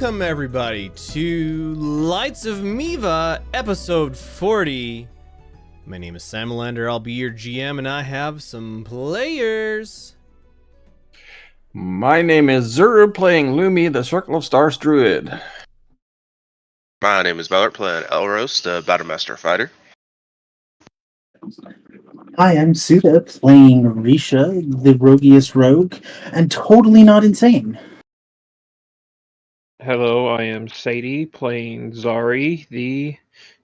Welcome, everybody, to Lights of Miiva, episode 40. My name is Sam Melander, I'll be your GM, and I have some players. My name is Zuru, playing Lumi, the Circle of Stars Druid. My name is Bellert, playing Elros, the Battlemaster Fighter. Hi, I'm Suda, playing Risha, the roguiest rogue, and totally not insane. Hello, I am Sadie, playing Zari, the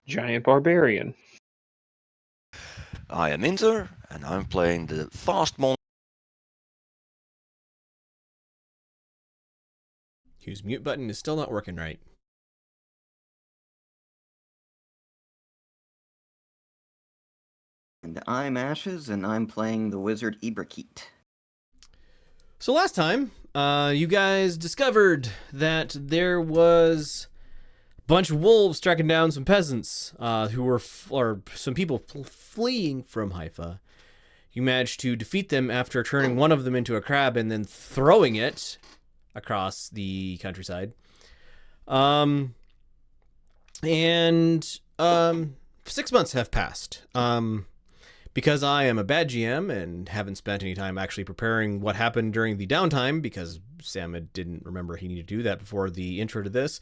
giant barbarian. I am Inter, and I'm playing the fast monster. Whose mute button is still not working right. And I'm Ashes, and I'm playing the wizard Ibrakeet. So last time, you guys discovered that there was a bunch of wolves tracking down some peasants who were, or some people fleeing from Haifa. You managed to defeat them after turning one of them into a crab and then throwing it across the countryside. 6 months have passed. Because I am a bad GM and haven't spent any time actually preparing what happened during the downtime, because Sam didn't remember he needed to do that before the intro to this.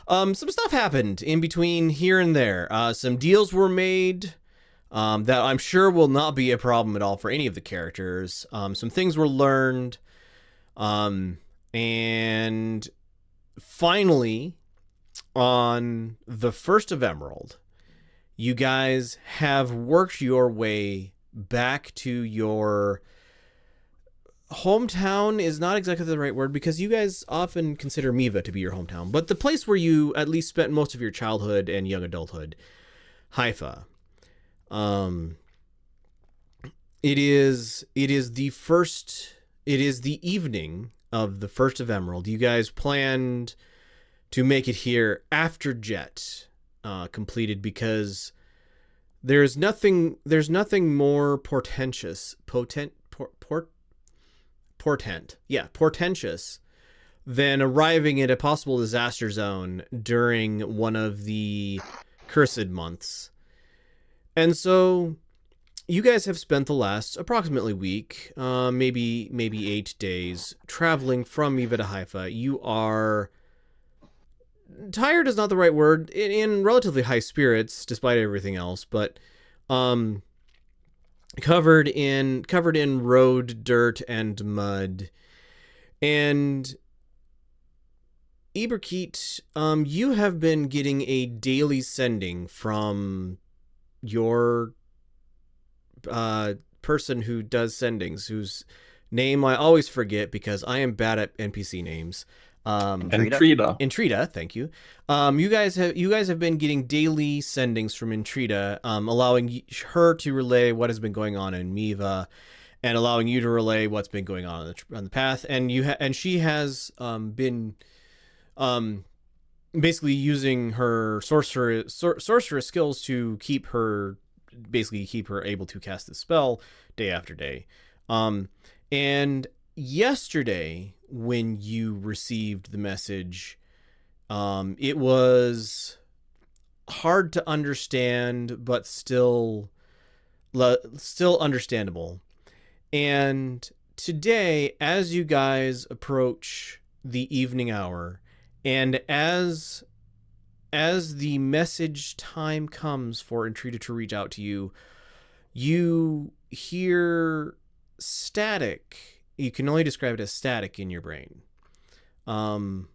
Some stuff happened in between here and there. Some deals were made that I'm sure will not be a problem at all for any of the characters. Some things were learned. And finally, on the 1st of Emerald, you guys have worked your way back to your hometown is not exactly the right word, because you guys often consider Miiva to be your hometown, but the place where you at least spent most of your childhood and young adulthood, Haifa. It is the evening of the 1st of Emerald. You guys planned to make it here after Jet completed, because there's nothing more portentous than arriving at a possible disaster zone during one of the cursed months. And so you guys have spent the last approximately week, maybe 8 days, traveling from Miiva to Haifa. You are tired is not the right word, in relatively high spirits despite everything else, but covered in road dirt and mud. And Ibrakeet, you have been getting a daily sending from your person who does sendings, whose name I always forget because I am bad at NPC names. Entreda, thank you. You guys have been getting daily sendings from Entreda, allowing her to relay what has been going on in Miiva, and allowing you to relay what's been going on the path. And she has been basically using her sorceress skills to keep her able to cast the spell day after day. And yesterday, when you received the message, it was hard to understand, but still understandable. And today, as you guys approach the evening hour, and as the message time comes for Entreda to reach out to you, you hear static. You can only describe it as static in your brain. And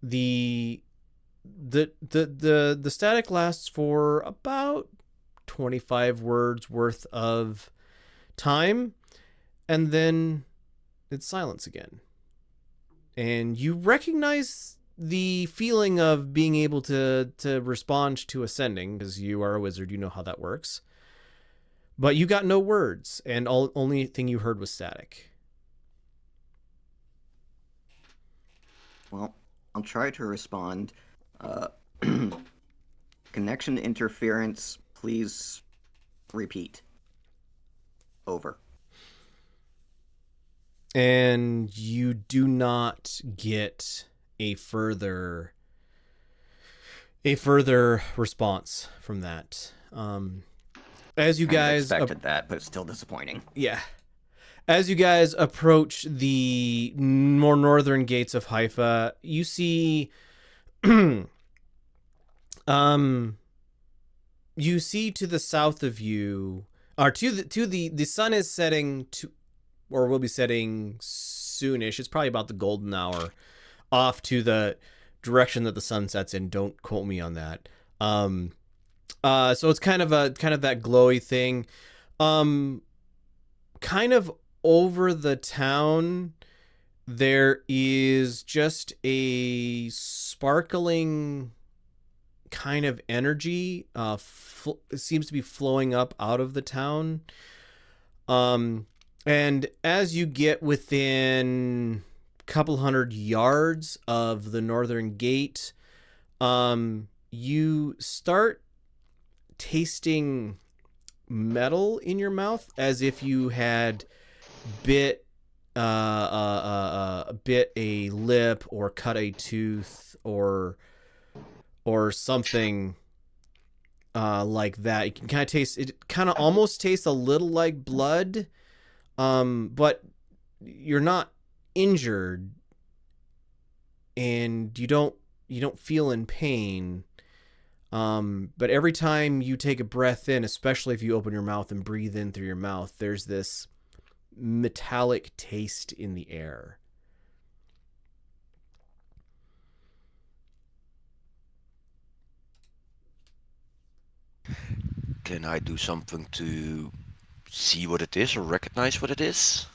the static lasts for about 25 words worth of time, and then it's silence again. And you recognize the feeling of being able to respond to a sending, because you are a wizard, you know how that works. But you got no words, and only thing you heard was static. Well, I'll try to respond. Connection interference, please repeat. Over. and you do not get a further response from that. As you Kind of guys expected that, but it's still disappointing. yeah. As you guys approach the more northern gates of Haifa, you see you see to the south of you, or the sun is setting to, or will be setting soonish. It's probably about the golden hour, off to the direction that the sun sets in. Don't quote me on that. So it's kind of that glowy thing. Kind of over the town, there is just a sparkling kind of energy. It seems to be flowing up out of the town. And as you get within a couple hundred yards of the northern gate, you start tasting metal in your mouth, as if you had bit a lip or cut a tooth or something like that. You can kind of taste it. Kind of almost tastes a little like blood, but you're not injured, and you don't feel in pain. But every time you take a breath in, especially if you open your mouth and breathe in through your mouth, there's this metallic taste in the air. Can I do something to see what it is or recognize what it is?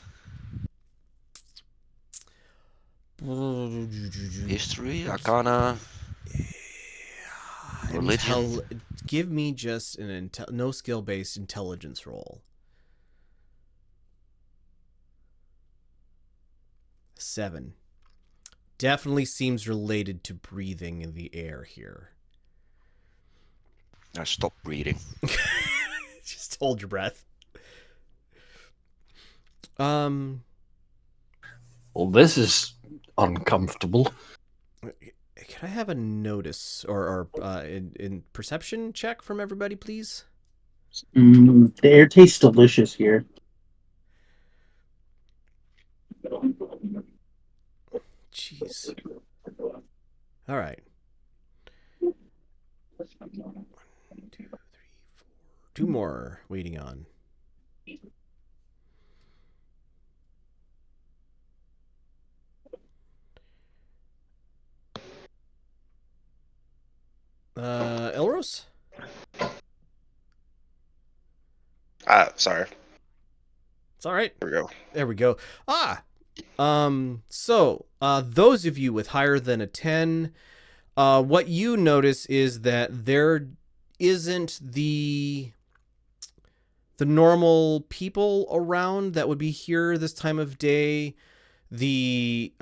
History, Arcana, religion. Give me just an no skill based intelligence roll. 7. Definitely seems related to breathing in the air here. I stop breathing. Just hold your breath. Well, this is uncomfortable. Can I have a notice or in perception check from everybody, please? The air tastes delicious here. Jeez. All right. 1, 2, 3, 4. 2 more waiting on. Elros? Sorry. It's all right. There we go. There we go. So, those of you with higher than a 10, what you notice is that there isn't the normal people around that would be here this time of day. The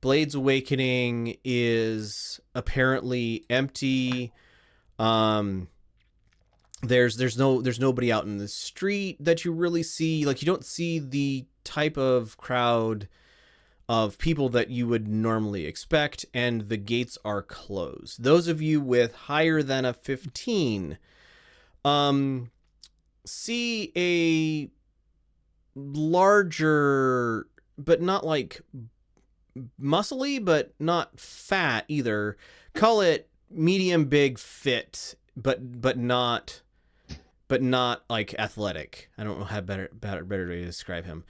Blades Awakening is apparently empty. There's nobody out in the street that you really see. Like, you don't see the type of crowd of people that you would normally expect, and the gates are closed. Those of you with higher than a 15 see a larger, but not like muscly, but not fat either. Call it medium big fit, but not like athletic. I don't know how better way to describe him.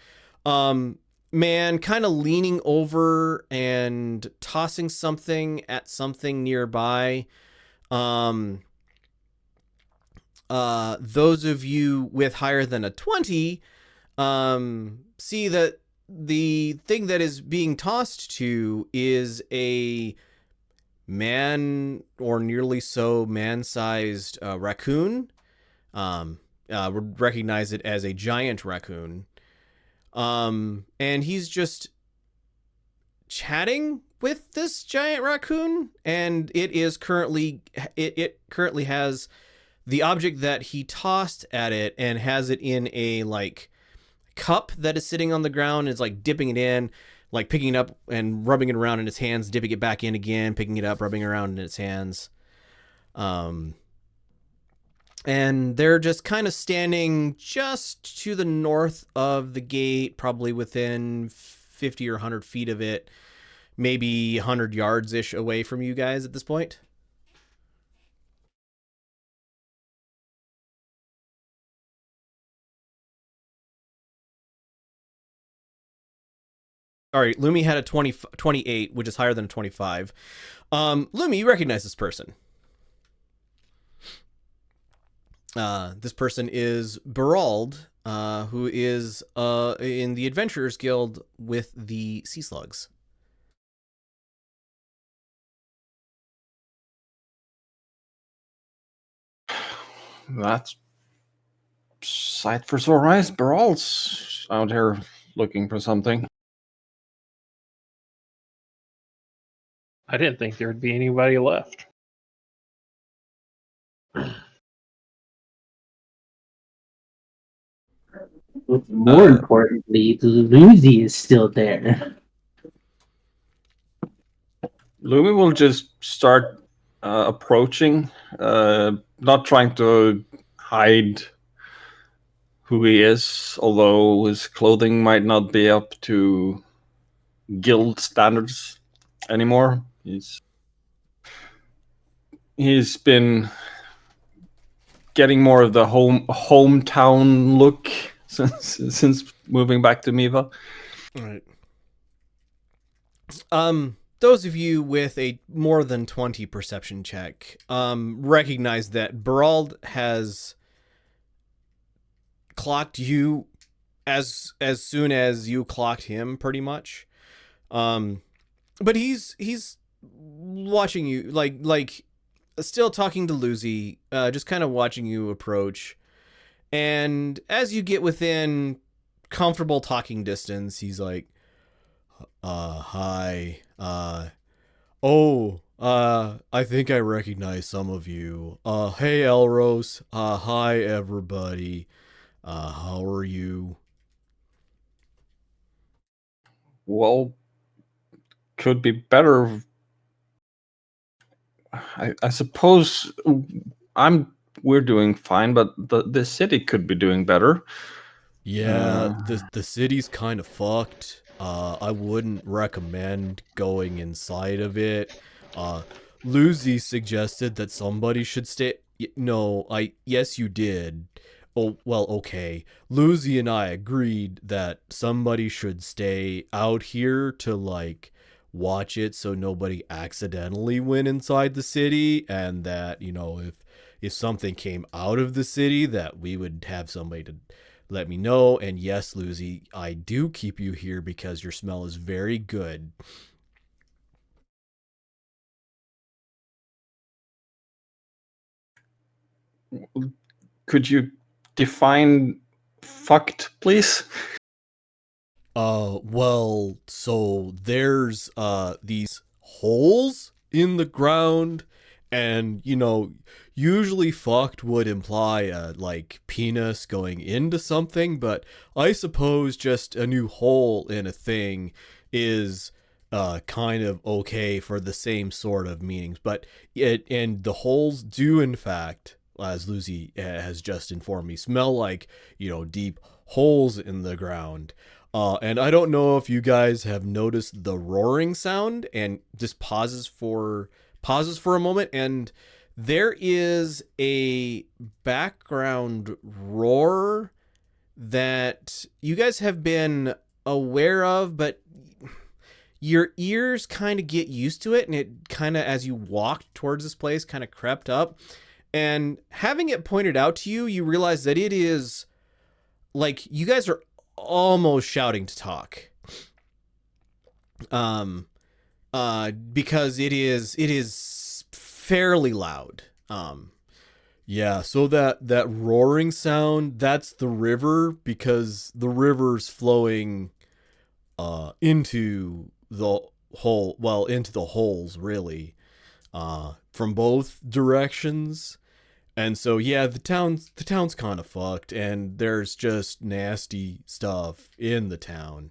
Man kind of leaning over and tossing something at something nearby. Those of you with higher than a 20 see that the thing that is being tossed to is a man, or nearly so man-sized raccoon. Would recognize it as a giant raccoon. And he's just chatting with this giant raccoon, and it currently has the object that he tossed at it, and has it in a like cup that is sitting on the ground, is like dipping it in, like picking it up and rubbing it around in its hands, dipping it back in again, picking it up, rubbing it around in its hands. And they're just kind of standing just to the north of the gate, probably within 50 or 100 feet of it, maybe 100 yards-ish away from you guys at this point. All right, Lumi had a 28, which is higher than a 25. Lumi, you recognize this person. This person is Beraald, who is in the Adventurers Guild with the Sea Slugs. That's sight for sore eyes. Beraald's out here looking for something. I didn't think there'd be anybody left. More importantly, Lucy is still there. Lumi will just start approaching, not trying to hide who he is, although his clothing might not be up to guild standards anymore. He's been getting more of the hometown look since moving back to Miiva. All right. Those of you with a more than 20 perception check recognize that Beraald has clocked you as soon as you clocked him, pretty much. But he's watching you, like still talking to Lucy, just kind of watching you approach. And as you get within comfortable talking distance, he's like, hi. I think I recognize some of you. Hey, Elros. Hi, everybody. How are you? Well, could be better. I suppose we're doing fine, but the city could be doing better. Yeah, the city's kind of fucked. I wouldn't recommend going inside of it. Lucy suggested that somebody should stay. Yes, you did. Oh, well, okay. Lucy and I agreed that somebody should stay out here to, like, watch it so nobody accidentally went inside the city, and that, if something came out of the city, that we would have somebody to let me know. And yes, Lucy, I do keep you here because your smell is very good. Could you define fucked, please? Well, so there's these holes in the ground, and usually fucked would imply like penis going into something, but I suppose just a new hole in a thing is kind of okay for the same sort of meanings. But and the holes do, in fact, as Lucy has just informed me, smell like deep holes in the ground. And I don't know if you guys have noticed the roaring sound, and just pauses for a moment, and there is a background roar that you guys have been aware of, but your ears kind of get used to it, and it kind of, as you walked towards this place, kind of crept up. And having it pointed out to you, you realize that it is like you guys are almost shouting to talk. Because it is fairly loud. Yeah, so that roaring sound, that's the river, because the river's flowing into the holes, really, from both directions. And so yeah, the town's kind of fucked, and there's just nasty stuff in the town.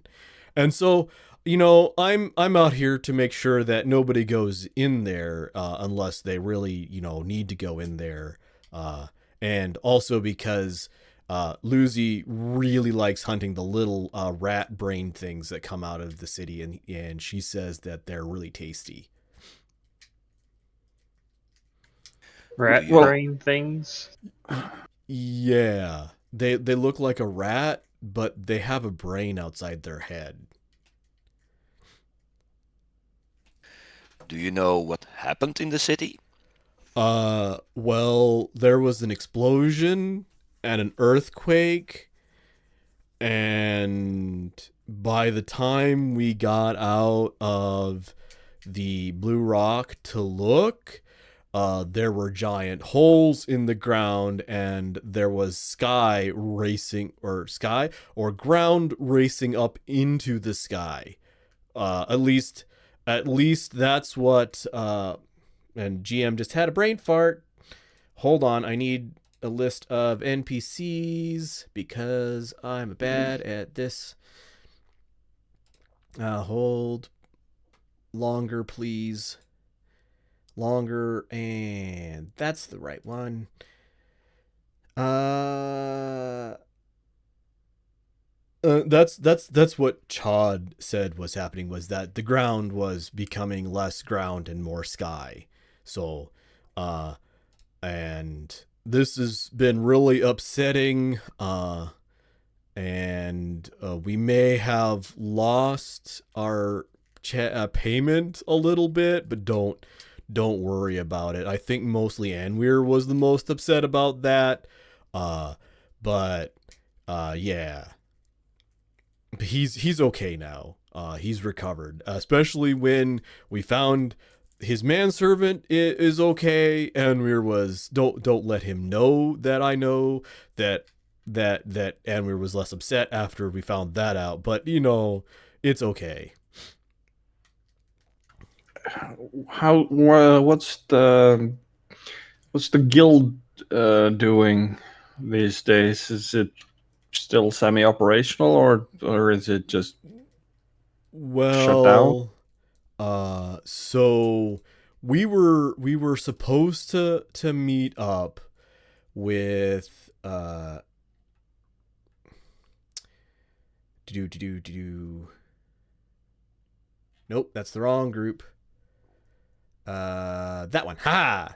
And so, I'm out here to make sure that nobody goes in there unless they really, need to go in there. And also because Lucy really likes hunting the little rat brain things that come out of the city, and she says that they're really tasty. Rat Well- brain things. Yeah, they look like a rat, but they have a brain outside their head. Do you know what happened in the city? Well, there was an explosion and an earthquake, and by the time we got out of the Blue Rock to look, there were giant holes in the ground, and there was sky or ground racing up into the sky. At least that's what. And GM just had a brain fart. Hold on, I need a list of NPCs because I'm bad at this. Hold longer, please. Longer, and that's the right one. That's what Chad said was happening, was that the ground was becoming less ground and more sky. So, and this has been really upsetting. And we may have lost our payment a little bit, but don't worry about it. I think mostly Anweir was the most upset about that. But yeah, he's okay now. He's recovered, especially when we found his manservant is okay. Anweir was don't let him know that I know that Anweir was less upset after we found that out. But it's okay. What's the guild doing these days? Is it still semi-operational, or is it just shut down? Well, so we were supposed to meet up with nope, that's the wrong group. That one. Ha!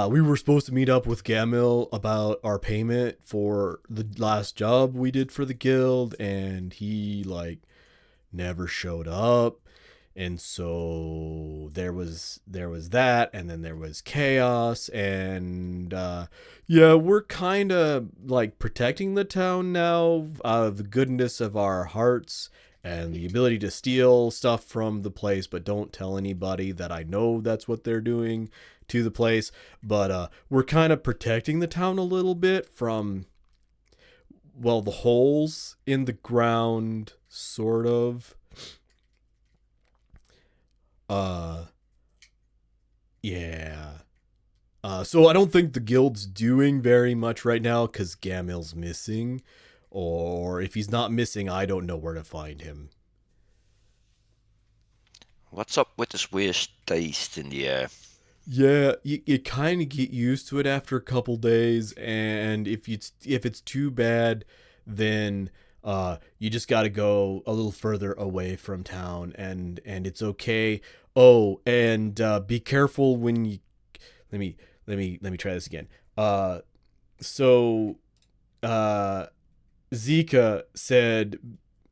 We were supposed to meet up with Gamil about our payment for the last job we did for the guild, and he never showed up. And so there was that, and then there was chaos, and yeah, we're kind of protecting the town now out of the goodness of our hearts and the ability to steal stuff from the place, but don't tell anybody that I know that's what they're doing to the place. But we're kind of protecting the town a little bit from, well, the holes in the ground, sort of. Yeah. So I don't think the guild's doing very much right now because Gamil's missing. Or if he's not missing, I don't know where to find him. What's up with this weird taste in the air? Yeah, you kind of get used to it after a couple days, and if it's too bad, then you just got to go a little further away from town, and it's okay. Oh, and be careful when you. Let me try this again. So Zika said,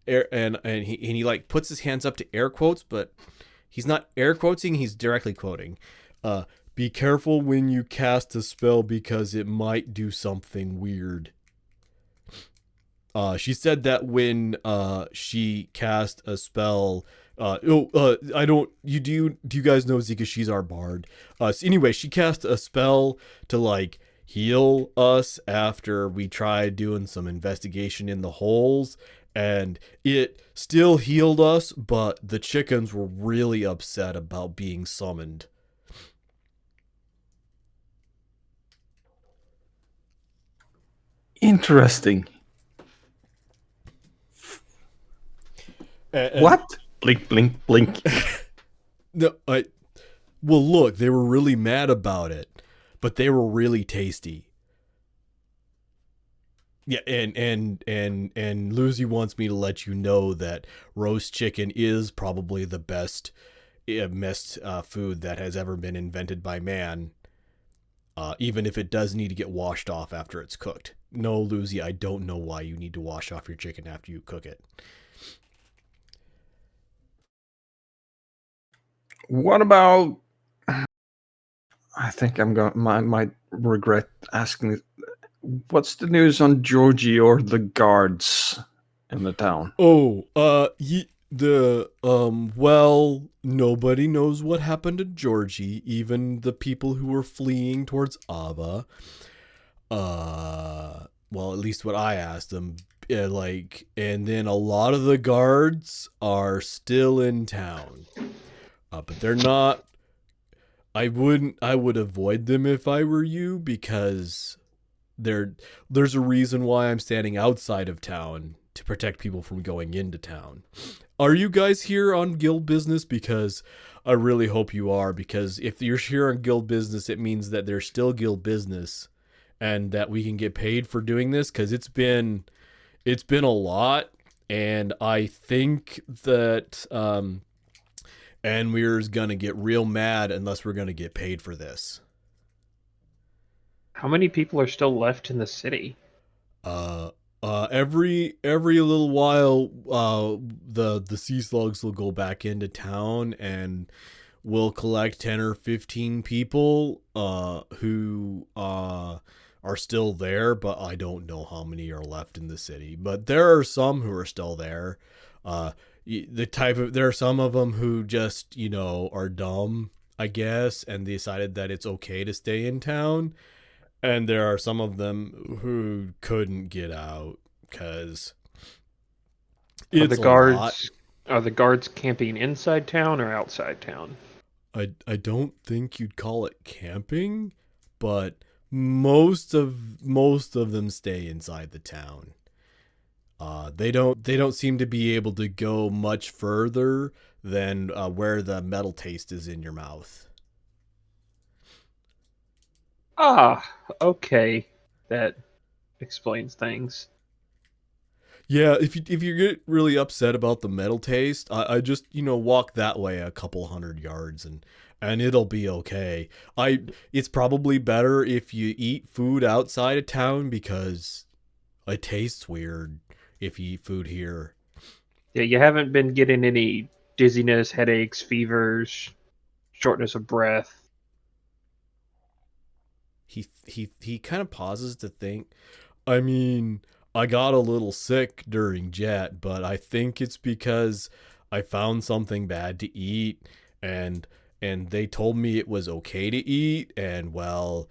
and he puts his hands up to air quotes, but he's not air quoting, he's directly quoting. Be careful when you cast a spell because it might do something weird. She said that when she cast a spell. I don't. Do you guys know Zika? She's our bard. So anyway, she cast a spell to heal us after we tried doing some investigation in the holes, and it still healed us, but the chickens were really upset about being summoned. Interesting. What? Blink, blink, blink. No, well, look, they were really mad about it, but they were really tasty. Yeah, and Lucy wants me to let you know that roast chicken is probably the best food that has ever been invented by man. Even if it does need to get washed off after it's cooked. No, Lucy, I don't know why you need to wash off your chicken after you cook it. What about? I think I'm going. Might regret asking. What's the news on Georgie or the guards in the town? Oh, well, nobody knows what happened to Georgie, even the people who were fleeing towards Ava. Well, at least what I asked them. And then a lot of the guards are still in town. But they're not. I would avoid them if I were you, because there's a reason why I'm standing outside of town to protect people from going into town. Are you guys here on guild business? Because I really hope you are, because if you're here on guild business, it means that there's still guild business and that we can get paid for doing this, because it's been a lot, and I think that and we're gonna get real mad unless we're gonna get paid for this. How many people are still left in the city? Every little while, the sea slugs will go back into town, and we'll collect 10 or 15 people, who, are still there, but I don't know how many are left in the city. But there are some who are still there. There are some of them who just, are dumb, I guess, and decided that it's okay to stay in town. And there are some of them who couldn't get out because it's a lot. Are the guards camping inside town or outside town? I don't think you'd call it camping, but most of them stay inside the town. They don't seem to be able to go much further than where the metal taste is in your mouth. Ah, okay. That explains things. Yeah, if you get really upset about the metal taste, I just walk that way a couple hundred yards and it'll be okay. It's probably better if you eat food outside of town because it tastes weird if you eat food here. Yeah, you haven't been getting any dizziness, headaches, fevers, shortness of breath. He kind of pauses to think. I mean, I got a little sick during Jet, but I think it's because I found something bad to eat, and they told me it was okay to eat, and well,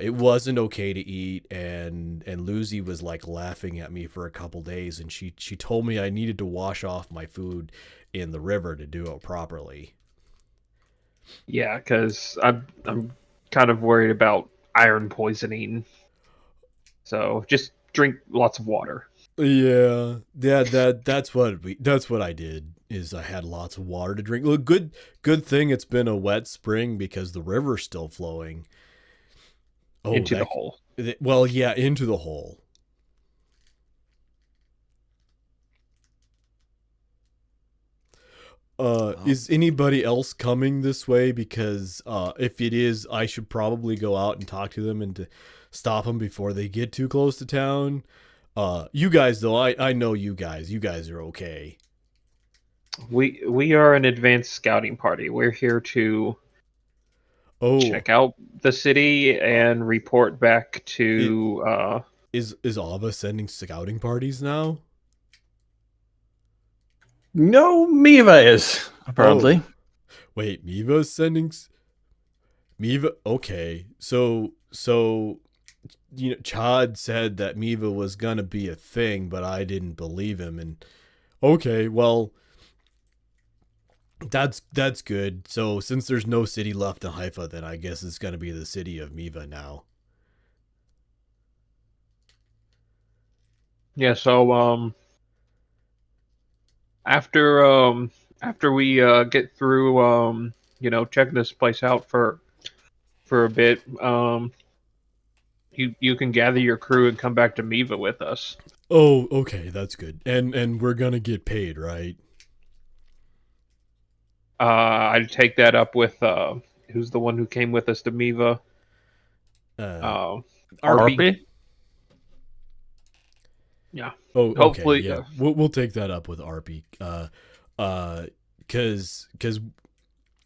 it wasn't okay to eat, and Lucy was like laughing at me for a couple days, and she told me I needed to wash off my food in the river to do it properly. Yeah, because I'm kind of worried about iron poisoning. So just drink lots of water. Yeah, that's what I did. Is I had lots of water to drink. Look, good thing it's been a wet spring because the river's still flowing. Oh, Into the hole. Well, yeah, into the hole. Is anybody else coming this way? Because if it is, I should probably go out and talk to them and to stop them before they get too close to town. You guys, though, I know you guys. You guys are okay. We are an advanced scouting party. We're here to check out the city and report back to. Is Ava sending scouting parties now? No, Miiva is apparently. Oh. Wait, Miiva's sending. Miiva, okay. So Chad said that Miiva was gonna be a thing, but I didn't believe him. And okay, well, that's good. So since there's no city left in Haifa, then I guess it's gonna be the city of Miiva now. Yeah. So after we get through checking this place out for a bit, you can gather your crew and come back to Miiva with us. Oh, okay, that's good. And we're gonna get paid, right? I'd take that up with who's the one who came with us to Miiva? Uh, RP. RP? Yeah. Oh, okay, Hopefully. yeah. We'll take that up with RP. Cause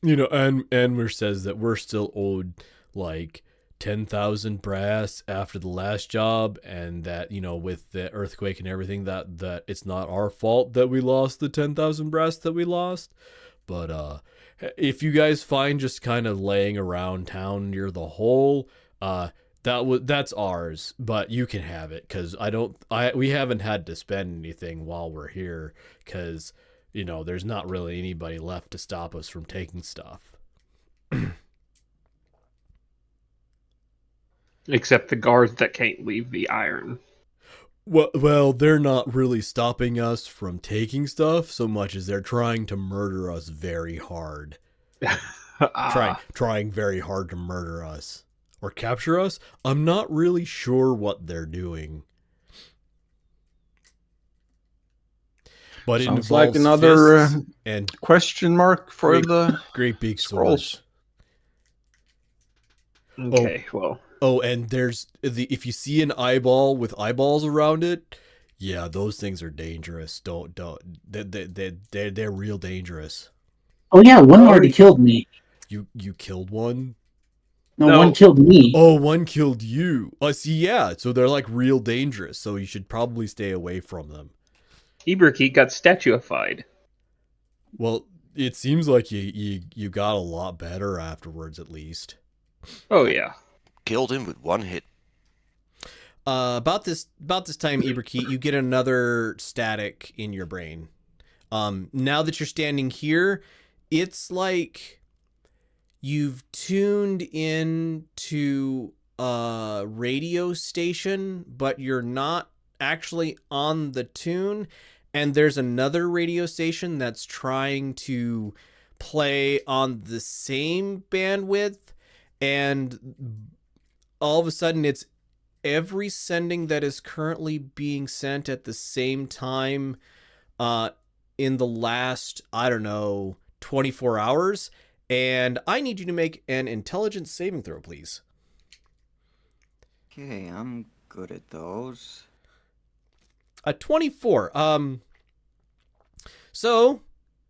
Anwer says that we're still owed like 10,000 brass after the last job, and that with the earthquake and everything, that it's not our fault that we lost the 10,000 brass that we lost. But if you guys find just kind of laying around town near the hole, that's ours, but you can have it, because we haven't had to spend anything while we're here, because there's not really anybody left to stop us from taking stuff. Except the guards that can't leave the iron. Well, they're not really stopping us from taking stuff so much as they're trying to murder us very hard. Trying very hard to murder us or capture us. I'm not really sure what they're doing. But Sounds it like involves another fists and question mark for the great big scrolls. swords. Okay, well. Oh, and there's if you see an eyeball with eyeballs around it, yeah, those things are dangerous. Don't they're real dangerous. Oh yeah, one already killed me. You killed one? No, one killed me. Oh, one killed you. See, yeah, so they're like real dangerous. So you should probably stay away from them. Ibrahkeet got statuified. Well, it seems like you got a lot better afterwards, at least. Oh yeah. Killed him with one hit. About this time, Ibrahkeet, you get another static in your brain. Now that you're standing here, it's like you've tuned in to a radio station, but you're not actually on the tune, and there's another radio station that's trying to play on the same bandwidth, and all of a sudden it's every sending that is currently being sent at the same time in the last, I don't know, 24 hours. And I need you to make an intelligence saving throw, please. Okay, I'm good at those. A 24. So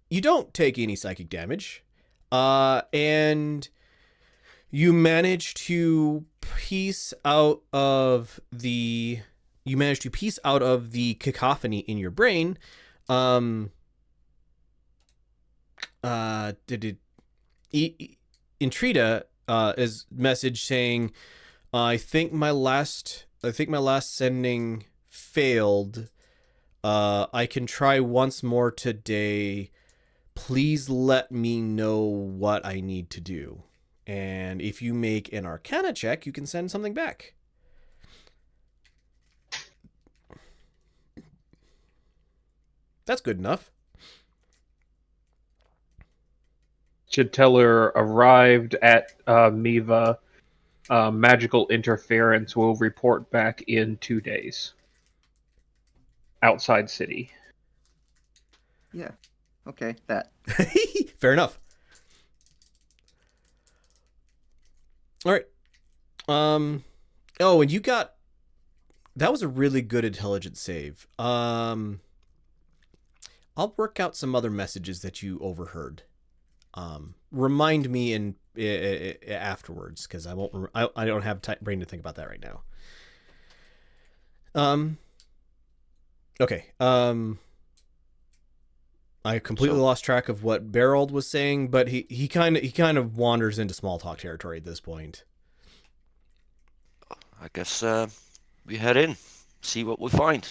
you don't take any psychic damage. And you manage to piece out of the cacophony in your brain. Intrida is message saying, I think my last sending failed. I can try once more today. Please let me know what I need to do. And if you make an Arcana check, you can send something back. That's good enough. Should tell her arrived at Miiva. Magical interference will report back in 2 days. Outside city. Yeah. Okay, that. Fair enough. All right. Oh, and you got... That was a really good intelligence save. I'll work out some other messages that you overheard. Remind me in afterwards, because I won't. I don't have brain to think about that right now. Okay. I completely lost track of what Beraald was saying, but he kind of wanders into small talk territory at this point. I guess we head in, see what we find.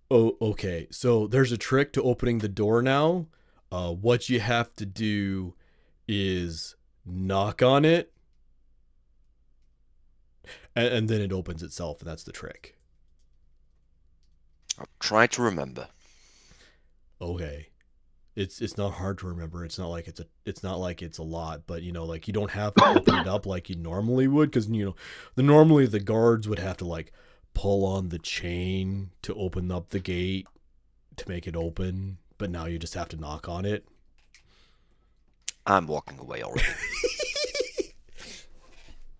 Oh, okay. So there's a trick to opening the door now. What you have to do is knock on it, and then it opens itself, and that's the trick. I'll try to remember. Okay. It's not hard to remember. It's not like it's a lot, but like you don't have to open it up like you normally would, because normally the guards would have to like pull on the chain to open up the gate to make it open, but now you just have to knock on it. I'm walking away already.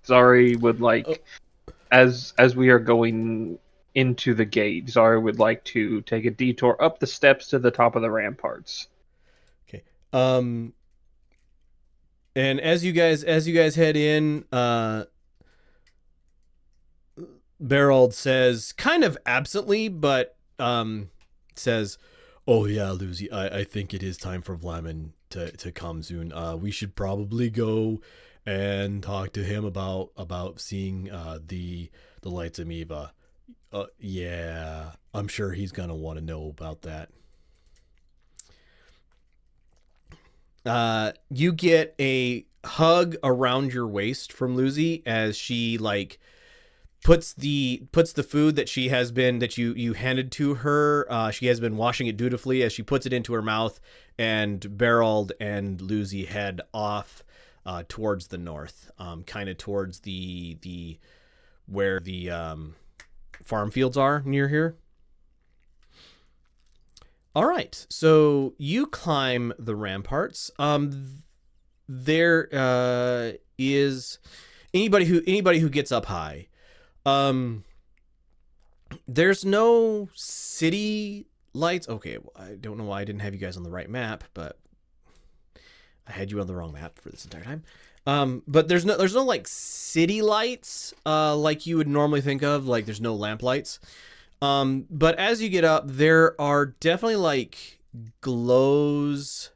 Zari would like, as we are going into the gate, Zari would like to take a detour up the steps to the top of the ramparts. Okay. And as you guys head in, Beraald says, kind of absently, but says, "Oh yeah, Lucy, I think it is time for Vlamin to come soon. We should probably go and talk to him about seeing the lights of Miiva. Yeah, I'm sure he's gonna want to know about that." You get a hug around your waist from Lucy as she like puts the food that you handed to her. She has been washing it dutifully as she puts it into her mouth, and Beraald and Lucy head off towards the north, kind of towards the where the farm fields are near here. All right, so you climb the ramparts. There is anybody who gets up high. There's no city lights. Okay, I don't know why I didn't have you guys on the right map, but I had you on the wrong map for this entire time. But there's no like city lights like you would normally think of. Like there's no lamp lights. But as you get up, there are definitely like glows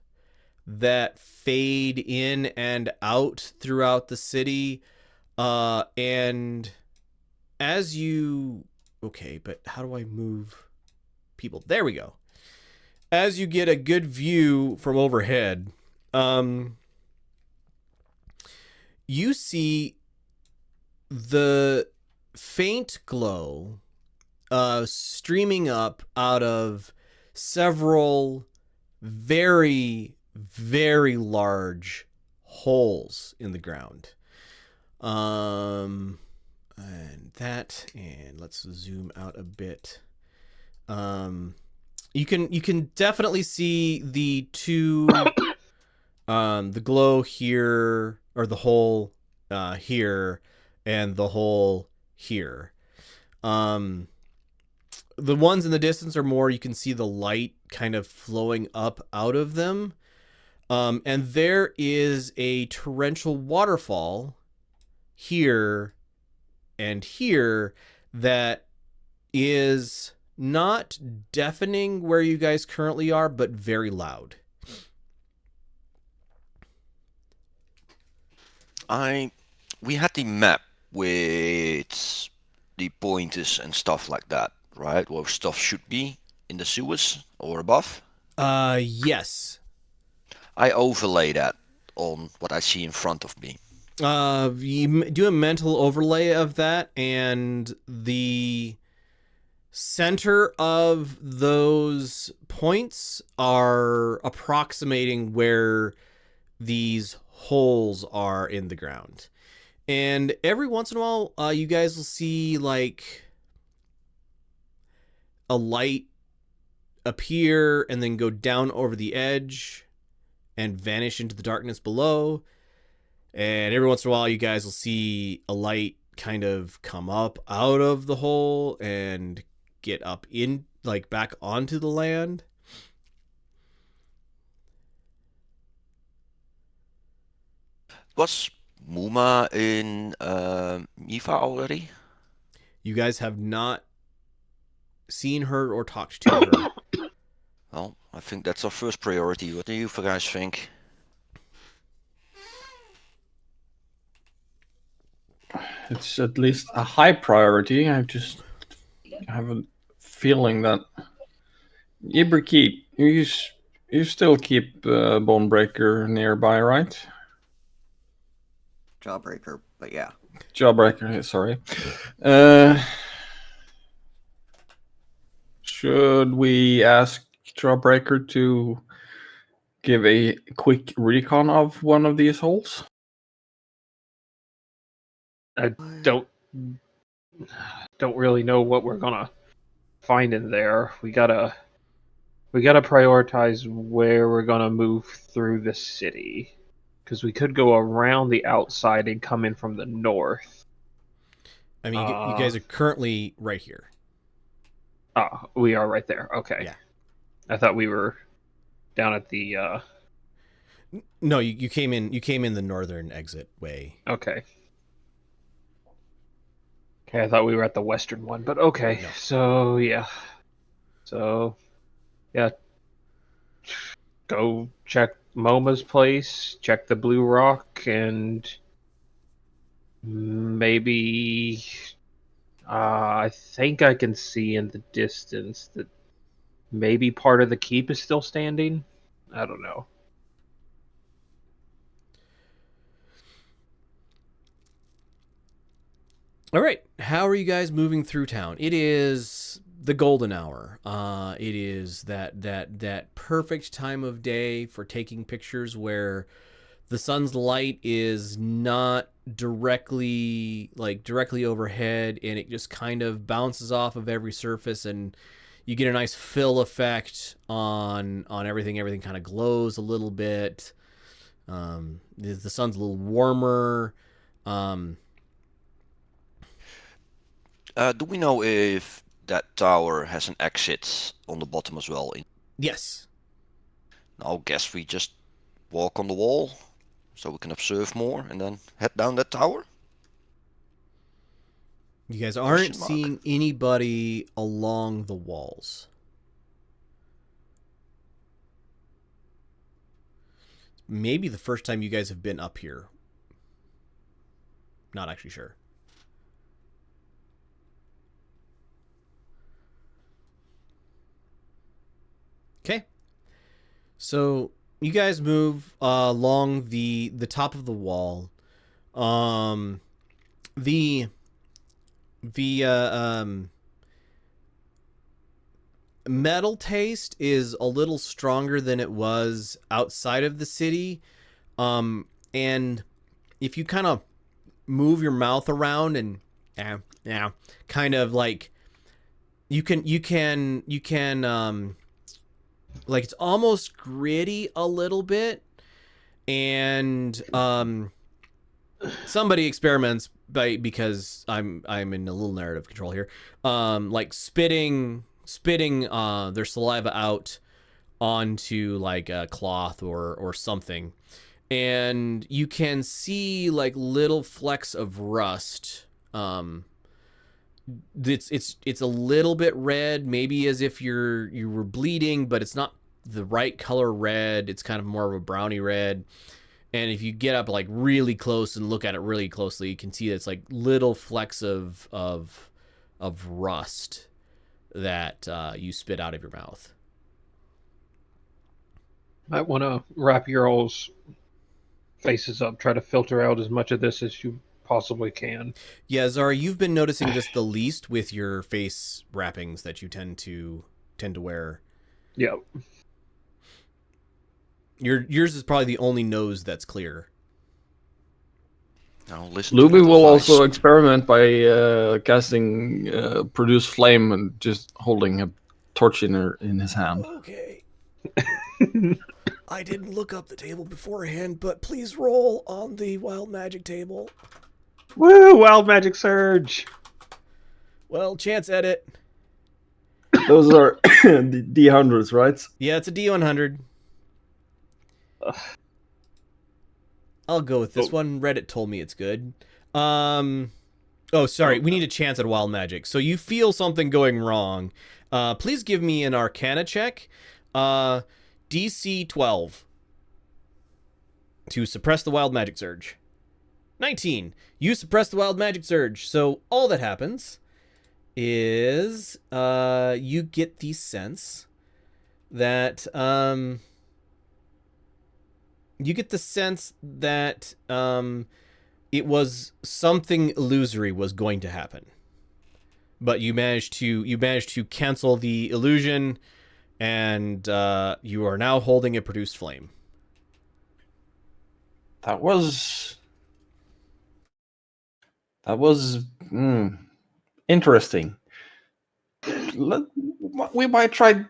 that fade in and out throughout the city. And as you... Okay, but how do I move people? There we go. As you get a good view from overhead, you see the faint glow streaming up out of several very, very large holes in the ground. And let's zoom out a bit. You can definitely see the two, the glow here, or the hole here, and the hole here. The ones in the distance are more, you can see the light kind of flowing up out of them. And there is a torrential waterfall here and here that is not deafening where you guys currently are, but very loud. We had the map with the pointers and stuff like that, right? Where stuff should be in the sewers or above. Yes. I overlay that on what I see in front of me. You do a mental overlay of that, and the center of those points are approximating where these holes are in the ground. And every once in a while, you guys will see like a light appear and then go down over the edge and vanish into the darkness below. And every once in a while, you guys will see a light kind of come up out of the hole and get up in, like, back onto the land. Was Muma in Miiva already? You guys have not seen her or talked to her. Well, I think that's our first priority. What do you guys think? It's at least a high priority. I just have a feeling that Iberkeet, you still keep Bonebreaker nearby, right? Jawbreaker, but yeah. Jawbreaker, sorry. Should we ask Jawbreaker to give a quick recon of one of these holes? I don't really know what we're gonna find in there. We gotta prioritize where we're gonna move through the city, because we could go around the outside and come in from the north. I mean, you guys are currently right here. Ah, we are right there. Okay. Yeah. I thought we were down at the. No, you came in. You came in the northern exit way. Okay. Okay, I thought we were at the western one, but okay. No. So yeah. So yeah. Go check MoMA's place, check the Blue Rock, and maybe I think I can see in the distance that maybe part of the keep is still standing. I don't know. All right. How are you guys moving through town? It is the golden hour. It is that perfect time of day for taking pictures where the sun's light is not directly overhead, and it just kind of bounces off of every surface, and you get a nice fill effect on everything. Everything kind of glows a little bit. The sun's a little warmer. Do we know if that tower has an exit on the bottom as well? Yes. I guess we just walk on the wall so we can observe more and then head down that tower. You guys aren't seeing anybody along the walls. Maybe the first time you guys have been up here. Not actually sure. Okay. So you guys move along the top of the wall. The metal taste is a little stronger than it was outside of the city. And if you kind of move your mouth around and kind of like you can like it's almost gritty a little bit, and somebody experiments because I'm in a little narrative control here, like spitting their saliva out onto like a cloth or something, and you can see like little flecks of rust. It's a little bit red, maybe as if you were bleeding, but it's not the right color red. It's kind of more of a browny red. And if you get up like really close and look at it really closely, you can see that it's like little flecks of rust that you spit out of your mouth. Might want to wrap your all's faces up, try to filter out as much of this as you possibly can. Yeah, Zara, you've been noticing this the least with your face wrappings that you tend to wear. Yeah. Yours is probably the only nose that's clear. Now listen. Luby will also experiment by casting produce flame and just holding a torch in his hand. Okay. I didn't look up the table beforehand, but please roll on the wild magic table. Woo! Wild magic surge. Well, chance edit. Those are the D100s, right? Yeah, it's a D100. I'll go with this one. Reddit told me it's good. Oh, sorry. We need a chance at wild magic. So you feel something going wrong. Please give me an Arcana check. DC 12 to suppress the wild magic surge. 19. You suppress the wild magic surge. So all that happens is you get the sense that it was something illusory was going to happen. but you managed to cancel the illusion, and you are now holding a produced flame. That was interesting. We might try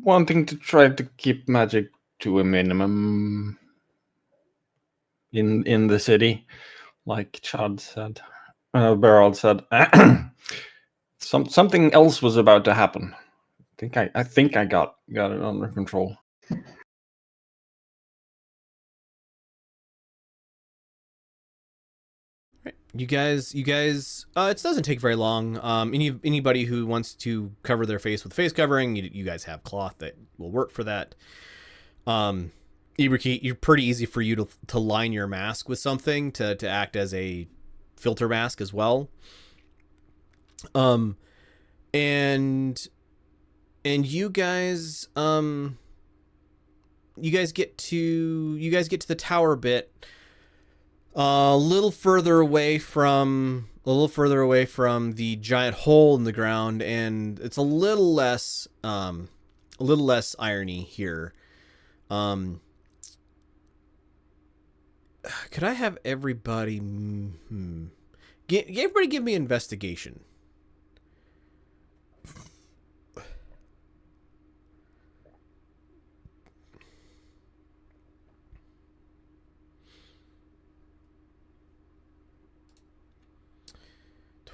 wanting to try to keep magic to a minimum in the city, like Chad said. Beraald said. Something else was about to happen. I think I got it under control. You guys, it doesn't take very long. Anybody who wants to cover their face with face covering, you guys have cloth that will work for that. Ibrahim, you're pretty easy for you to line your mask with something to act as a filter mask as well. And you guys, you guys get to the tower bit. A little further away from the giant hole in the ground, and it's a little less irony here. Could I have everybody? Everybody give me investigation.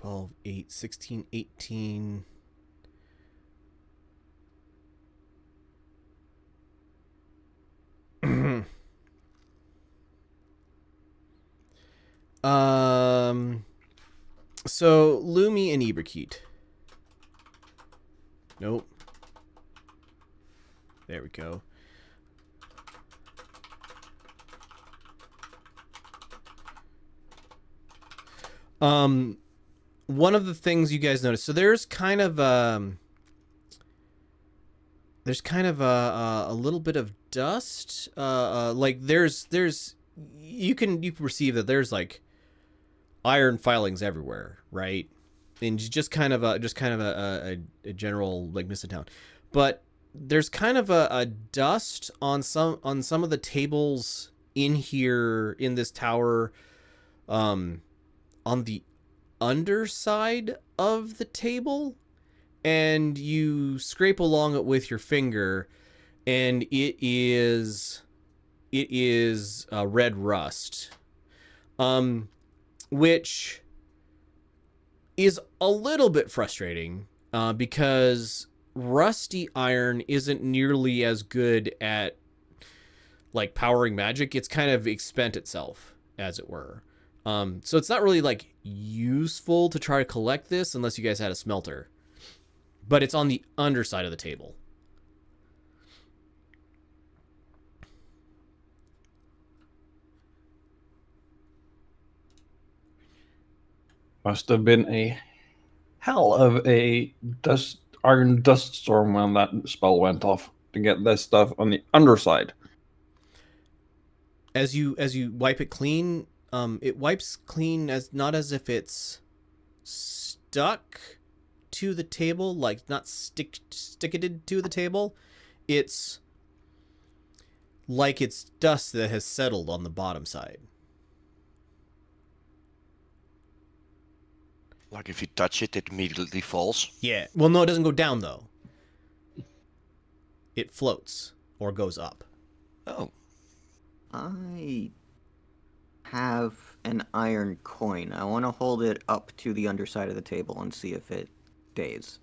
$12, $8, $16, $18. So Lumi and Ibrahim. Nope. There we go. One of the things you guys notice, so there's kind of a little bit of dust. Like there's you can perceive that there's like iron filings everywhere, right? And just kind of a general like mist in town, but there's kind of a dust on some of the tables in here in this tower, on the underside of the table, and you scrape along it with your finger, and it is red rust, which is a little bit frustrating, because rusty iron isn't nearly as good at like powering magic. It's kind of expent itself, as it were. So it's not really like useful to try to collect this unless you guys had a smelter, but it's on the underside of the table. Must have been a hell of a iron dust storm when that spell went off to get this stuff on the underside. As you wipe it clean, it wipes clean, as not as if it's stuck to the table, like not sticketed to the table. It's like it's dust that has settled on the bottom side. Like if you touch it, it immediately falls. Yeah. Well, no, it doesn't go down though. It floats or goes up. Oh. I have an iron coin. I want to hold it up to the underside of the table and see if it stays.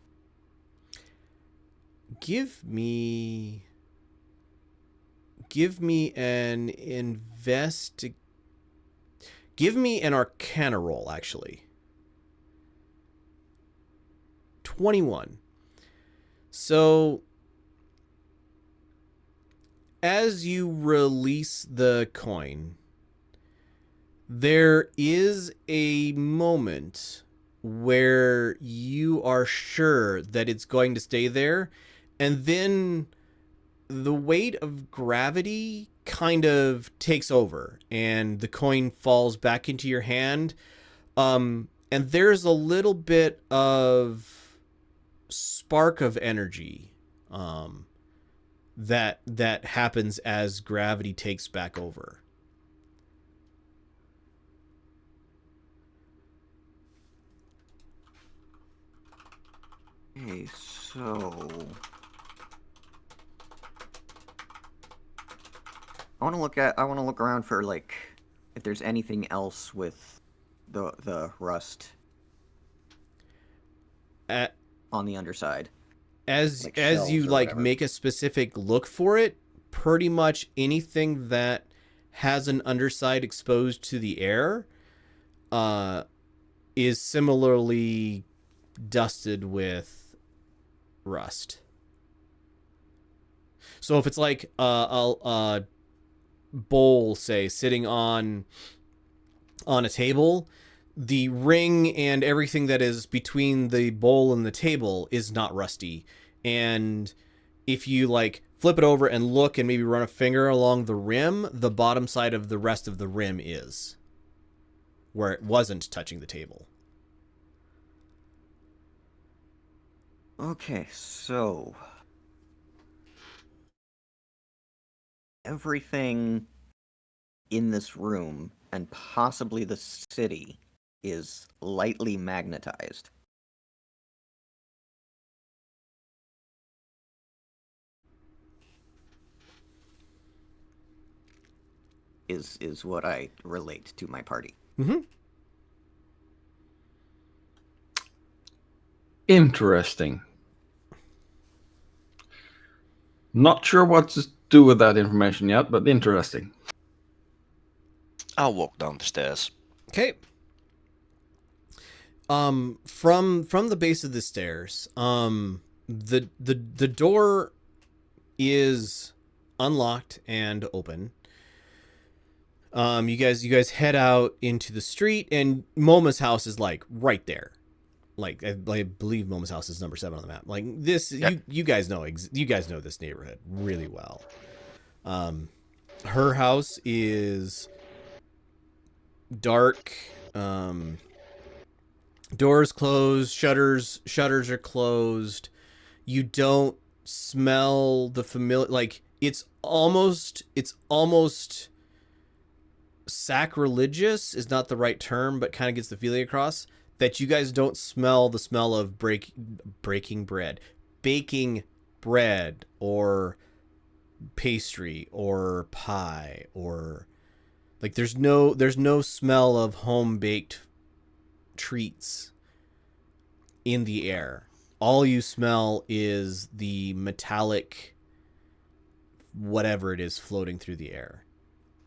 Give me an Give me an Arcana roll, actually. 21. So as you release the coin, there is a moment where you are sure that it's going to stay there, and then the weight of gravity kind of takes over and the coin falls back into your hand. and there's a little bit of spark of energy that happens as gravity takes back over. Okay, so I want to look around for like if there's anything else with the rust on the underside. As Like as shells you or like whatever. make a specific look for it, pretty much anything that has an underside exposed to the air is similarly dusted with rust. So if it's like a bowl, say, sitting on a table, the ring and everything that is between the bowl and the table is not rusty. And if you like flip it over and look and maybe run a finger along the rim, the bottom side of the rest of the rim is where it wasn't touching the table. Okay, so everything in this room and possibly the city is lightly magnetized. Is what I relate to my party. Mm-hmm. Interesting. Not sure what to do with that information yet, but interesting. I'll walk down the stairs. Okay. From the base of the stairs, the door is unlocked and open. You guys head out into the street, and Moma's house is like right there. Like I believe Moma's house is number 7 on the map. Like this, Yep. you guys know this neighborhood really well. Her house is dark. Doors closed, shutters are closed. You don't smell the familiar, like it's almost sacrilegious is not the right term, but kind of gets the feeling across that you guys don't smell the smell of baking bread or pastry or pie, or like there's no smell of home baked treats in the air. All you smell is the metallic whatever it is floating through the air.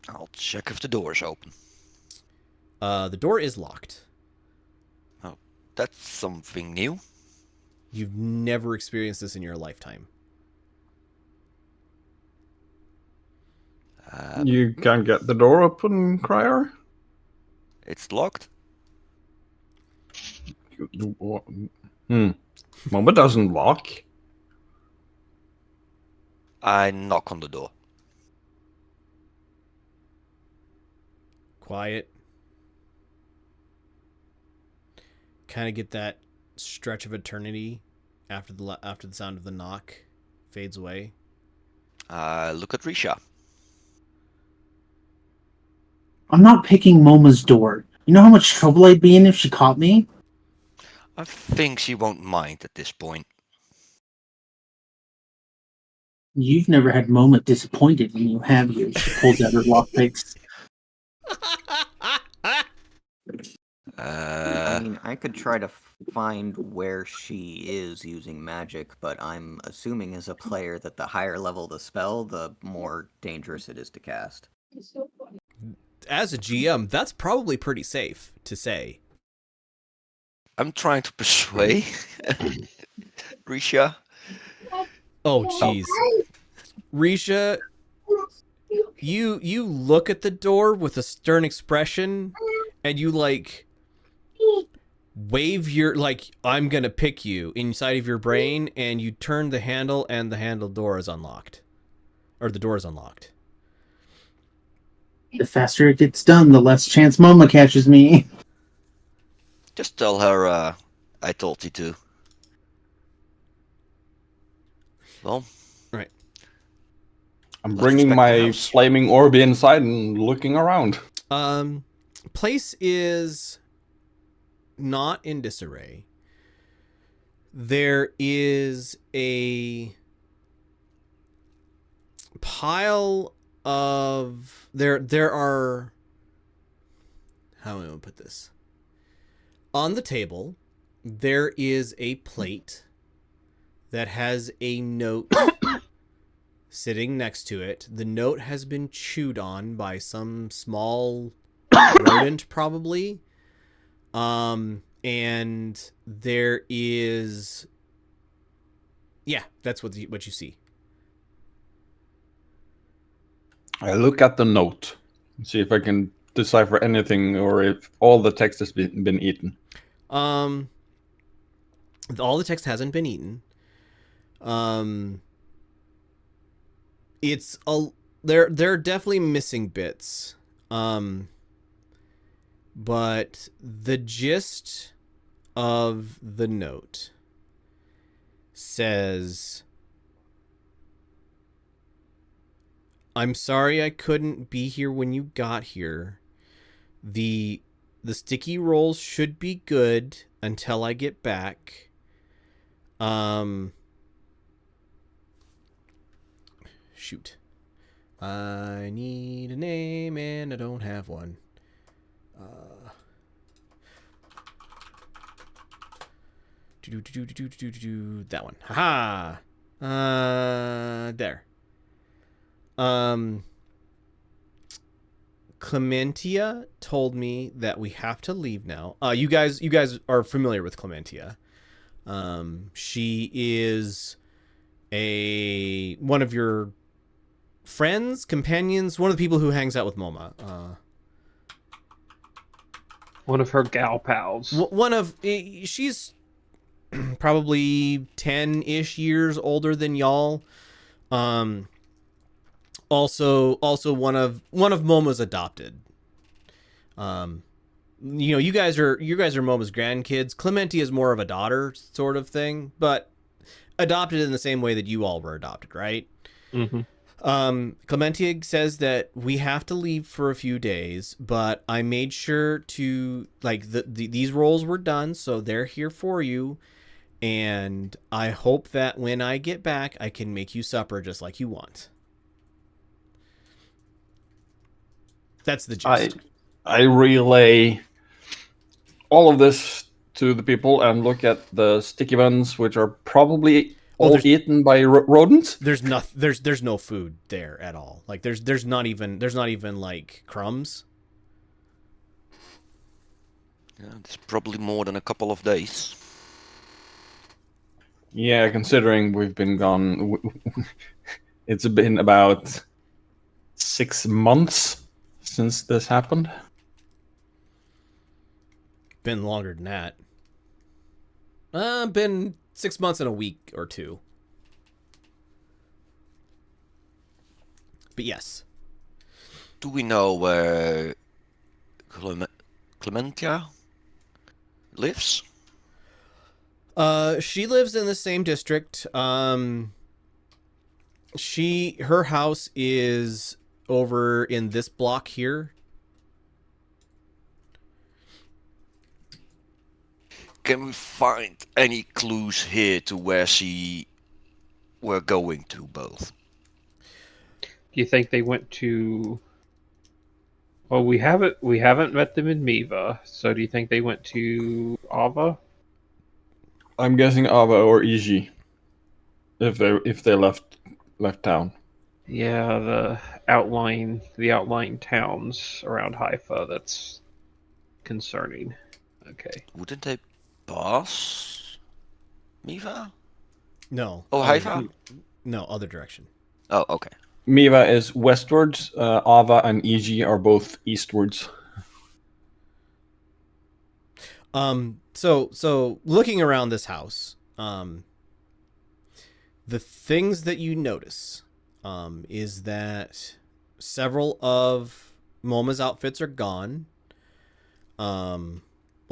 I'll check if the door's open. The door is locked. Oh, that's something new. You've never experienced this in your lifetime. You can't get the door open, Crier? It's locked. Mama doesn't lock. I knock on the door. Quiet. Kind of get that stretch of eternity after the sound of the knock fades away. Look at Risha. I'm not picking Moma's door. You know how much trouble I'd be in if she caught me? I think she won't mind at this point. You've never had Moma disappointed in you, have you? She pulls out her lockpicks. I mean, I could try to find where she is using magic, but I'm assuming as a player that the higher level the spell, the more dangerous it is to cast. As a GM, that's probably pretty safe to say. I'm trying to persuade Risha. Oh, jeez. Risha, you look at the door with a stern expression, and you like wave your like I'm gonna pick you inside of your brain, and you turn the handle, and the handle door is unlocked, or the door is unlocked. The faster it gets done, the less chance Moma catches me. Just tell her I told you to. Well, Right. I'm let's bringing respect the my house. flaming orb inside and looking around. Place is not in disarray. There is a pile of there are, how am I gonna put this? On the table, there is a plate that has a note sitting next to it. The note has been chewed on by some small rodent, probably. And there is, yeah, that's what you see. I look at the note and see if I can decipher anything or if all the text has been eaten. All the text hasn't been eaten. It's a there are definitely missing bits. But the gist of the note says, "I'm sorry I couldn't be here when you got here. The sticky rolls should be good until I get back. Shoot. I need a name and I don't have one. That one. Haha. There. Clementia told me that we have to leave now. You guys are familiar with Clementia. She is one of your friends, companions, one of the people who hangs out with Moma. One of her gal pals. She's probably 10-ish years older than y'all. Also one of Moma's adopted. You guys are Moma's grandkids. Clementia is more of a daughter sort of thing, but adopted in the same way that you all were adopted, right? Mm-hmm. Clementia says that we have to leave for a few days, but I made sure to, like, these rolls were done, so they're here for you, and I hope that when I get back, I can make you supper just like you want. That's the gist. I relay all of this to the people and look at the sticky ones, which are probably all eaten by rodents. There's no food there at all. Like there's not even like crumbs. Yeah, it's probably more than a couple of days. Yeah, considering we've been gone, it's been about 6 months since this happened. Been longer than that. Been 6 months and a week or two. But yes. Do we know where Clementia lives? She lives in the same district. Her house is over in this block here. Can we find any clues here to where we're going to both? Do you think they went to? Well, we haven't met them in Miiva, so do you think they went to Ava? I'm guessing Ava or Iji, if they left town. Yeah, the outlying towns around Haifa. That's concerning. Okay. Wouldn't they pass Miiva? No. Oh, Haifa? No, other direction. Oh, okay. Miiva is westwards. Ava and Iji are both eastwards. So looking around this house, the things that you notice, is that several of Moma's outfits are gone.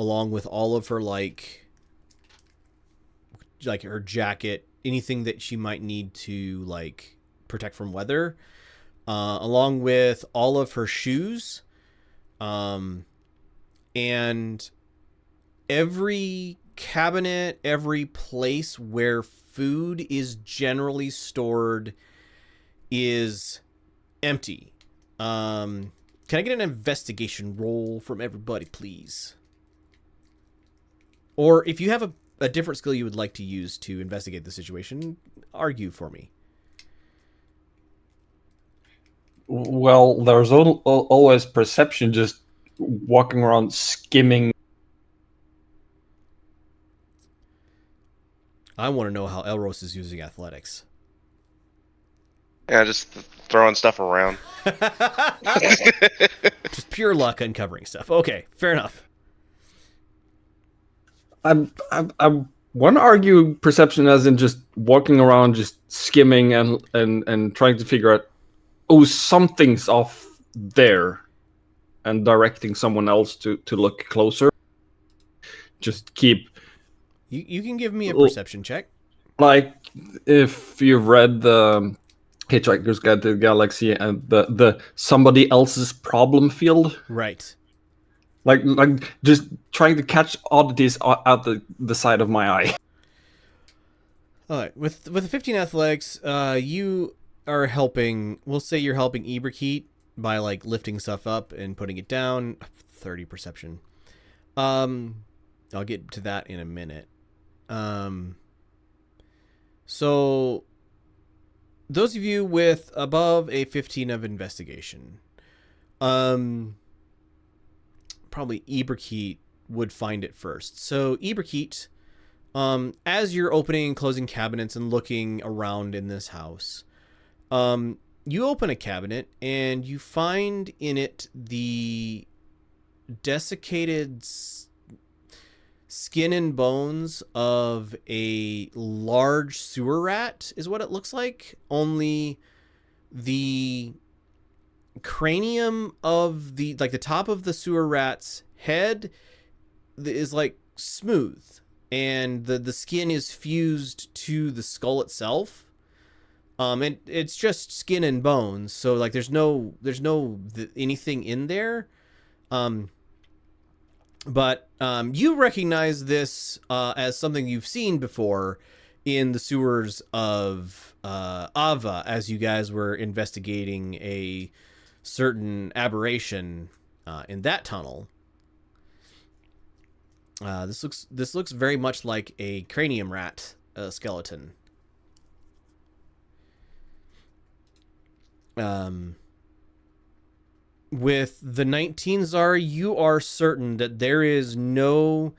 along with all of her like her jacket, anything that she might need to like protect from weather, along with all of her shoes, and every cabinet, every place where food is generally stored is empty. Can I get an investigation roll from everybody, please? Or if you have a different skill you would like to use to investigate the situation, argue for me. Well, there's always perception, just walking around skimming. I want to know how Elros is using athletics. Yeah, just throwing stuff around. Just pure luck uncovering stuff. Okay, fair enough. I want to argue perception as in just walking around, just skimming and trying to figure out, oh, something's off there, and directing someone else to look closer. Just keep. You can give me a perception check. Like if you've read the Hitchhiker's Guide to the Galaxy and the somebody else's problem field, Right. like just trying to catch oddities out the side of my eye. All right, with the 15 athletics, you are helping. We'll say you're helping Iberkeet by like lifting stuff up and putting it down. 30 perception. I'll get to that in a minute. So those of you with above a 15 of investigation, probably Iberkeet would find it first. So Iberkeet, as you're opening and closing cabinets and looking around in this house, you open a cabinet and you find in it the desiccated skin and bones of a large sewer rat is what it looks like. Only the cranium of the top of the sewer rat's head is like smooth, and the skin is fused to the skull itself. And it's just skin and bones, so like there's no anything in there. But you recognize this as something you've seen before in the sewers of Ava, as you guys were investigating a certain aberration in that tunnel. This looks very much like a cranium rat skeleton. With the 19 Zara, you are certain that there is no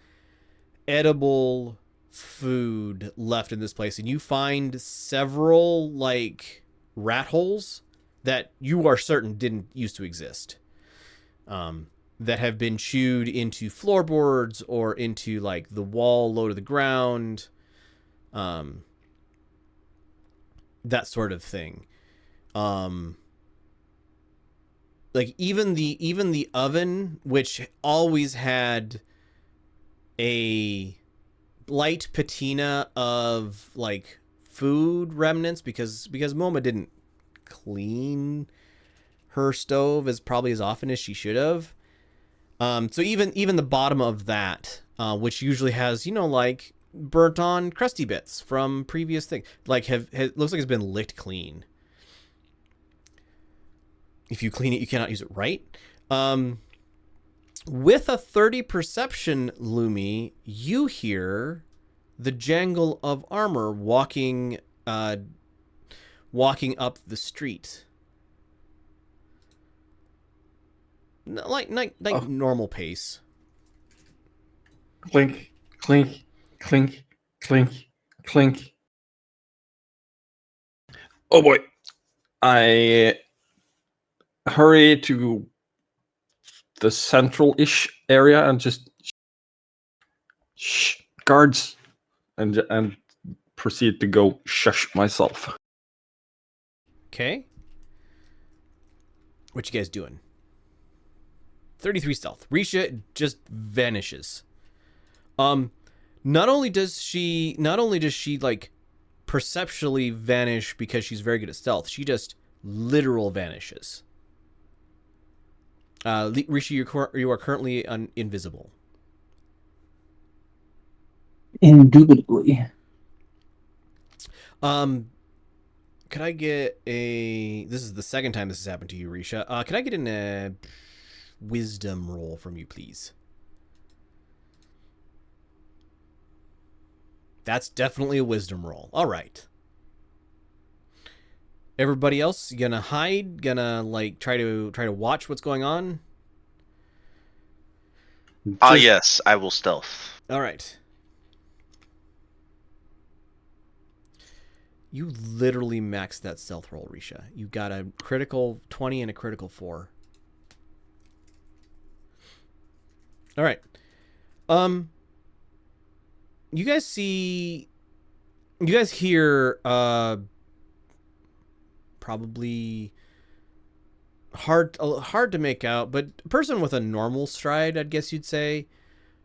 edible food left in this place, and you find several like rat holes that you are certain didn't used to exist, that have been chewed into floorboards or into like the wall low to the ground, that sort of thing. Like even the oven, which always had a light patina of like food remnants, because Moma didn't clean her stove as often as she should have. So even the bottom of that, which usually has, like burnt on crusty bits from previous things, like looks like it's been licked clean. If you clean it, you cannot use it right. With a 30 perception, Lumi, you hear the jangle of armor walking up the street. Like normal pace. Clink, clink, clink, clink, clink. Oh boy. I hurry to the central-ish area and just shh, guards, and proceed to go shush myself. Okay. What you guys doing? 33 stealth. Risha just vanishes. Not only does she like perceptually vanish because she's very good at stealth, she just literal vanishes. Rishi, you are currently invisible. Indubitably. Could I get a... This is the second time this has happened to you, Risha. Could I get a wisdom roll from you, please? That's definitely a wisdom roll. All right. Everybody else gonna hide? Gonna like try to watch what's going on? Yes, I will stealth. All right. You literally maxed that stealth roll, Risha. You got a critical 20 and a critical 4. All right. You guys hear probably hard to make out, but a person with a normal stride, I'd guess you'd say,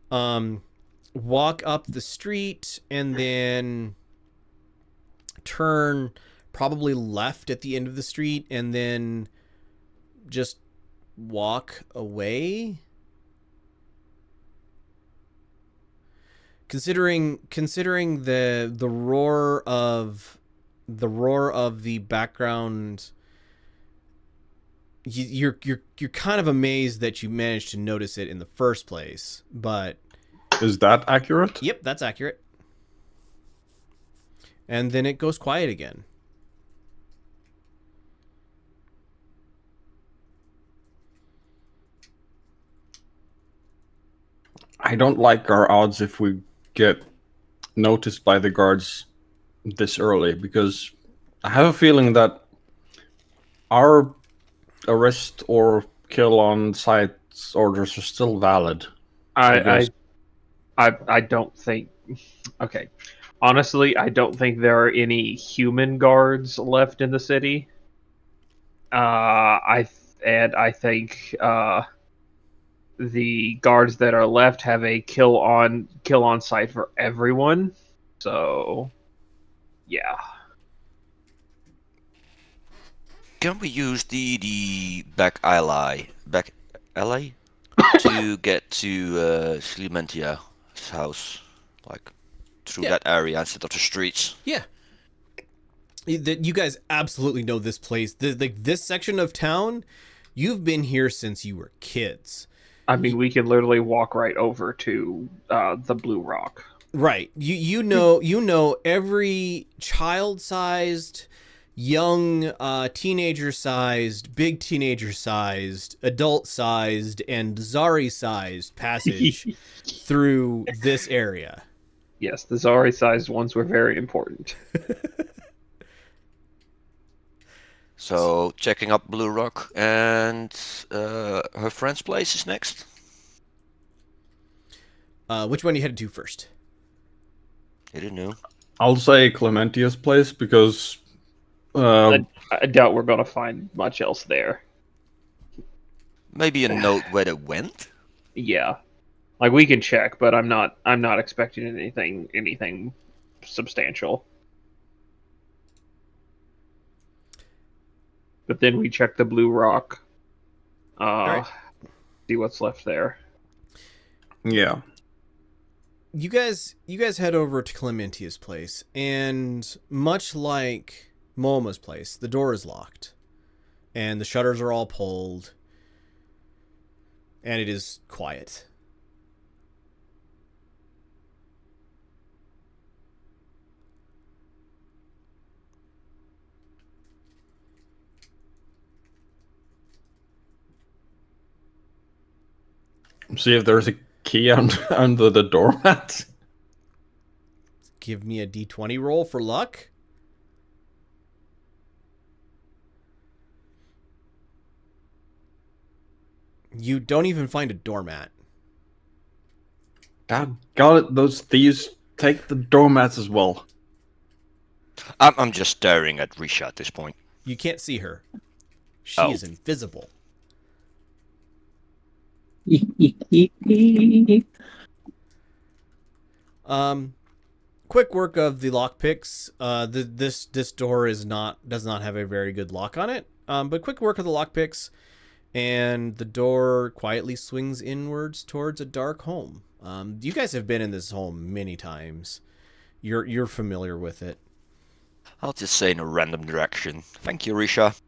walk up the street and then turn probably left at the end of the street and then just walk away. Considering the roar of the background, you're kind of amazed that you managed to notice it in the first place. But is that accurate? Yep, that's accurate. And then it goes quiet again. I don't like our odds if we get noticed by the guards this early, because I have a feeling that our arrest or kill on sight orders are still valid. I don't think. Okay, honestly, I don't think there are any human guards left in the city. I think the guards that are left have a kill on sight for everyone. So, yeah. Can we use the back alley to get to Slimentia's house, like through that area instead of the streets? Yeah. You guys absolutely know this place. This section of town, you've been here since you were kids. I mean, we can literally walk right over to the Blue Rock. Right. You know every child-sized, young teenager-sized, big teenager-sized, adult-sized, and Zari-sized passage through this area. Yes, the Zari-sized ones were very important. So checking up Blue Rock, and her friend's place is next. Which one are you headed to first? I don't know. I'll say Clementia's place because I doubt we're gonna find much else there. Maybe a note where they went. Yeah, like we can check, but I'm not expecting anything substantial. But then we check the Blue Rock. Right. See what's left there. Yeah. You guys head over to Clementia's place, and much like Moma's place, the door is locked, and the shutters are all pulled, and it is quiet. See if there's a key under the doormat. Give me a d20 roll for luck. You don't even find a doormat. God, got it. Those thieves take the doormats as well. I'm just staring at Risha at this point. You can't see her. She is invisible. Quick work of the lockpicks. This door does not have a very good lock on it. But quick work of the lockpicks, and the door quietly swings inwards towards a dark home. You guys have been in this home many times. You're familiar with it. I'll just say in a random direction. Thank you, Risha.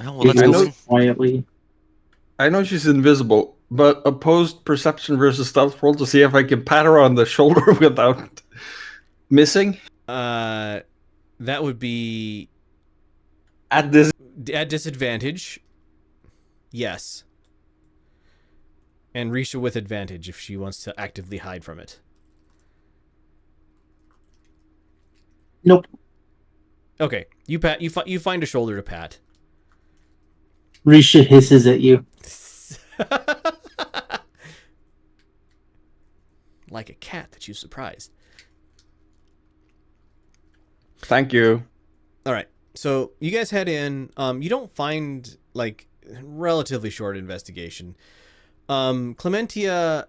Oh, well, let's I go know- in. quietly. I know she's invisible, but opposed perception versus stealth roll to see if I can pat her on the shoulder without missing. That would be At this, at disadvantage. Yes. And Risha with advantage if she wants to actively hide from it. Nope. Okay, you pat. You find a shoulder to pat. Risha hisses at you. Like a cat that you surprised. thank you. All right, so you guys head in. You don't find like relatively short investigation. Clementia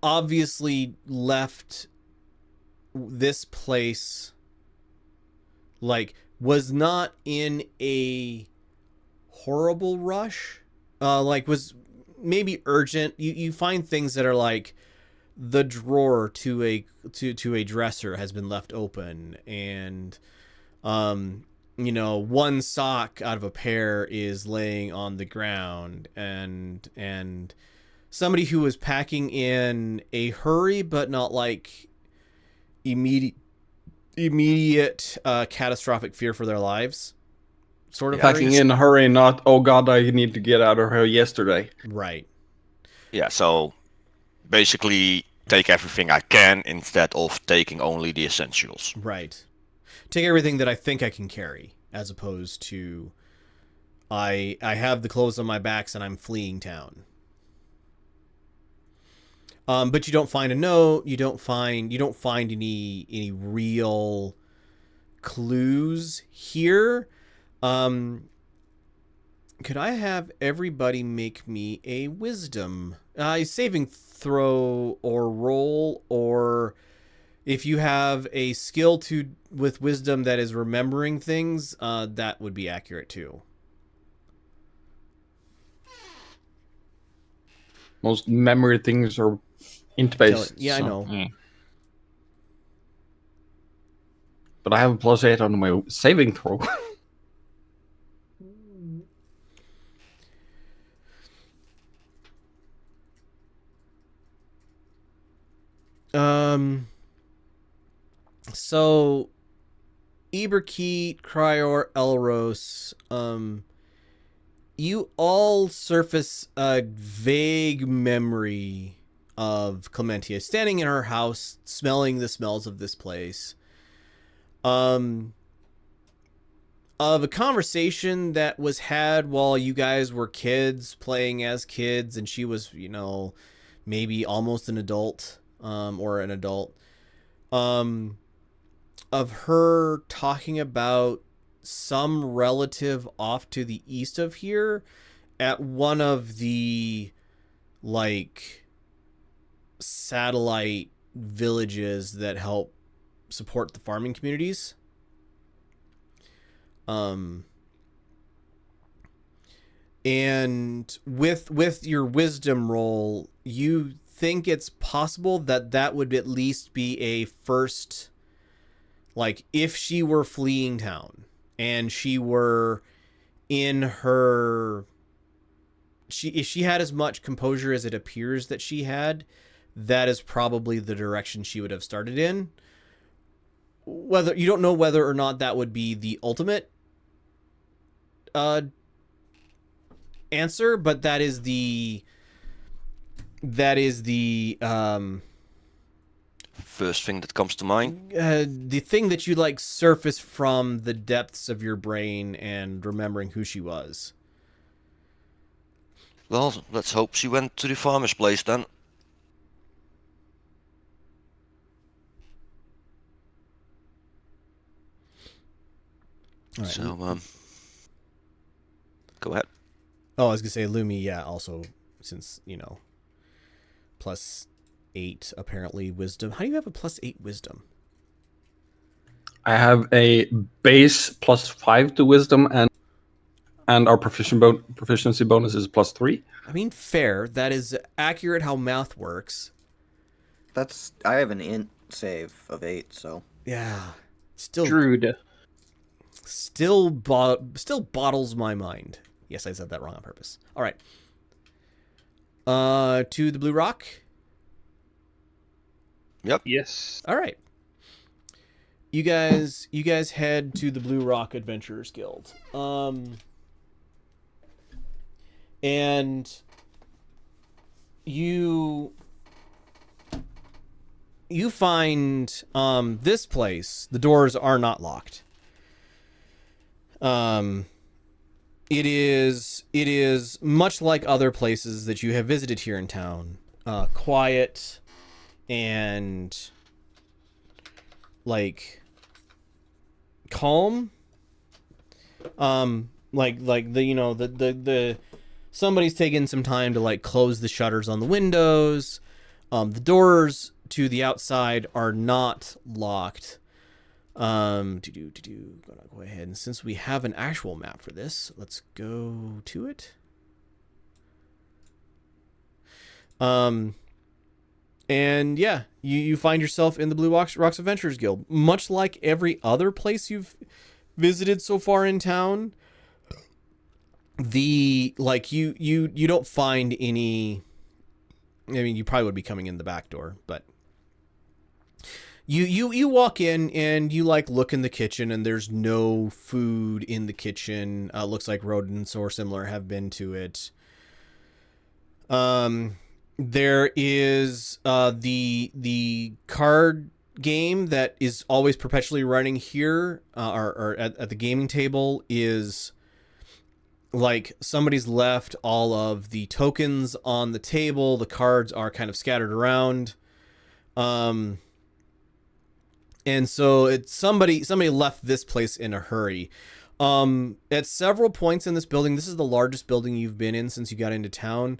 obviously left this place, like, was not in a horrible rush. Like, was maybe urgent. You find things that are like the drawer to a dresser has been left open, and one sock out of a pair is laying on the ground, and somebody who was packing in a hurry but not like immediate catastrophic fear for their lives sort of Packing hurry. in a hurry, not, oh god, I need to get out of here yesterday. Right. Yeah, so basically take everything I can instead of taking only the essentials. Right. Take everything that I think I can carry, as opposed to I have the clothes on my backs and I'm fleeing town. But you don't find a note. You don't find any real clues here. Could I have everybody make me a wisdom saving throw or roll, or if you have a skill with wisdom that is remembering things, that would be accurate too. Most memory things are int-based. Yeah, I know. But I have a +8 on my saving throw. So Eberkeet, Cryor, Elros, you all surface a vague memory of Clementia standing in her house, smelling the smells of this place. Of a conversation that was had while you guys were kids, playing as kids, and she was, maybe almost an adult, or an adult. Of her talking about some relative off to the east of here at one of the, like, satellite villages that help support the farming communities. And with your wisdom roll, you think it's possible that would at least be a first, like, if she were fleeing town and she were in her, if she had as much composure as it appears that she had, that is probably the direction she would have started in. Whether you don't know whether or not that would be the ultimate answer, but that is the First thing that comes to mind. the thing that you like surface from the depths of your brain and remembering who she was. Well, let's hope she went to the farmer's place then. All right. So, Go ahead. Oh, I was gonna say Lumi, yeah, also since, +8 apparently wisdom. How do you have a +8 wisdom? I have a base +5 to wisdom, and our proficiency bonus is +3. I mean, fair. That is accurate how math works. I have an int save of 8, so Yeah. Still Druid. still bottles my mind. Yes, I said that wrong on purpose. All right. To the Blue Rock. Yep. Yes. All right. You guys head to the Blue Rock Adventurers Guild. And you find this place, the doors are not locked. It is much like other places that you have visited here in town. Quiet and like calm. Like the somebody's taken some time to like close the shutters on the windows. The doors to the outside are not locked. Gonna go ahead, and since we have an actual map for this, let's go to it. And yeah, you find yourself in the Blue Rocks Adventurers Guild, much like every other place you've visited so far in town. You don't find any. I mean, you probably would be coming in the back door, but you walk in and you like look in the kitchen, and there's no food in the kitchen. Looks like rodents or similar have been to it. There is the card game that is always perpetually running here, or at the gaming table, is like somebody's left all of the tokens on the table. The cards are kind of scattered around. And so it's somebody left this place in a hurry. At several points in this building, this is the largest building you've been in since you got into town.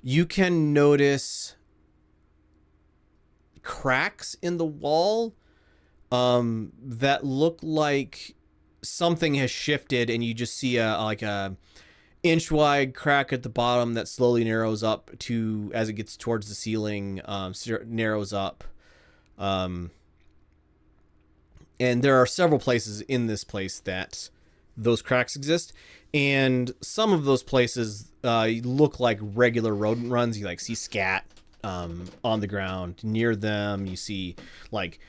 You can notice cracks in the wall that look like something has shifted, and you just see a inch wide crack at the bottom that slowly narrows up to, as it gets towards the ceiling, narrows up. And there are several places in this place that those cracks exist, and some of those places look like regular rodent runs. You like see scat on the ground near them. You see like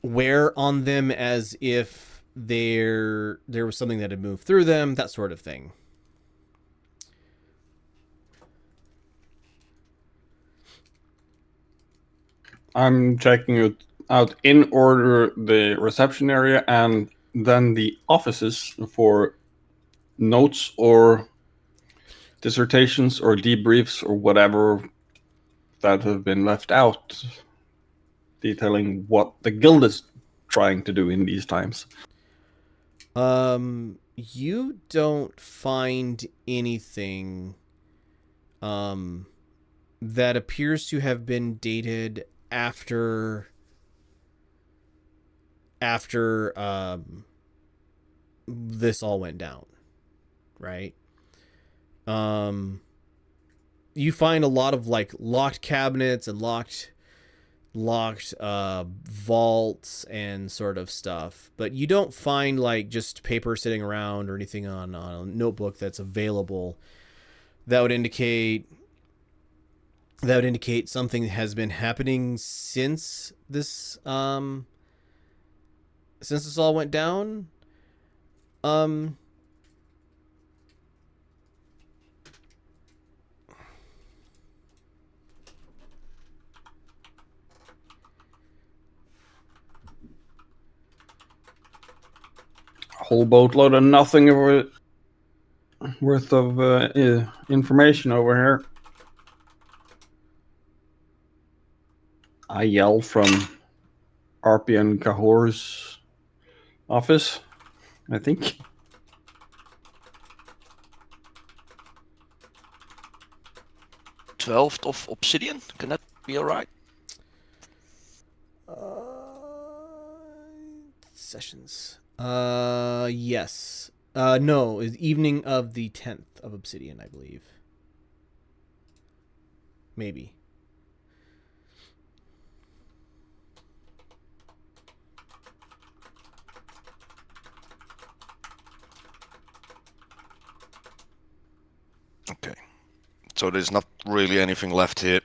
wear on them as if there was something that had moved through them, that sort of thing. I'm checking it out in order: the reception area and then the offices for notes or dissertations or debriefs or whatever that have been left out, detailing what the guild is trying to do in these times. You don't find anything that appears to have been dated after this all went down, right? You find a lot of like locked cabinets and locked vaults and sort of stuff, but you don't find like just paper sitting around or anything on a notebook that's available that would indicate something has been happening since this all went down. A whole boatload of nothing worth of information over here. I yell from RPN Cahor's office, I think. 12th of obsidian. Can that be alright? Sessions. Yes. No, is evening of the 10th of obsidian, I believe. Maybe. Okay. So there's not really anything left here.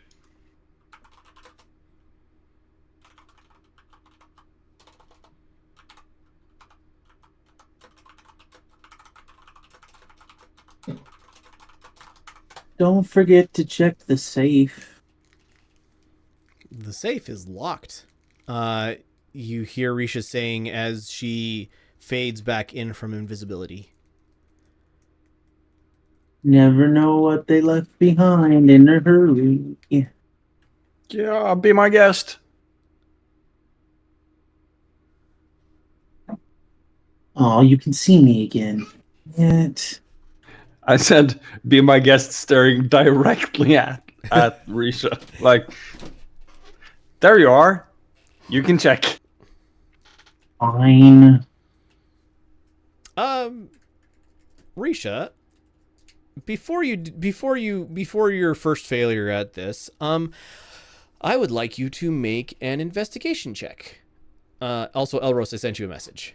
Don't forget to check the safe. The safe is locked. You hear Risha saying as she fades back in from invisibility. Never know what they left behind in a hurry. Yeah, be my guest. Oh, you can see me again. Yet. I said, be my guest, staring directly at Risha. Like, there you are. You can check. Fine. Risha, before your first failure at this, I would like you to make an investigation check. Also, Elros, I sent you a message.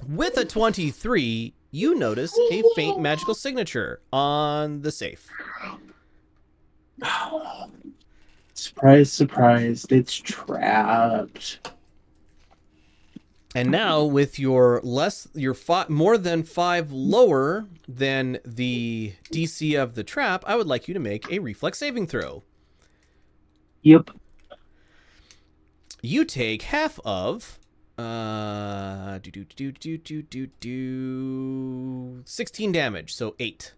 With a 23, you notice a faint magical signature on the safe. Surprise, surprise. It's trapped. And now, with your more than 5 lower than the DC of the trap, I would like you to make a reflex saving throw. Yep. You take half of 16 damage, so 8.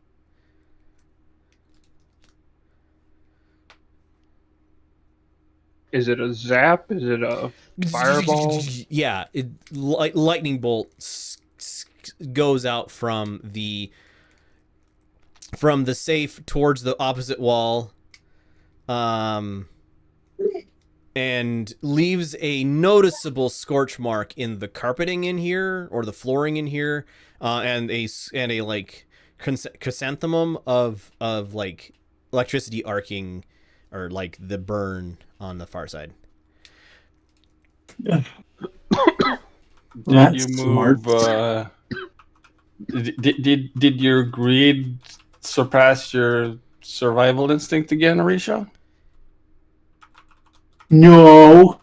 Is it a zap? Is it a fireball? Yeah, lightning bolt goes out from the safe towards the opposite wall, and leaves a noticeable scorch mark in the carpeting in here, or the flooring in here, and a like chrysanthemum of like electricity arcing, or like the burn on the far side. Did That's you smart. move? Did your greed surpass your survival instinct again, Arisha? No.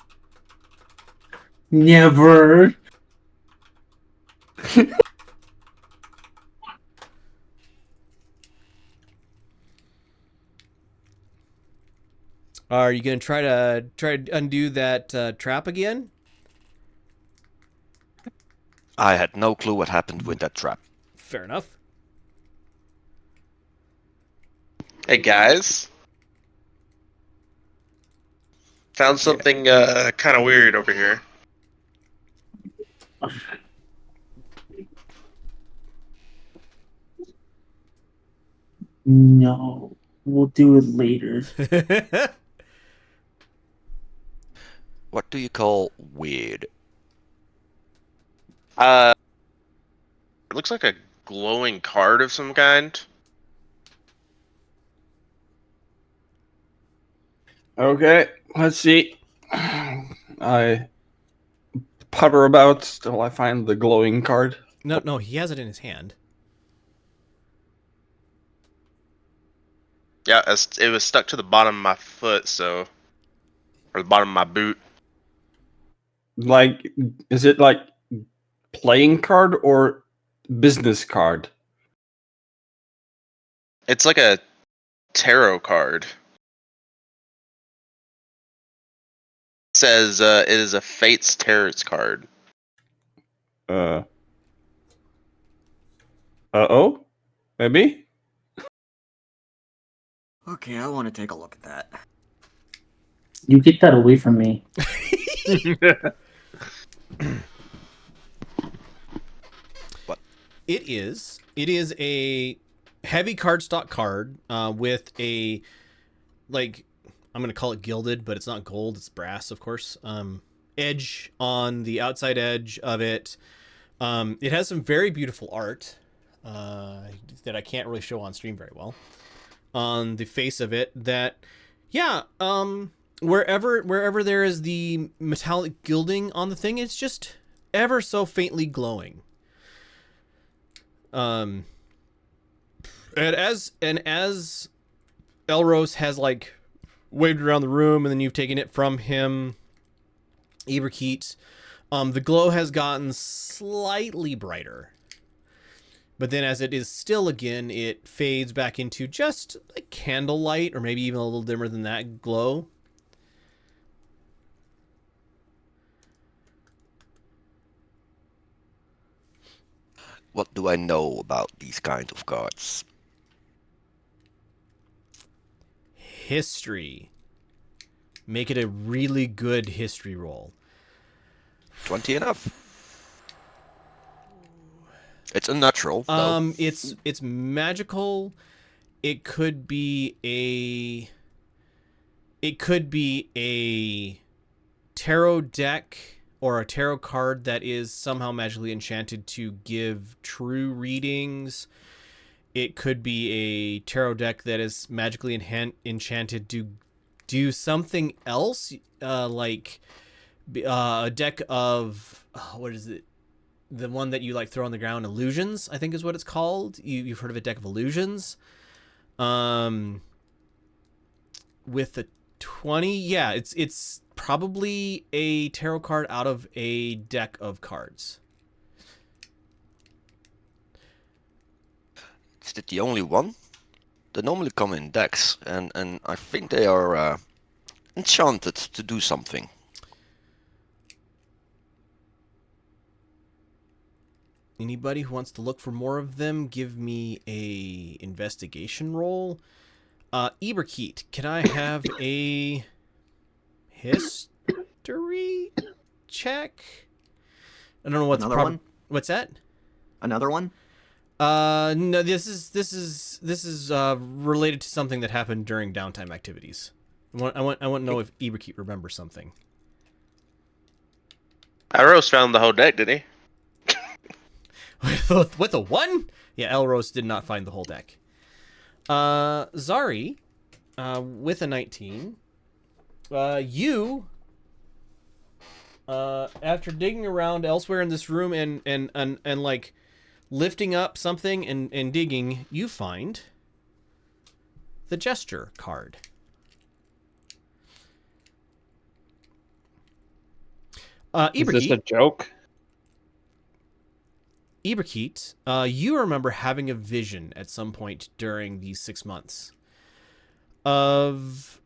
Never. Are you gonna try to undo that trap again? I had no clue what happened with that trap. Fair enough. Hey guys. Found something kind of weird over here. No. We'll do it later. What do you call weird? It looks like a glowing card of some kind. Okay, let's see. I putter about till I find the glowing card. No, he has it in his hand. Yeah, it was stuck to the bottom of my foot, or the bottom of my boot. Like, is it like playing card or business card? It's like a tarot card. It says it is a Fate's Tarot card. Oh? Maybe? Okay, I want to take a look at that. You get that away from me. It is a heavy cardstock card with a, like, I'm going to call it gilded, but it's not gold, it's brass, of course. Edge on the outside edge of it. It has some very beautiful art that I can't really show on stream very well on the face of it. That, yeah, wherever there is the metallic gilding on the thing, it's just ever so faintly glowing. And as Elros has like waved around the room, and then you've taken it from him, Eberkeet, the glow has gotten slightly brighter. But then as it is still again, it fades back into just like candlelight, or maybe even a little dimmer than that glow. What do I know about these kind of cards? History. Make it a really good history roll. 20 enough? It's unnatural. Though. It's magical. It could be a tarot deck or a tarot card that is somehow magically enchanted to give true readings. It could be a tarot deck that is magically enchanted to do something else, like a deck of what is it? The one that you like throw on the ground, illusions, I think is what it's called. You've heard of a deck of illusions. With a 20, yeah, it's probably a tarot card out of a deck of cards. Is it the only one? They normally come in decks, and I think they are enchanted to do something. Anybody who wants to look for more of them, give me a investigation roll. Eberkeet, can I have a history check? I don't know what's Another one? What's that? Another one? No, this is related to something that happened during downtime activities. I want to know if Eberkeet remembers something. Arrows found the whole deck, did he? With a 1? Yeah, Elros did not find the whole deck. Zari, with a 19, you, after digging around elsewhere in this room and like lifting up something and digging, you find the gesture card. Is this a Eberkeet, joke? you remember having a vision at some point during these 6 months of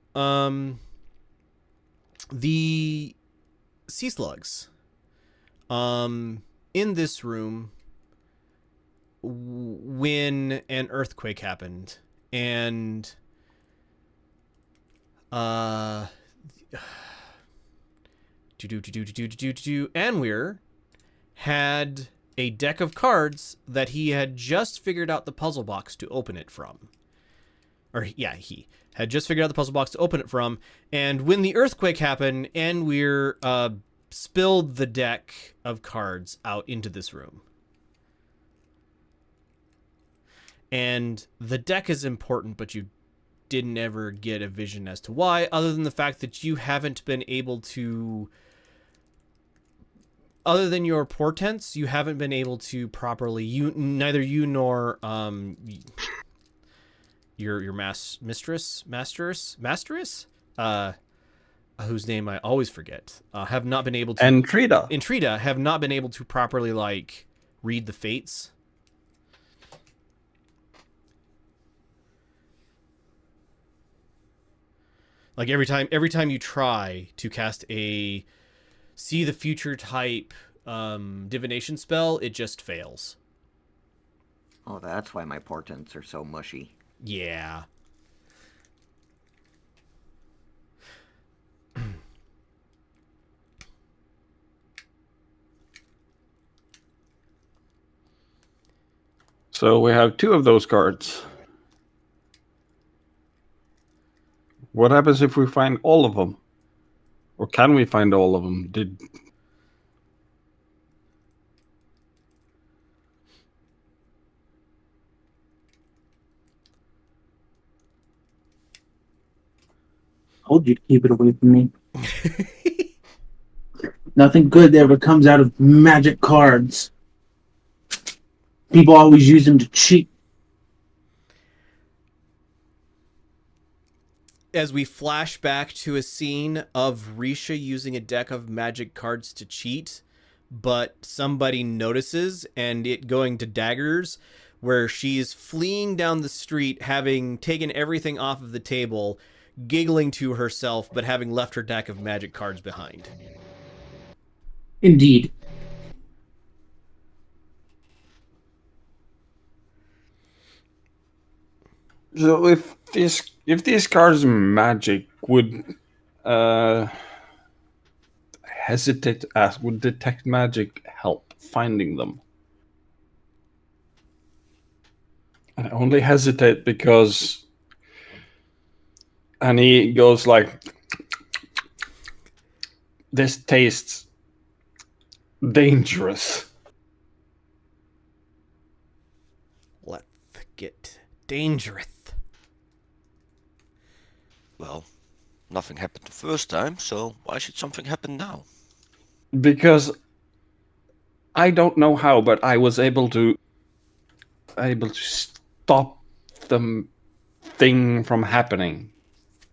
the sea slugs in this room when an earthquake happened, and Anwir had a deck of cards that he had just figured out the puzzle box to open it from. Or, yeah, he had just figured out the puzzle box to open it from, and when the earthquake happened, Anwir spilled the deck of cards out into this room. And the deck is important, but you didn't ever get a vision as to why, other than the fact that you haven't been able to, other than your portents, you haven't been able to properly, neither you nor your mistress, whose name I always forget, have not been able to, Entreda have not been able to properly like read the fates. Like every time you try to cast a see the future type divination spell, it just fails. Oh, that's why my portents are so mushy. Yeah. So we have 2 of those cards. What happens if we find all of them? Or can we find all of them? Told you to keep it away from me. Nothing good ever comes out of magic cards. People always use them to cheat. As we flash back to a scene of Risha using a deck of magic cards to cheat, but somebody notices and it going to daggers, where she's fleeing down the street, having taken everything off of the table, giggling to herself, but having left her deck of magic cards behind. Indeed. So if these cards are magic, would hesitate to ask, would detect magic help finding them? And I only hesitate because and he goes like, this tastes dangerous. Let's get dangerous. Well, nothing happened the first time, so why should something happen now? Because I don't know how, but I was able to stop the thing from happening.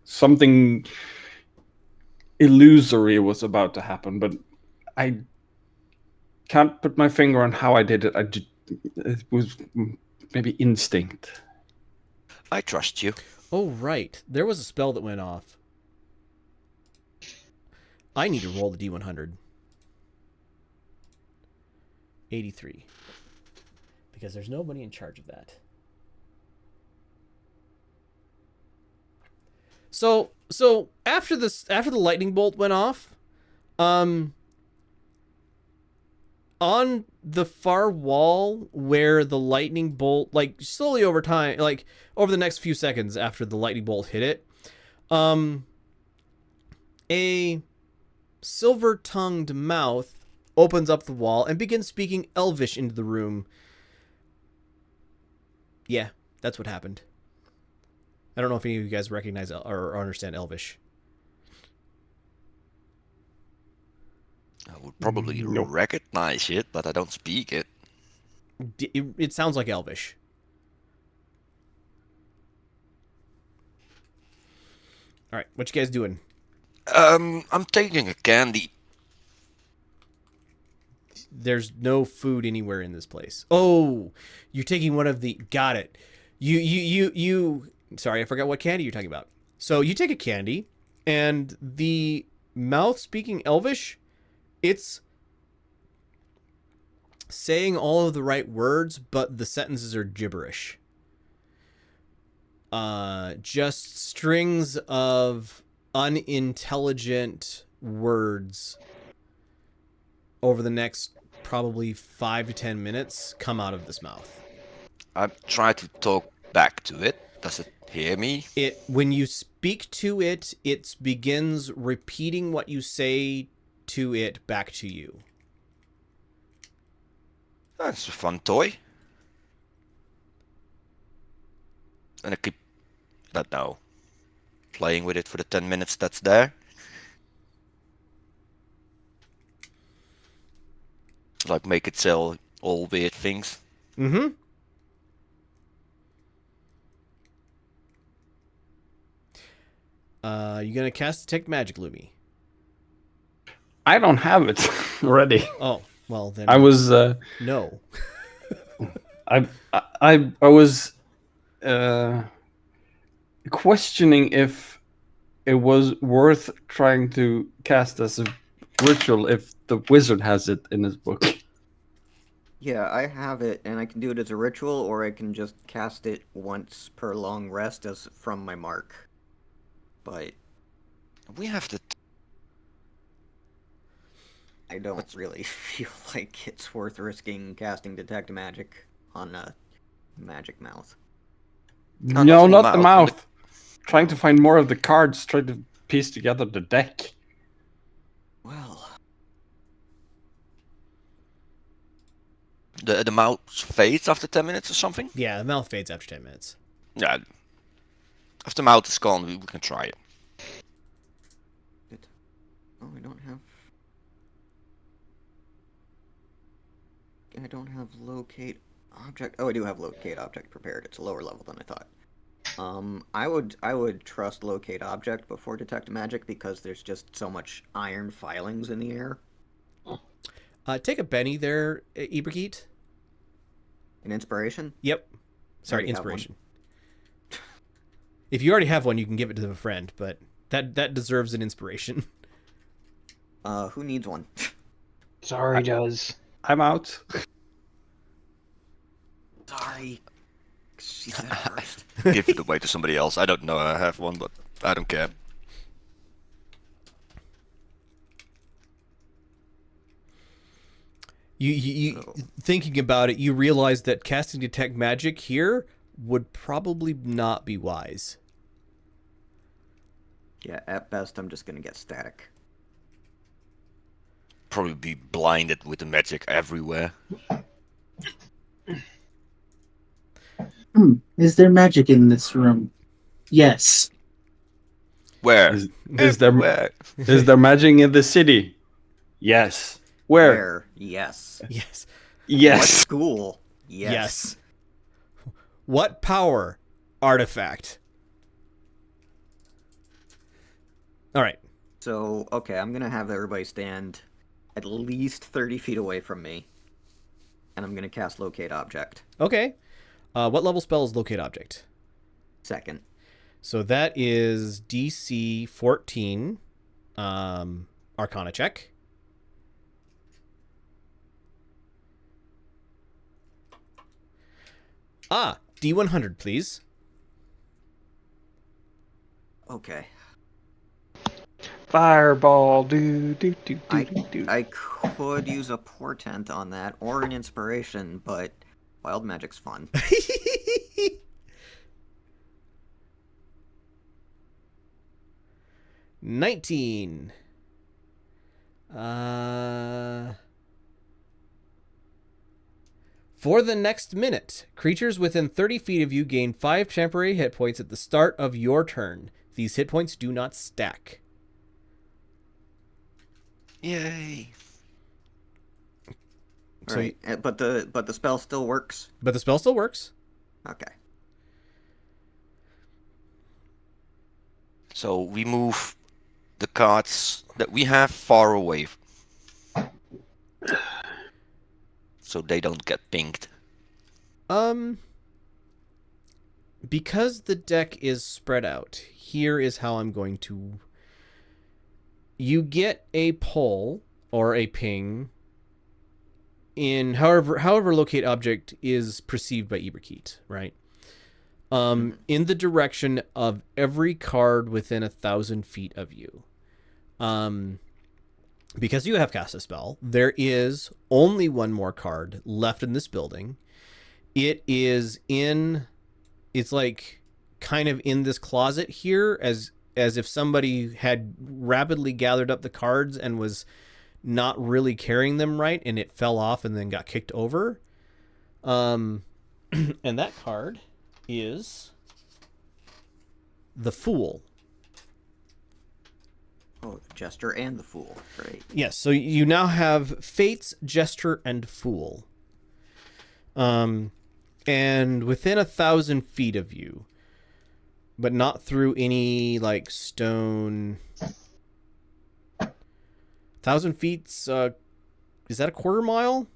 Something illusory was about to happen, but I can't put my finger on how I did it. It was maybe instinct. I trust you. Oh, right. There was a spell that went off. I need to roll the D100. 83. Because there's nobody in charge of that. So after the lightning bolt went off, on the far wall where the lightning bolt, like slowly over time, like over the next few seconds after the lightning bolt hit it, a silver-tongued mouth opens up the wall and begins speaking Elvish into the room. Yeah, that's what happened. I don't know if any of you guys recognize or understand Elvish. I would probably recognize it, but I don't speak it. It sounds like Elvish. All right, what you guys doing? I'm taking a candy. There's no food anywhere in this place. Oh, you're taking one of the... Got it. You... Sorry, I forgot what candy you're talking about. So you take a candy, and the mouth speaking Elvish, it's saying all of the right words, but the sentences are gibberish. Just strings of unintelligent words over the next probably 5 to 10 minutes come out of this mouth. I try to talk back to it. Does it hear me? When you speak to it, it begins repeating what you say to it back to you. That's a fun toy. And I keep, I don't know, playing with it for the 10 minutes that's there. Like make it sell all weird things. Mm-hmm. You gonna cast Detect Magic, Lumi? I don't have it already. Oh, well then. I was no. I was questioning if it was worth trying to cast as a ritual if the wizard has it in his book. Yeah, I have it, and I can do it as a ritual, or I can just cast it once per long rest as from my mark. But We have to. I don't really feel like it's worth risking casting Detect Magic on a magic mouth. No, not the mouth. trying to find more of the cards, trying to piece together the deck. Well, The mouse fades after 10 minutes or something? Yeah, the mouth fades after 10 minutes. Yeah. If the mouth is gone, we can try it. oh, I don't have locate object. Oh, I do have locate object prepared. It's a lower level than I thought. I would trust locate object before detect magic because there's just so much iron filings in the air. Take a Benny there, Ibrahit. An inspiration? Yep. Sorry, already have one. inspiration. If you already have one, you can give it to a friend, but that deserves an inspiration. Who needs one? Sorry, does. I'm out. Sorry. She said first. Give it away to somebody else. I don't know I have one, but I don't care. You thinking about it, you realize that casting detect magic here would probably not be wise. Yeah, at best, I'm just gonna get static. Probably be blinded with the magic everywhere. Is there magic in this room? Yes. Where? Is there Where? is there magic in the city? Yes. Where? Yes. Yes. What Yes. school? Yes. What power? Artifact. All right. So, okay, I'm gonna have everybody stand at least 30 feet away from me. And I'm gonna cast Locate Object. Okay. What level spell is Locate Object? Second. So that is DC 14 Arcana check. D100, please. Okay. Fireball, do. I could use a Portent on that, or an Inspiration, but Wild Magic's fun. 19. For the next minute, creatures within 30 feet of you gain 5 temporary hit points at the start of your turn. These hit points do not stack. Yay. So- Right, but the spell still works. But the spell still works. Okay. So we move the cards that we have far away. So they don't get pinged. Because the deck is spread out, here is how I'm going to... You get a pull or a ping in however locate object is perceived by Ibrahit, right? In the direction of every card within 1,000 feet of you. Because you have cast a spell, there is only one more card left in this building. It's like kind of in this closet here, as if somebody had rapidly gathered up the cards and was not really carrying them right, and it fell off and then got kicked over. And that card is the Fool. Oh, the Jester and the Fool. Great. Yes, so you now have Fates, Jester, and Fool. And within 1,000 feet of you, but not through any, like, stone... 1,000 feet's, is that a quarter mile?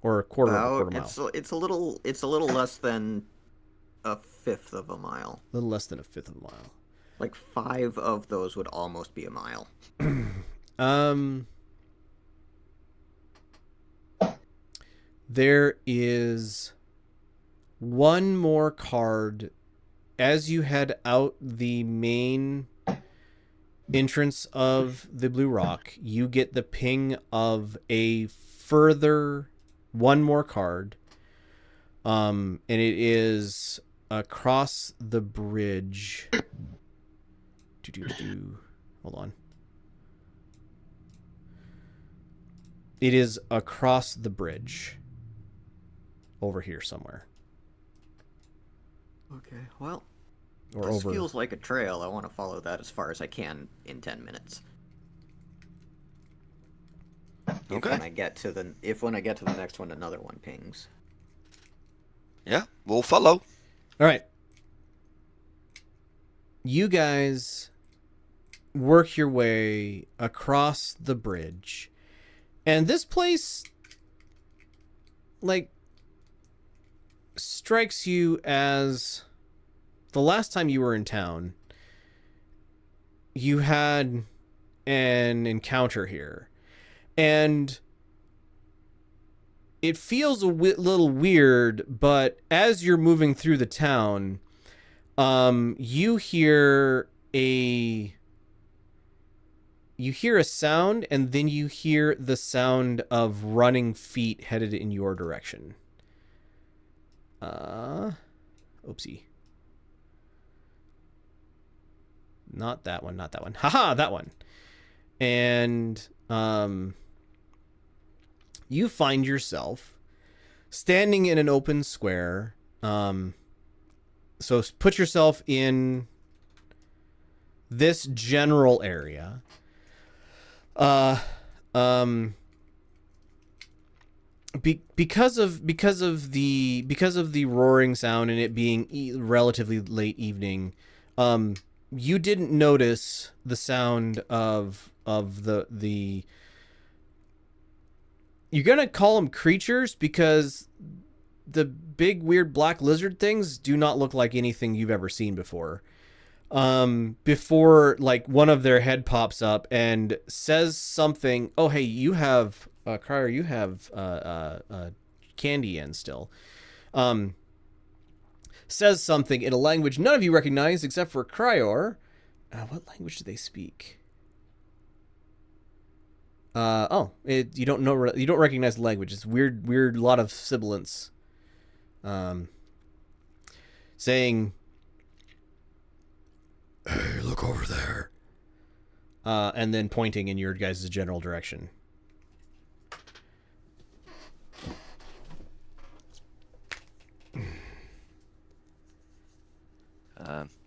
Or a quarter of a quarter mile? It's a little less than a fifth of a mile. A little less than a fifth of a mile. Like 5 of those would almost be a mile. There is one more card as you head out the main entrance of the Blue Rock. You get the ping of a further one more card. And it is across the bridge. Hold on. It is across the bridge. Over here somewhere. Okay, well, Or this over. feels like a trail. I want to follow that as far as I can in 10 minutes. If Okay. when I get to the next one, another one pings. Yeah, we'll follow. All right. You guys work your way across the bridge. And this place, like, strikes you as the last time you were in town, you had an encounter here. And it feels a little weird, but as you're moving through the town, you hear a sound, and then you hear the sound of running feet headed in your direction. Oopsie. Not that one. Haha, that one. And you find yourself standing in an open square. So put yourself in this general area. Because of the roaring sound and it being relatively late evening, you didn't notice the sound of the you're gonna call them creatures because the big weird black lizard things do not look like anything you've ever seen before. Before like one of their head pops up and says something. Oh, hey, you have Crier, you have candy in still. Says something in a language none of you recognize except for Crier. What language do they speak? You don't know. You don't recognize the language. It's weird. Lot of sibilants. Saying, "Hey, look over there," and then pointing in your guys' general direction.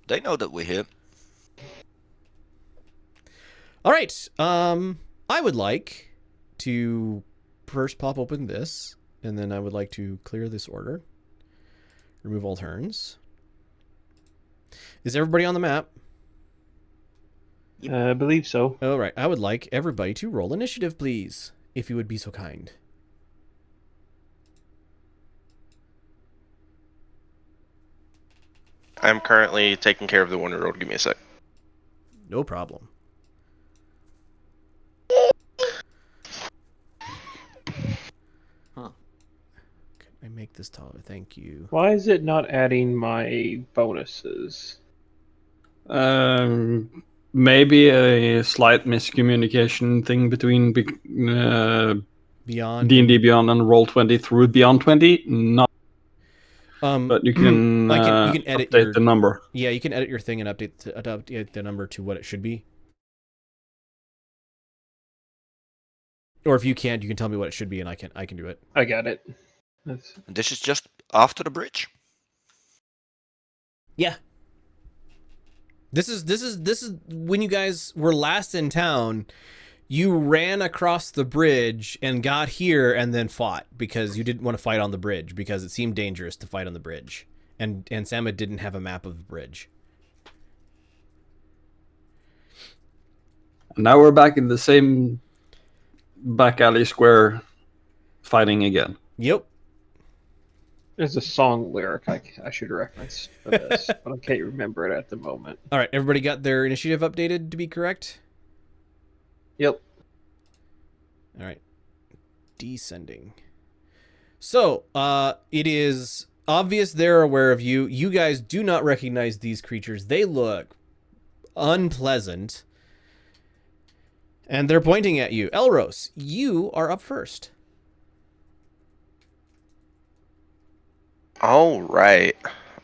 They know that we're here. All right. I would like to first pop open this, and then I would like to clear this order. Remove all turns. Is everybody on the map? I believe so. All right. I would like everybody to roll initiative, please, if you would be so kind. I'm currently taking care of the 1-year-old. Give me a sec. No problem. Huh. Can I make this taller? Thank you. Why is it not adding my bonuses? Maybe a slight miscommunication thing between Beyond D&D Beyond and Roll20 through Beyond 20. Not, but you can you can edit update the number. Yeah, you can edit your thing and update the number to what it should be. Or if you can't, you can tell me what it should be, and I can do it. I got it. This is just after the bridge. Yeah. This is when you guys were last in town. You ran across the bridge and got here and then fought because you didn't want to fight on the bridge because it seemed dangerous to fight on the bridge. And Sama didn't have a map of the bridge. Now we're back in the same back alley square fighting again. Yep. There's a song lyric I should reference for this, but I can't remember it at the moment. All right, everybody got their initiative updated to be correct? Yep. All right. Descending. So, it is obvious they're aware of you. You guys do not recognize these creatures. They look unpleasant. And they're pointing at you. Elros, you are up first. All right.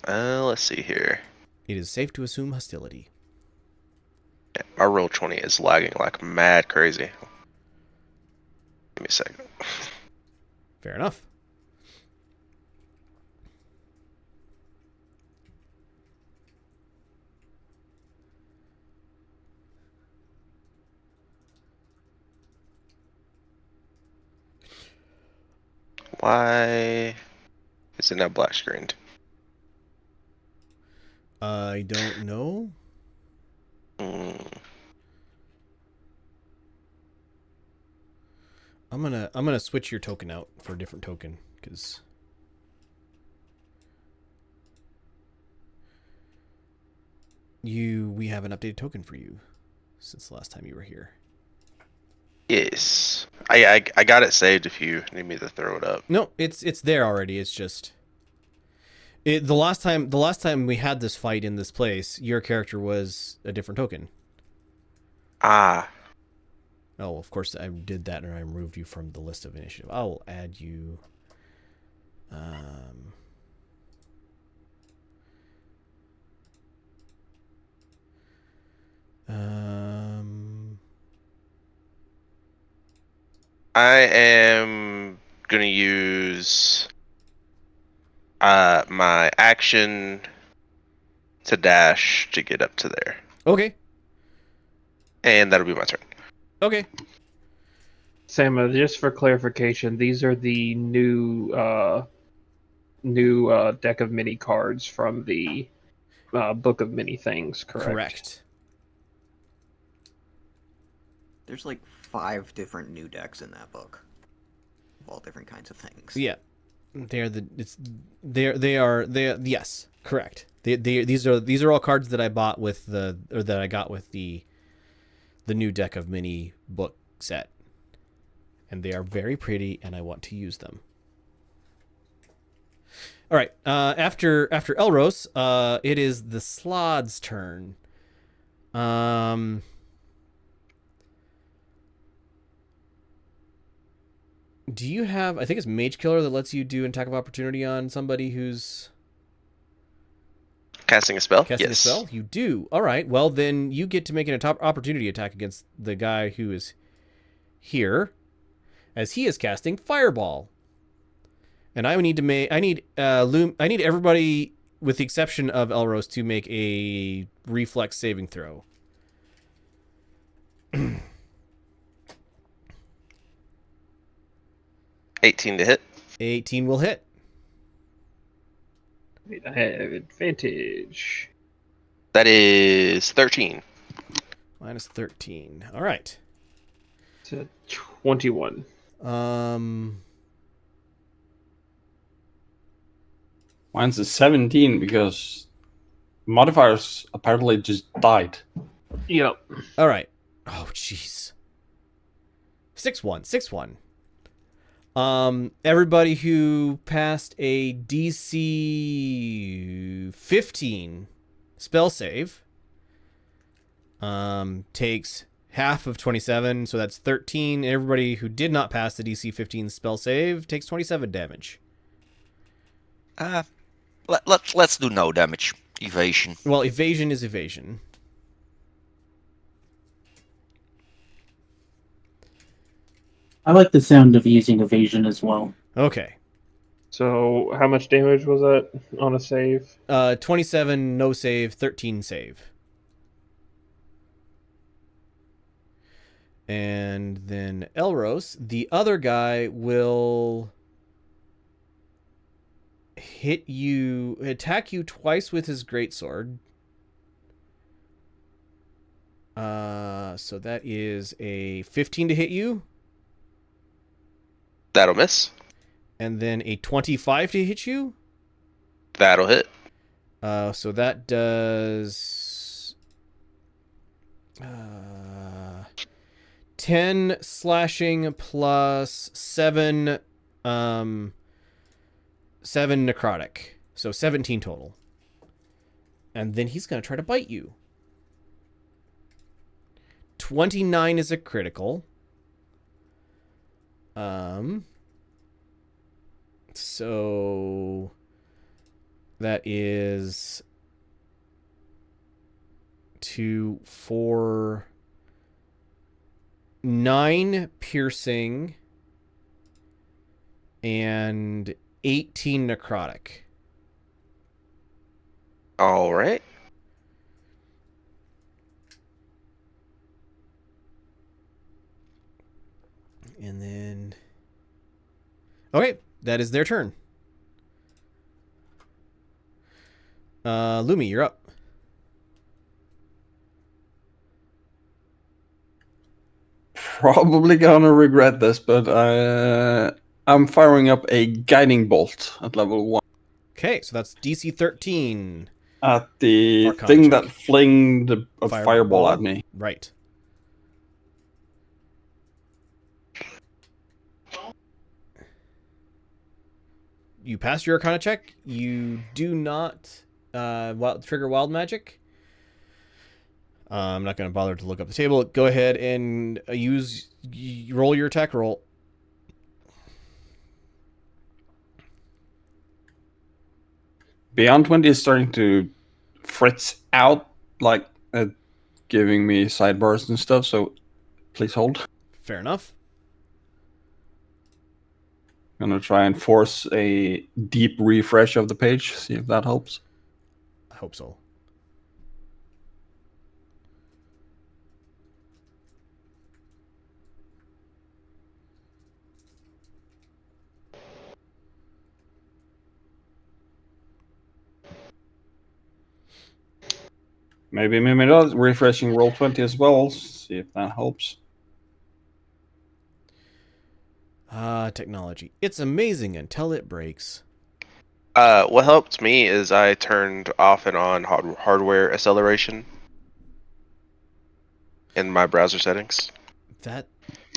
Let's see here. It is safe to assume hostility. Yeah, my roll 20 is lagging like mad crazy. Give me a second. Fair enough. Why is it now black screened? I don't know. Hmm. I'm gonna switch your token out for a different token because we have an updated token for you since the last time you were here. Yes. I got it saved if you need me to throw it up. No, it's there already. It's just the last time we had this fight in this place, your character was a different token. Ah. Oh, of course I did that and I removed you from the list of initiative. I'll add you. I am gonna use my action to dash to get up to there. Okay. And that'll be my turn. Okay. Sam, just for clarification, these are the new deck of mini cards from the Book of Many Things, correct? Correct. There's like 5 different new decks in that book, of all different kinds of things. Yeah. Yes, correct. These are all cards that I bought with that I got with the new deck of mini book set. And they are very pretty and I want to use them. All right, after Elros, it is the Slod's turn. Do you have? I think it's Mage Killer that lets you do an attack of opportunity on somebody who's Casting a spell? casting Yes. a spell. You do. All right. Well, then you get to make an opportunity attack against the guy who is here, as he is casting Fireball. And I need to make. I need everybody, with the exception of Elros, to make a reflex saving throw. 18 to hit. 18 will hit. I have advantage. That is 13. Minus 13. All right. It's a 21. Mine's a 17 because modifiers apparently just died. Yep. All right. Oh, jeez. 6-1. 6-1. Everybody who passed a DC 15 spell save takes half of 27, so that's 13. Everybody who did not pass the DC 15 spell save takes 27 damage. Let's do no damage. Evasion. Well, evasion is evasion. I like the sound of using evasion as well. Okay. So how much damage was that on a save? 27 no save, 13 save. And then Elros, the other guy, will attack you twice with his greatsword. So that is a 15 to hit you. That'll miss. And then a 25 to hit you. That'll hit. So that does 10 slashing plus 7 necrotic. So 17 total. And then he's going to try to bite you. 29 is a critical. So That is 2, 4, 9 piercing and 18 necrotic. All right. And then... Okay, that is their turn. Lumi, you're up. Probably gonna regret this, but I'm firing up a guiding bolt at level 1 Okay, so that's DC 13. at the Arcana thing check. that flinged a fireball at me. Right. You pass your Arcana check. You do not trigger wild magic. I'm not going to bother to look up the table. Go ahead and roll your attack roll. Beyond 20 is starting to fritz out, like giving me sidebars and stuff, so please hold. Fair enough. I'm gonna try and force a deep refresh of the page, see if that helps. I hope so. Maybe does refreshing roll 20 as well, see if that helps. Technology. It's amazing until it breaks. What helped me is I turned off and on hardware acceleration in my browser settings. That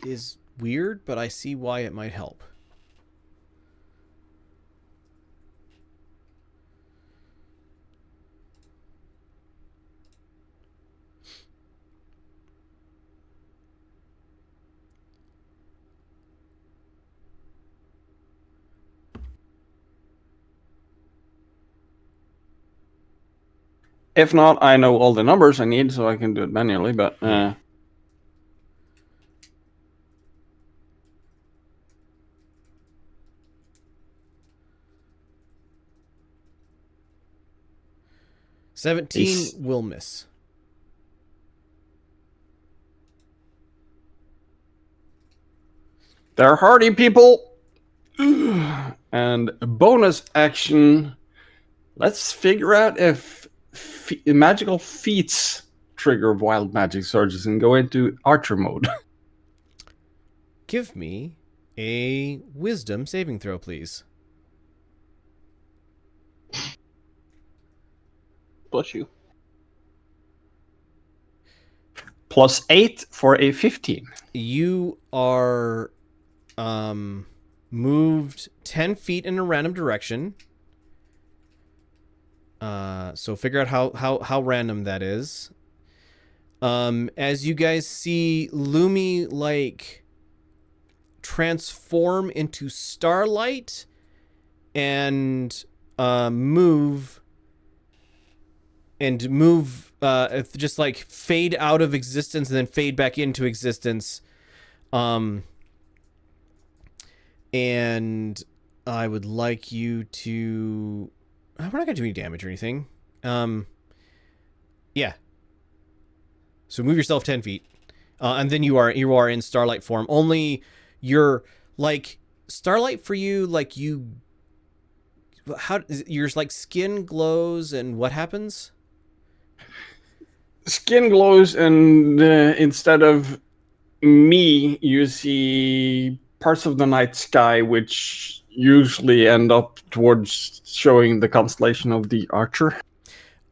is weird, but I see why it might help. If not, I know all the numbers I need, so I can do it manually, but... Yeah. Seventeen will miss. They're hardy people! And bonus action... Let's figure out if magical feats trigger wild magic surges and go into archer mode. Give me a wisdom saving throw, please. Bless you. +8 for a 15. You are moved 10 feet in a random direction. So figure out how random that is. As you guys see Lumi like transform into starlight and move just like fade out of existence and then fade back into existence. And I would like you to... We're not going to do any damage or anything. Yeah. So move yourself 10 feet. And then you are in starlight form. Only you're like... Starlight for you, like you... Your like skin glows and what happens? Skin glows, and instead of me, you see parts of the night sky, which usually end up towards showing the constellation of the Archer.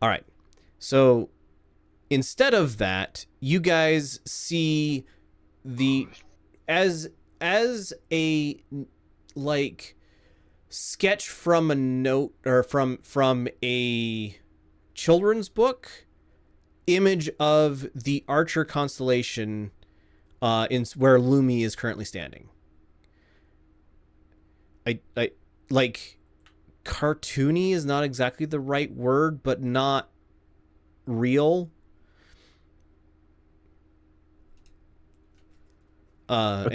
All right. So instead of that, you guys see the as a like sketch from a note or from a children's book image of the Archer constellation in where Lumi is currently standing. I like cartoony is not exactly the right word, but not real. A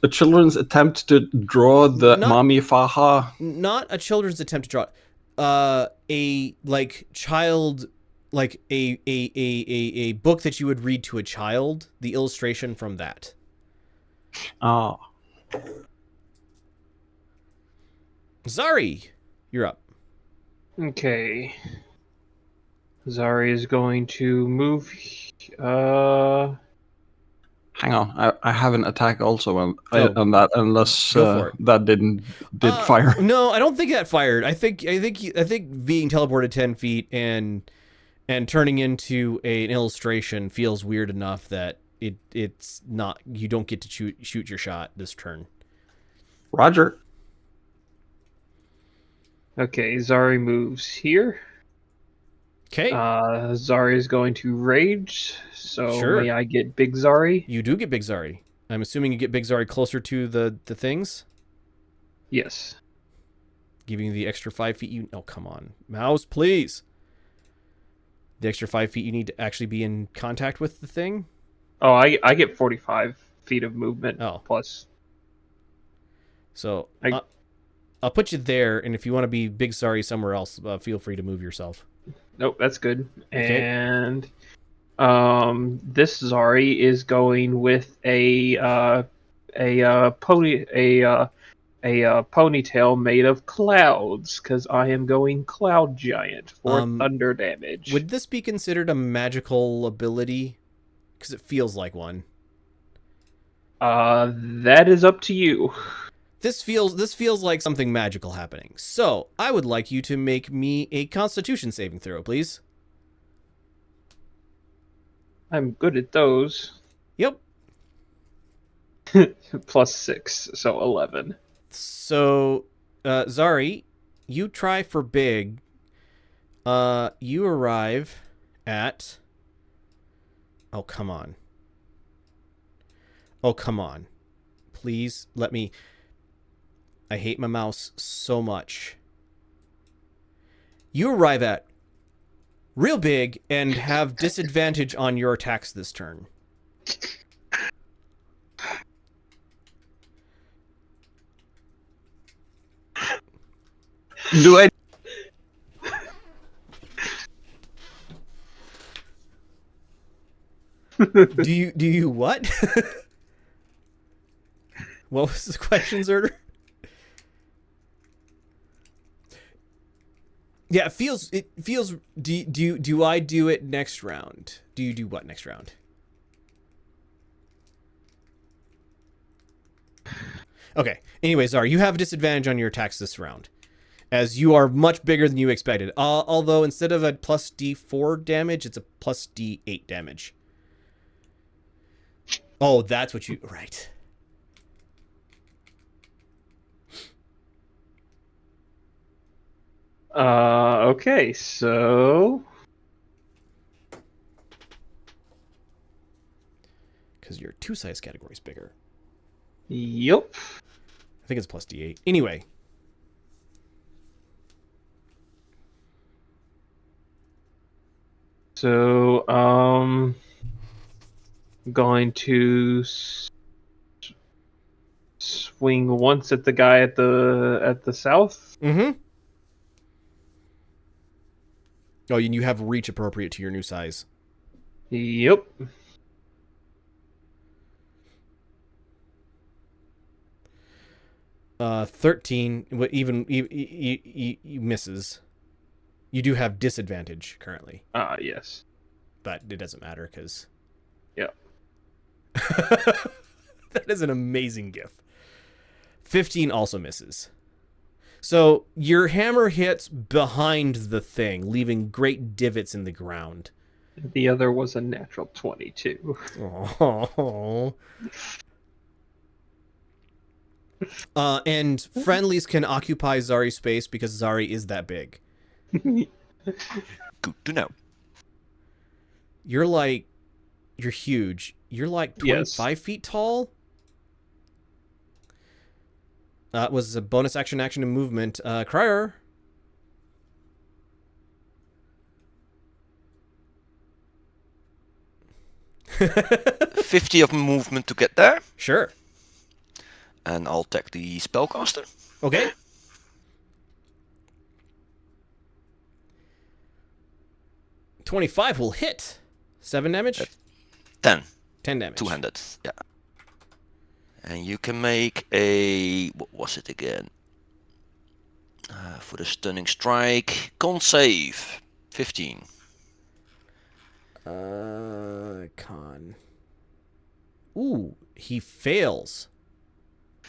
children's attempt to draw the Mami Faha. Not a children's attempt to draw. A child, like a book that you would read to a child. The illustration from that. Ah. Zari, you're up. Okay. Zari is going to move. Hang on, I have an attack also on that, unless Go for it. that did fire. No, I don't think that fired. I think being teleported 10 feet and turning into an illustration feels weird enough that it's not. You don't get to shoot your shot this turn. Roger. Okay, Zari moves here. Okay. Zari is going to rage. So Sure. may I get Big Zari? You do get Big Zari. I'm assuming you get Big Zari closer to the things. Yes. Giving you the extra 5 feet. Oh, come on, mouse, please. The extra 5 feet you need to actually be in contact with the thing. Oh, I get 45 feet of movement plus. So I'll put you there, and if you want to be Big Zari somewhere else, feel free to move yourself. Nope, that's good. Okay. And this Zari is going with a ponytail made of clouds, because I am going Cloud Giant for thunder damage. Would this be considered a magical ability? Because it feels like one. That is up to you. This feels like something magical happening. So I would like you to make me a Constitution saving throw, please. I'm good at those. Yep. Plus 6, so 11. So, Zari, you try for big. You arrive at... Oh, come on. Oh, come on. Please, let me... I hate my mouse so much. You arrive at real big and have disadvantage on your attacks this turn. Do I? Do you what? What was the question, Zerder? Yeah, it feels do I do it next round? Do you do what next round? Okay. Anyways, Zara, you have a disadvantage on your attacks this round, as you are much bigger than you expected. Although instead of a plus D4 damage, it's a plus D8 damage. Oh, that's what you... Right. Okay, so... Because your 2 size category is bigger. Yep. I think it's plus D8. Anyway. So, going to swing once at the guy at the south. Mm-hmm. Oh, and you have reach appropriate to your new size. Yep. Uh, 13. Even you misses. You do have disadvantage currently. Yes. But it doesn't matter because... Yep. That is an amazing gif. 15 also misses. So your hammer hits behind the thing, leaving great divots in the ground. The other was a natural 22. Oh. And friendlies can occupy Zari's space because Zari is that big. Good to know. You're huge. You're like 25 feet tall. That was a bonus action and movement. Crier, 50 of movement to get there. Sure. And I'll take the spellcaster. Okay. $25 will hit. 7 damage? 10. 10 damage. Two-handed, yeah. And you can make a... What was it again? For the stunning strike. Con save. 15. Con. Ooh, he fails.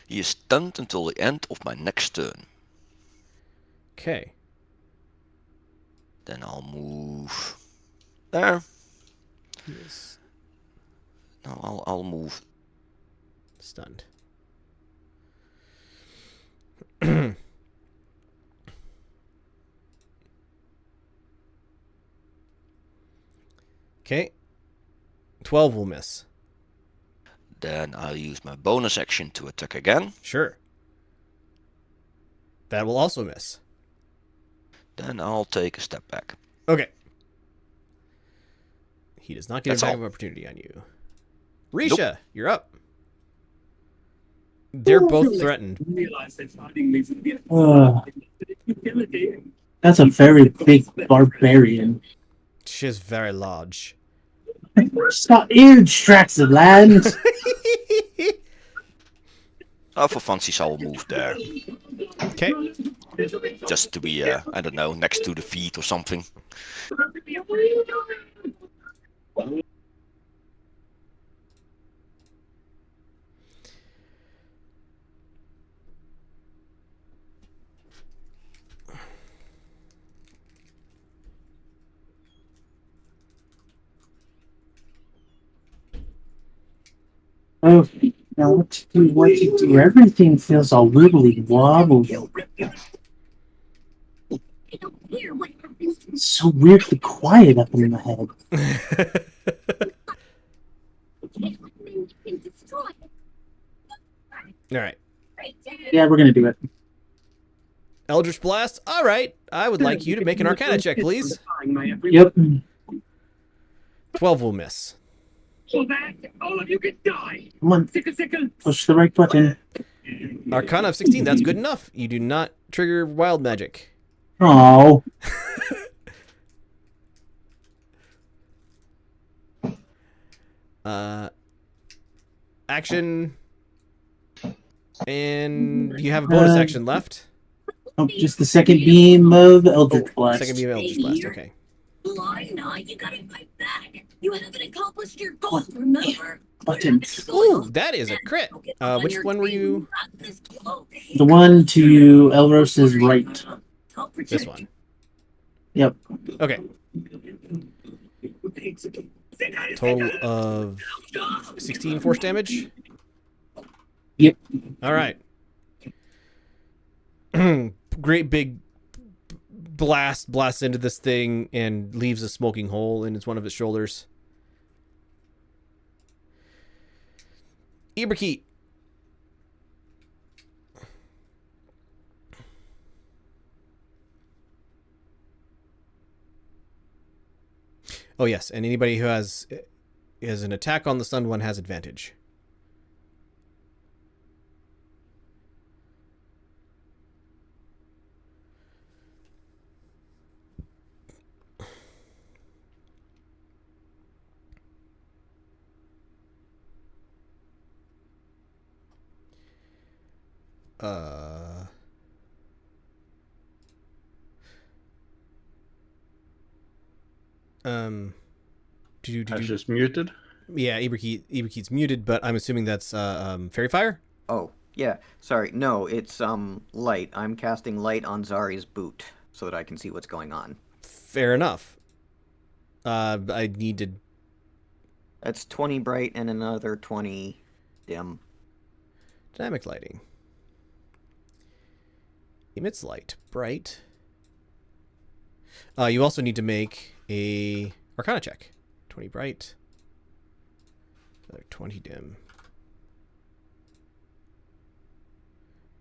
He is stunned until the end of my next turn. Okay. Then I'll move there. Yes. No, I'll move. Stunned. Okay. 12 will miss. Then I'll use my bonus action to attack again. Sure. That will also miss. Then I'll take a step back. Okay. He does not get That's a back all. of opportunity on you. Risha, you're up. They're both threatened. That's a very big barbarian. She's very large. Stop huge tracts of land. For fancies, I'll move there. Okay. Just to be, I don't know, next to the feet or something. Oh, now what to do? What to do? Everything feels all wibbly wobbly. It's so weirdly quiet up in my head. All right. Yeah, we're gonna do it. Eldritch Blast. All right. I would like you to make an Arcana check, please. Yep. 12 will miss. Come on. Push the right button. Arcana of 16. That's good enough. You do not trigger wild magic. Oh. Action. And you have a bonus action left. Oh, just the second beam of Eldritch Blast. Second beam of Eldritch Blast. Okay. You gotta fight back. You haven't accomplished your goal, remember? Button. Ooh, that is a crit. Which one were you? The one to Elros's right. This one. Yep. Okay. Total of 16 force damage. Yep. All right. Great big blasts into this thing and leaves a smoking hole in one of its shoulders. Iberkeet. Oh yes, and anybody who has an attack on the stunned one has advantage. I just muted. Yeah, Iberkeet's muted, but I'm assuming that's Fairy Fire? Oh, yeah. Sorry. No, it's light. I'm casting light on Zari's boot so that I can see what's going on. Fair enough. I need to... That's 20 bright and another 20 dim. Dynamic lighting. Emits light. Bright. You also need to make a Arcana check. 20 bright. Another 20 dim.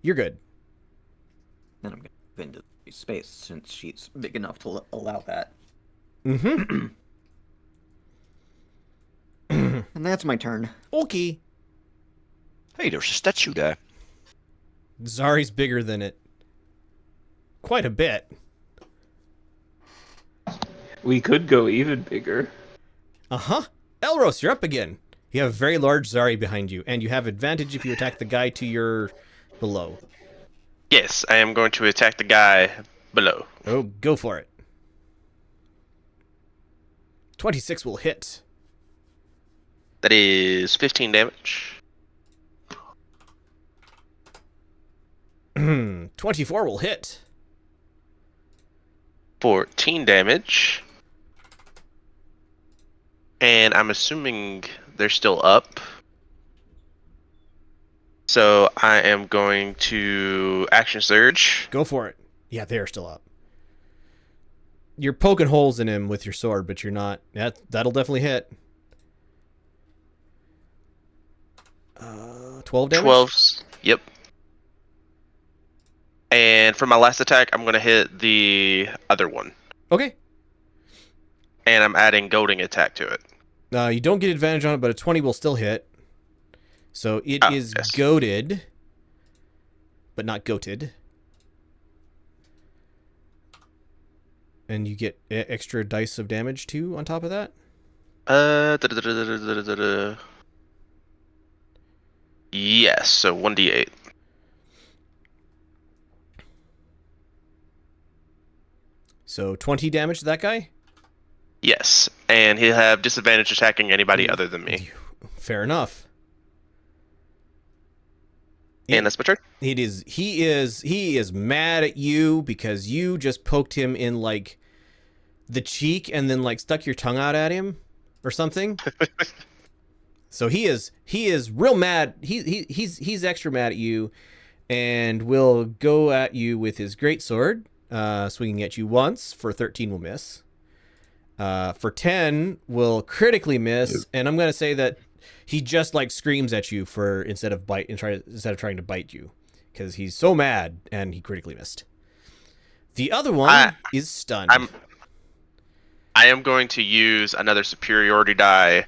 You're good. And I'm going to move into space since she's big enough to allow that. Mm-hmm. And that's my turn. Okay. Hey, there's a statue there. Zari's bigger than it. Quite a bit. We could go even bigger. Uh-huh. Elros, you're up again. You have a very large Zari behind you, and you have advantage if you attack the guy to your below. Yes, I am going to attack the guy below. Oh, go for it. 26 will hit. That is 15 damage. 24 will hit. 14 damage. And I'm assuming they're still up. So I am going to action surge. Go for it. Yeah, they're still up. You're poking holes in him with your sword, but you're not. That'll definitely hit. 12 damage? 12. Yep. And for my last attack, I'm going to hit the other one. Okay. And I'm adding goading attack to it. You don't get advantage on it, but a 20 will still hit. So it is yes. goaded, but not goated. And you get extra dice of damage too on top of that? Yes, so 1d8. So 20 damage to that guy? Yes, and he'll have disadvantage attacking anybody other than me. Fair enough. And that's my turn. He is mad at you because you just poked him in like the cheek and then like stuck your tongue out at him or something. So he is real mad. He's extra mad at you and will go at you with his great sword, swinging at you once for 13 will miss. For 10 will critically miss, and I'm going to say that he just like screams at you for instead of trying to bite you because he's so mad and he critically missed. The other one is stunned. I am going to use another superiority die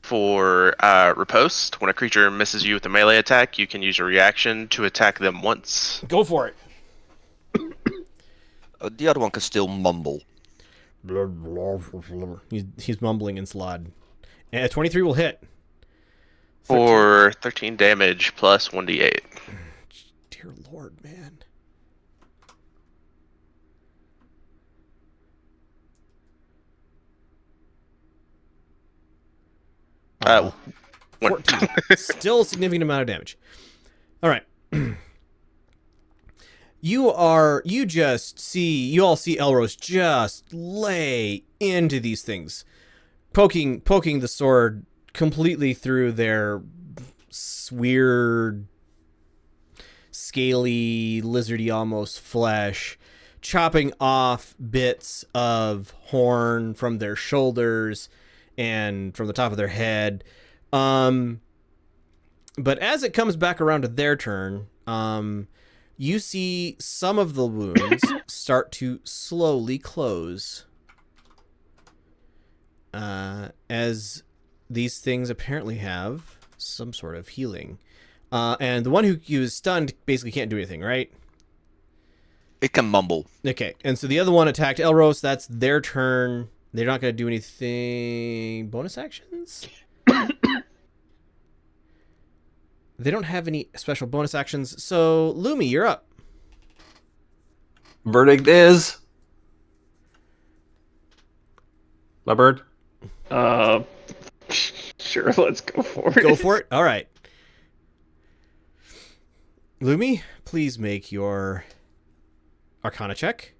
for riposte. When a creature misses you with a melee attack, you can use a reaction to attack them once. Go for it. The other one can still mumble. He's mumbling in Slod. 23 will hit. 13. For 13 damage plus 1d8. Dear Lord, man. Uh, 14. Still a significant amount of damage. All right. You all see Elros just lay into these things, poking the sword completely through their weird, scaly, lizardy almost flesh, chopping off bits of horn from their shoulders and from the top of their head. But as it comes back around to their turn, you see some of the wounds start to slowly close. As these things apparently have some sort of healing. And the one who was stunned basically can't do anything, right? It can mumble. Okay, and so the other one attacked Elros. That's their turn. They're not going to do anything. Bonus actions? They don't have any special bonus actions. So, Lumi, you're up. Verdict is... My bird? Sure, let's go for it. Go for it? All right. Lumi, please make your Arcana check.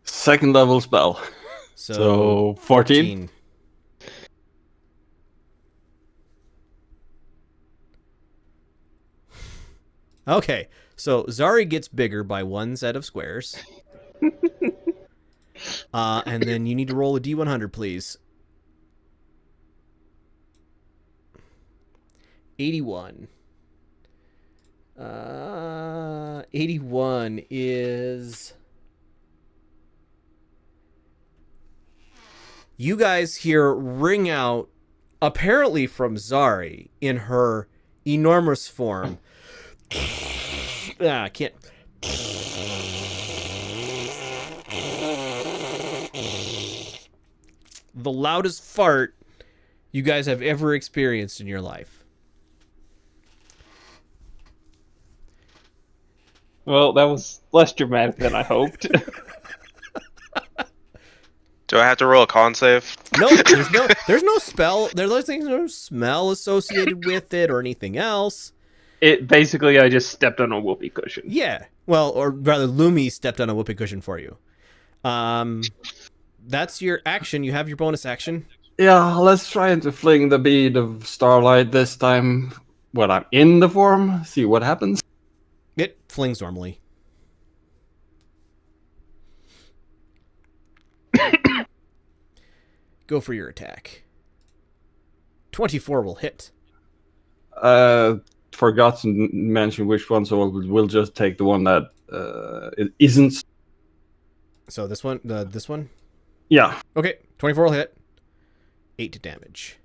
Second level spell. So 14? Okay, so Zari gets bigger by one set of squares. And then you need to roll a D100, please. 81. 81 is you guys hear ring out, apparently from Zari in her enormous form. I can't. The loudest fart you guys have ever experienced in your life. Well, that was less dramatic than I hoped. Do I have to roll a con save? No, there's no spell. There's no smell associated with it or anything else. It basically, I just stepped on a whoopee cushion. Yeah. Well, or rather, Lumi stepped on a whoopee cushion for you. That's your action. You have your bonus action. Yeah, let's try to fling the bead of starlight this time when I'm in the form. See what happens. It flings normally. Go for your attack. 24 will hit. Forgot to mention which one, so we'll just take the one that it isn't. So this one, this one? Yeah. Okay, 24 will hit. 8 damage.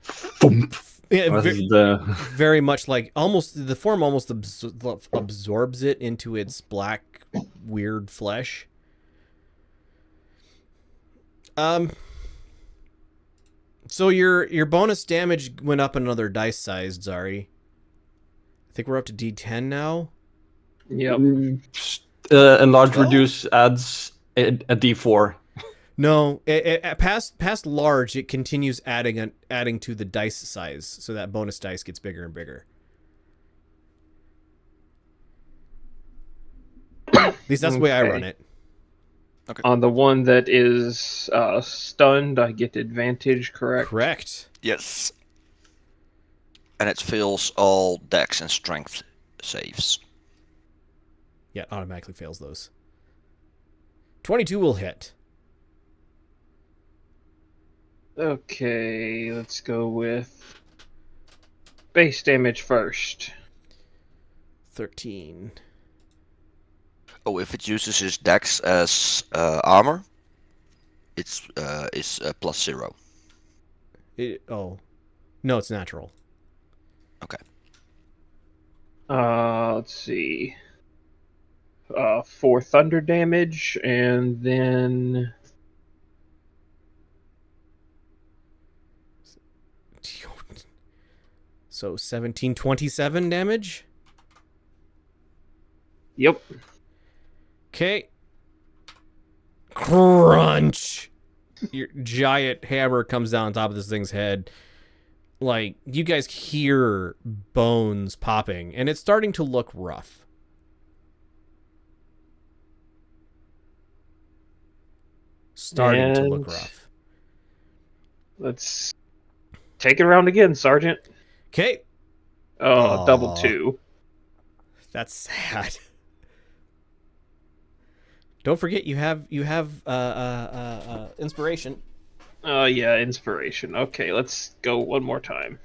Thump. Yeah, The... very much like the form almost absorbs it into its black, weird flesh. So your bonus damage went up another dice size, Zari. I think we're up to D10 now. Yep. Enlarge reduce adds a D4. No, past large, it continues adding to the dice size, so that bonus dice gets bigger and bigger. At least that's the way I run it. Okay. On the one that is stunned, I get advantage, correct? Correct. Yes. And it fails all dex and strength saves. Yeah, it automatically fails those. 22 will hit. Okay, let's go with base damage first. 13. Oh, if it uses his dex as armor, it's +0. Oh. No, it's natural. Okay. Let's see. 4 thunder damage, and then So 1727 damage. yep. Okay. Crunch. Your giant hammer comes down on top of this thing's head. Like, you guys hear bones popping, and it's starting to look rough. Starting to look And- rough. Let's take it around again, Sergeant. Okay. Oh, Aw. double 2. That's sad. Don't forget you have inspiration. Yeah, inspiration. Okay, let's go one more time.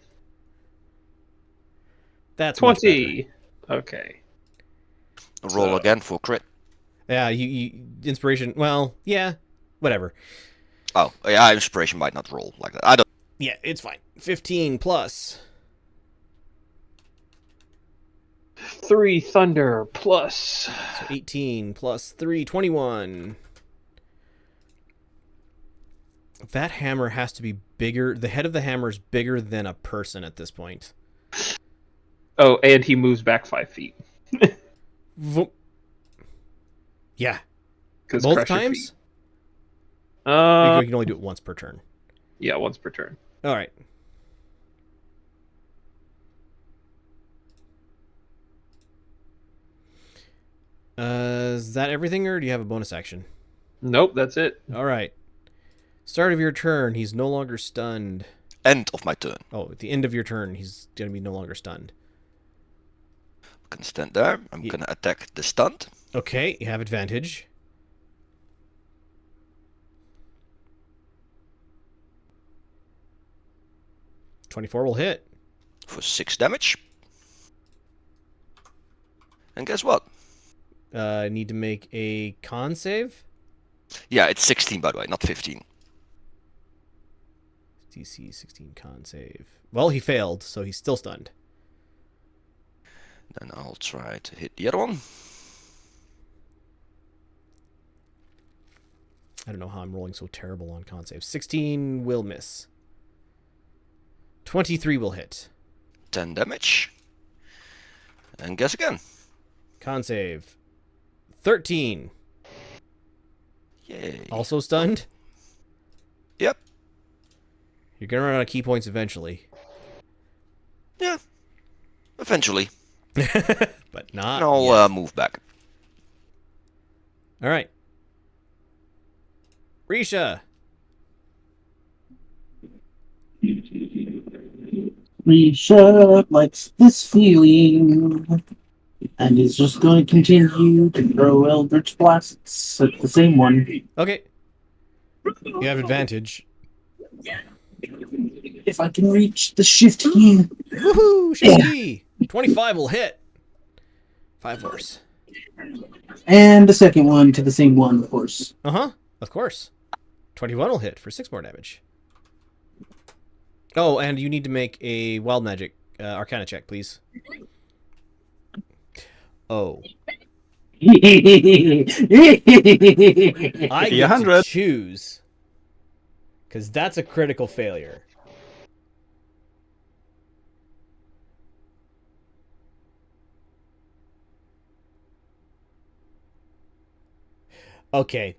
That's much 20. Okay. Roll So- again for crit. better. Yeah, you inspiration. Well, yeah, whatever. Oh, yeah, inspiration might not roll like that. I don't. Yeah, it's fine. 15 plus. 3 thunder plus. So 18 plus 3, 21. That hammer has to be bigger. The head of the hammer is bigger than a person at this point. Oh, and he moves back 5 feet. Yeah. 'Cause Both crush your times? feet. You can only do it once per turn. Yeah, once per turn. All right. Is that everything, or do you have a bonus action? Nope, that's it. All right. Start of your turn, he's no longer stunned. End of my turn. Oh, at the end of your turn, he's going to be no longer stunned. I'm gonna stand there. I'm gonna attack the stunt. Okay, you have advantage. .24 will hit. For 6 damage. And guess what? Need to make a con save. Yeah, it's 16 by the way, not 15. DC 16 con save. Well, he failed, so he's still stunned. Then I'll try to hit the other one. I don't know how I'm rolling so terrible on con save. 16 will miss. 23 will hit. 10 damage. And guess again. Con save. 13. Yay. Also stunned? Yep. You're going to run out of key points eventually. Yeah. Eventually. But not And I'll yet. move back. All right. Risha. Risha likes this feeling and is just going to continue to throw Eldritch Blasts at the same one. Okay. You have advantage. If I can reach the shift key. Woohoo! Shifty! 25 will hit. 5 worse. And the second one to the same one, of course. Uh-huh. Of course. 21 will hit for 6 more damage. Oh, and you need to make a Wild Magic Arcana check, please. Oh. I get to choose. Because that's a critical failure. Okay.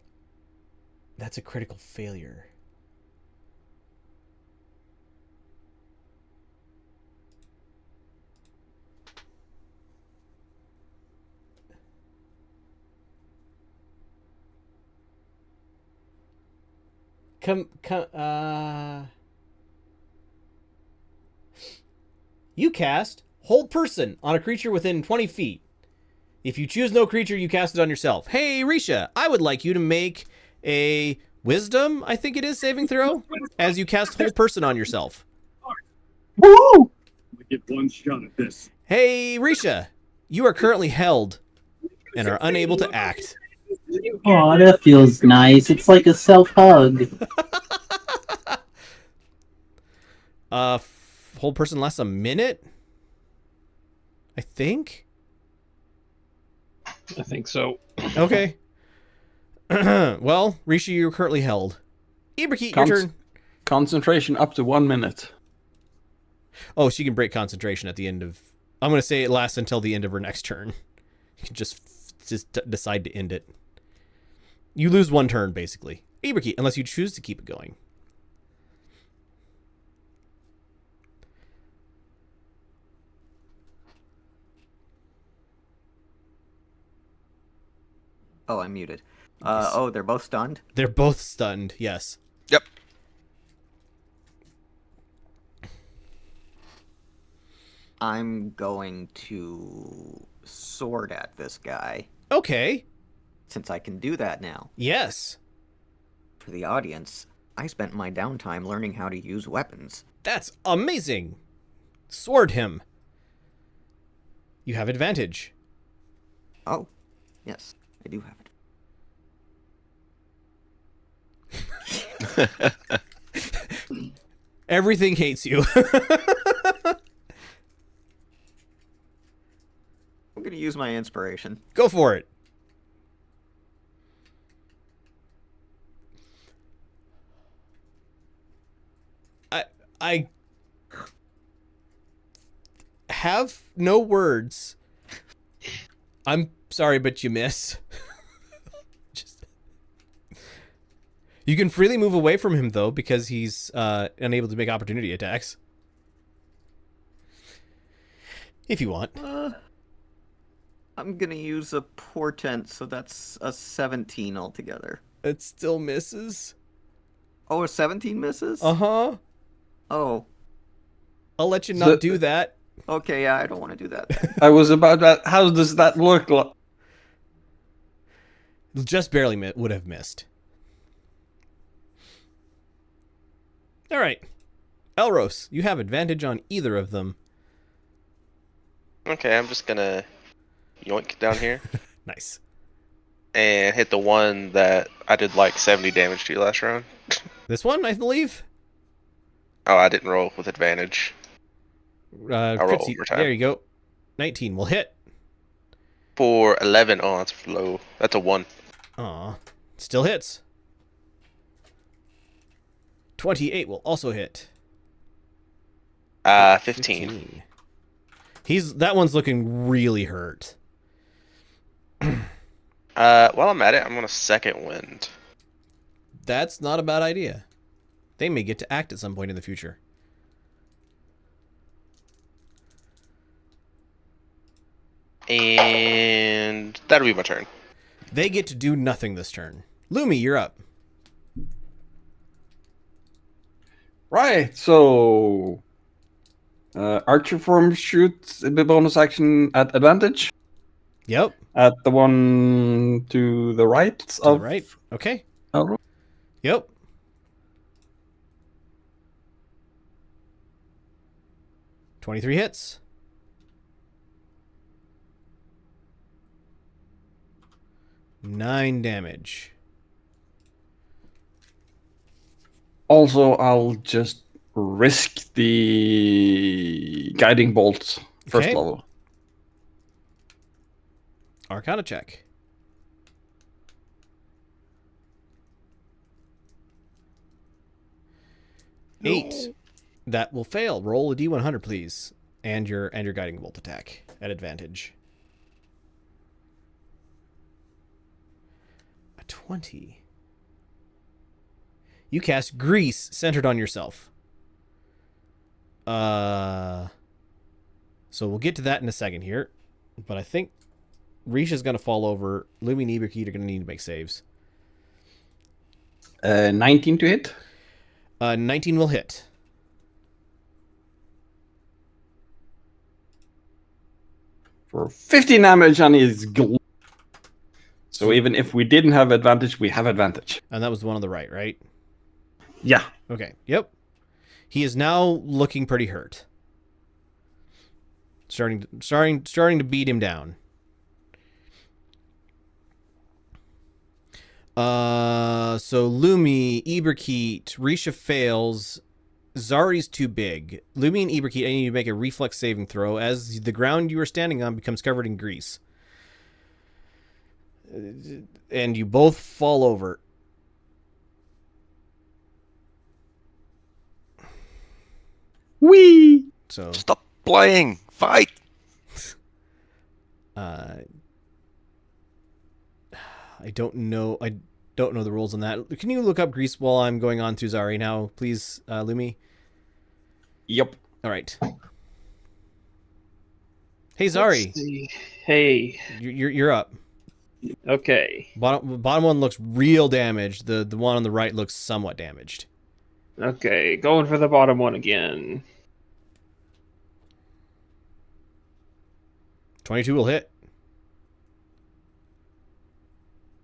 That's a critical failure. You cast Hold Person on a creature within 20 feet. If you choose no creature, you cast it on yourself. Hey, Risha, I would like you to make a Wisdom, I think it is, saving throw, as you cast Hold Person on yourself. Woo! We get one shot at this. Hey, Risha, you are currently held and are unable to act. Oh, that feels nice. It's like a self-hug. Hold Person lasts a minute? I think? I think so. Okay. Well, Risha, you're currently held. Ibrahim, your turn. Concentration up to 1 minute. Oh, she can break concentration at the end of... I'm going to say it lasts until the end of her next turn. You can just decide to end it. You lose 1 turn, basically. Ibrahim, unless you choose to keep it going. Oh, I'm muted. Oh, they're both stunned? They're both stunned, yes. Yep. I'm going to sword at this guy. Okay. Since I can do that now. Yes. For the audience, I spent my downtime learning how to use weapons. That's amazing. Sword him. You have advantage. Oh, yes, I do have it. Everything hates you. I'm going to use my inspiration. Go for it. I have no words. I'm sorry, but you miss. You can freely move away from him, though, because he's unable to make opportunity attacks. If you want. I'm going to use a portent, so that's a 17 altogether. It still misses. Oh, a 17 misses? Uh-huh. Oh. I'll let you not do that. Okay, yeah, I don't want to do that. I was about that. How does that look like? Just barely would have missed. All right. Elros, you have advantage on either of them. Okay, I'm just gonna yoink down here. Nice. and hit the one that I did like 70 damage to you last round. This one, I believe. Oh, I didn't roll with advantage. I'll roll Critzy. overtime. There you go. 19 will hit. For 11. Oh, that's low. That's a 1. Aw. Still hits. 28 will also hit. 15. That one's looking really hurt. While I'm at it, I'm going to second wind. That's not a bad idea. They may get to act at some point in the future. And that'll be my turn. They get to do nothing this turn. Lumi, you're up. Right, so archer form shoots the bonus action at advantage Yep. at the one to the right To the right. Okay. Elro. Yep. $23 hits. $9 damage. Also, I'll just risk the guiding bolt first Okay. level. Arcana check. No. 8. That will fail. Roll a D100, please, and your guiding bolt attack at advantage. A 20. You cast Grease centered on yourself. So we'll get to that in a second here, but I think Risha's going to fall over. Lumi and Iberkeet are going to need to make saves. 19 to hit. 19 will hit. For 15 damage on his So even if we didn't have advantage, we have advantage. And that was the one on the right, right? Yeah. Okay. Yep. He is now looking pretty hurt. Starting to beat him down. So Lumi, Iberkeet, Risha fails. Zari's too big. Lumi and Iberkeet, I need you to make a reflex saving throw as the ground you are standing on becomes covered in grease. And you both fall over. Whee! So Stop playing. Fight. I don't know. I don't know the rules on that. Can you look up grease while I'm going on to Zari now, please, Lumi? Yep. All right. Hey, Zari. Hey. You're up. Okay. Bottom one looks real damaged. The one on the right looks somewhat damaged. Okay. Going for the bottom one again. 22 will hit.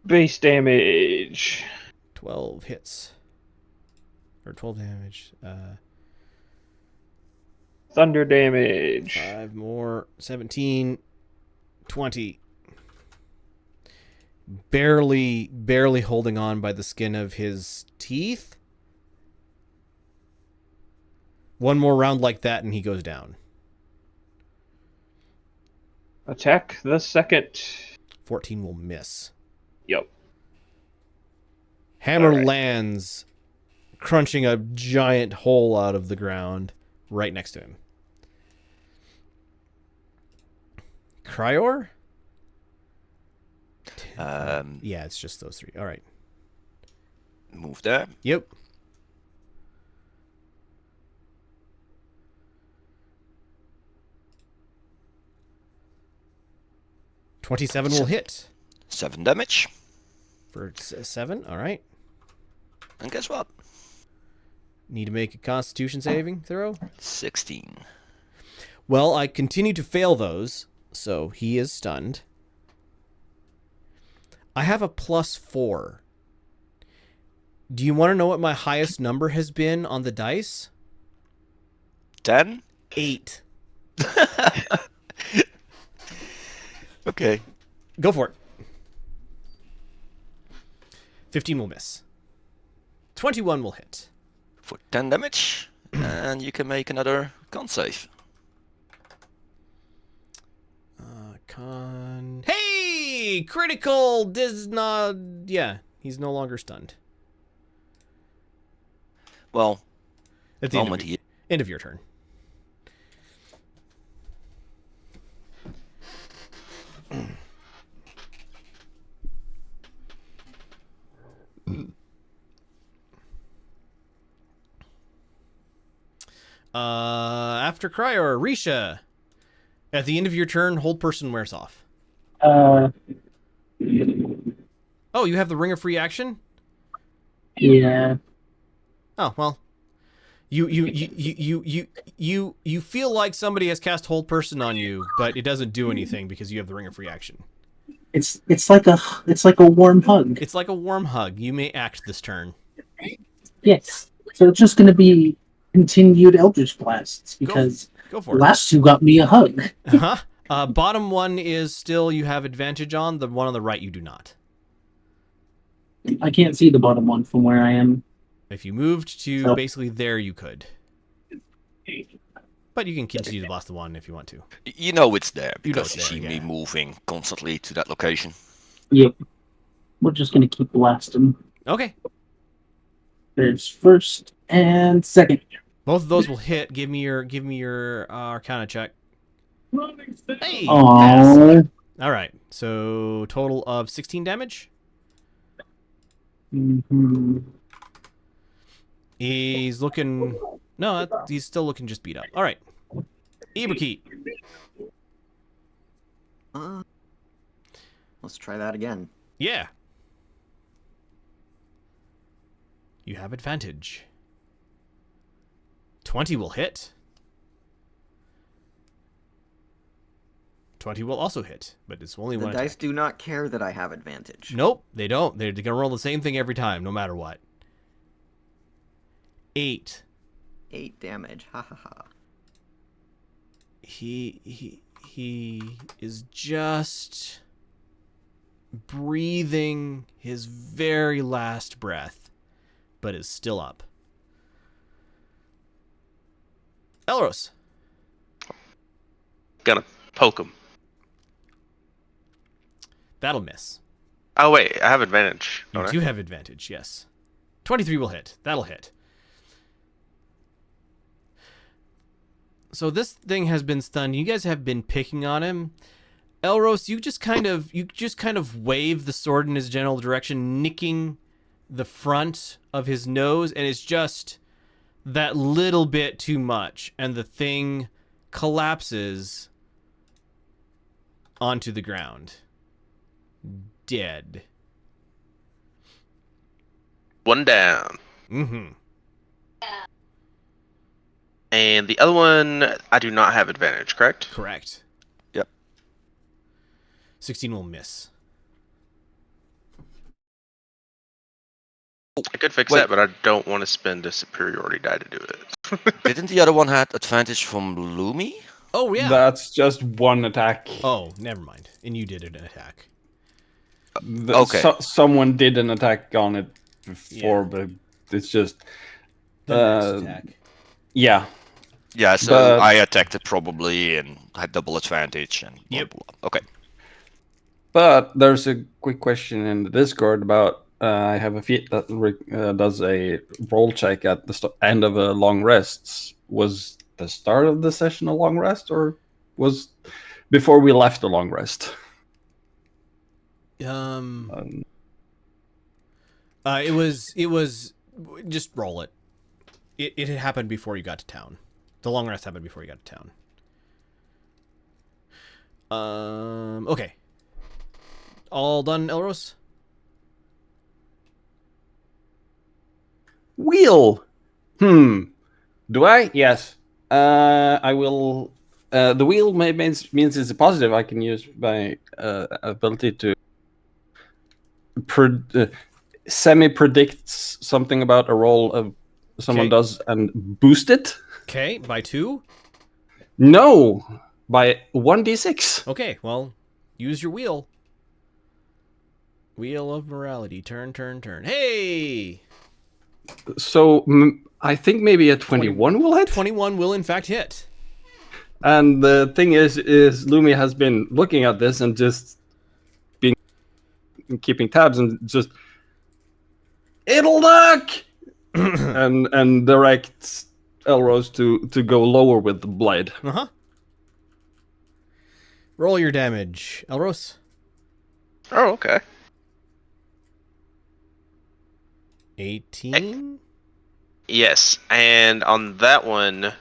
Base damage. 12 hits. Or 12 damage. Thunder damage. 5 more. 17. 20. Barely holding on by the skin of his teeth. One more round like that and he goes down. Attack the second. 14 will miss. Yep. Hammer All right. lands, crunching a giant hole out of the ground right next to him. Cryor? Yeah, it's just those three. All right. Move there. Yep. $27 will hit 7 damage. for 7. All right. And guess what? Need to make a Constitution saving throw. 16. Well, I continue to fail those, so he is stunned. I have a +4. Do you want to know what my highest number has been on the dice? 10? 8. Okay. Go for it. 15 will miss. 21 will hit. For 10 damage. And you can make another con save. Con. Hey! Critical does not. Yeah, he's no longer stunned. Well, At the end of your turn. After Cryer, Risha. At the end of your turn, hold person wears off. Oh, you have the ring of free action? Yeah. Oh, well. You feel like somebody has cast hold person on you, but it doesn't do anything because you have the ring of free action. It's like a warm hug. It's like a warm hug. You may act this turn. Yes. So it's just going to be continued Eldritch Blasts because go for the it. last two got me a hug. Bottom one is still you have advantage on. The one on the right you do not. I can't see the bottom one from where I am. If you moved to basically there, you could. But you can continue to blast the one if you want to. You know it's there because you know you see me moving constantly to that location. Yep. We're just going to keep blasting. Okay. There's first and second. Both of those will hit. Give me your Arcana check. Hey. Aww. All right. So total of 16 damage. Mm-hmm. He's looking. No, he's still looking just beat up. All right. Iberkeet. Let's try that again. Yeah. You have advantage. 20 will hit. 20 will also hit, but it's only one The dice attack. do not care that I have advantage. Nope, they don't. They're going to roll the same thing every time, no matter what. 8. 8 damage. Ha ha ha. He is just breathing his very last breath, but is still up. Elros. Gonna poke him. That'll miss. Oh wait, I have advantage. You do have advantage, yes. 23 will hit. That'll hit. So this thing has been stunned. You guys have been picking on him. Elros, you just kind of wave the sword in his general direction, nicking the front of his nose, and it's just that little bit too much, and the thing collapses onto the ground. Dead. One down. Mm-hmm. And the other one, I do not have advantage, correct? Correct. Yep. 16 will miss. I could fix that, but I don't want to spend a superiority die to do it. Didn't the other one have advantage from Lumi? Oh, yeah. That's just one attack. Oh, never mind. And you did an attack. Okay. Someone did an attack on it before, but it's just... The next attack. Yeah. Yeah, so I attacked it probably and had double advantage and blah, Yep. blah. Okay. But there's a quick question in the Discord about I have a feat that does a roll check at the end of a long rest. Was the start of the session a long rest, or was before we left a long rest? It was just roll it. It had happened before you got to town. The long rest happened before you got to town. Okay. All done, Elros? Wheel. Do I? Yes. I will. The wheel means it's a positive. I can use my ability to semi-predict something about a roll of someone does and boost it. Okay, by 2? No, by 1d6. Okay, well, use your wheel. Wheel of morality. Turn, turn, turn. Hey! So I think maybe a 21 will hit. 21 will in fact hit. And the thing is Lumi has been looking at this and just keeping tabs and just it'll duck and directs Elrose to go lower with the blade. Uh-huh. Roll your damage, Elrose. Oh, okay. 18? Yes, and on that one,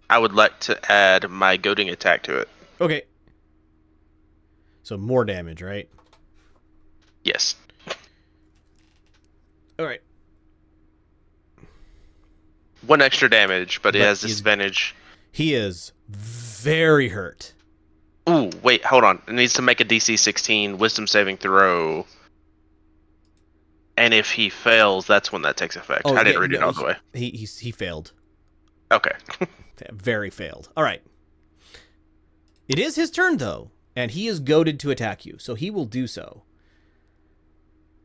I would like to add my goading attack to it. Okay. So more damage, right? Yes. All right. 1 extra damage, but it But has he's- disadvantage. He is very hurt. Ooh, wait, hold on. It needs to make a DC 16 Wisdom saving throw. And if he fails, that's when that takes effect. I didn't read it all the way. He failed. Okay. Very failed. All right. It is his turn, though, and he is goaded to attack you, so he will do so.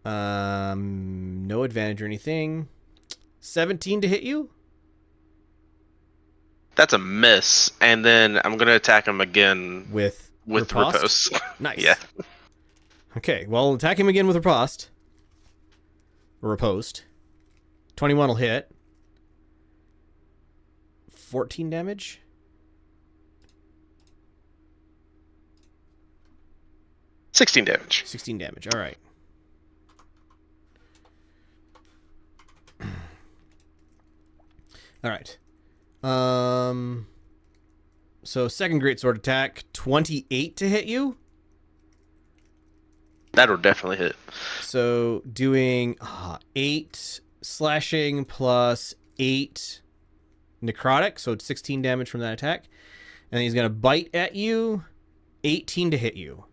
No advantage or anything. 17 to hit you? That's a miss, and then I'm going to attack him again With riposte. Nice. Yeah. Okay, well, attack him again with riposte. Or riposte. 21 will hit. 14 damage? $16 damage. 16 damage, all right. All right. So second greatsword attack, 28 to hit you. That'll definitely hit. So doing 8 slashing plus 8 necrotic, so it's 16 damage from that attack. And he's gonna bite at you, 18 to hit you.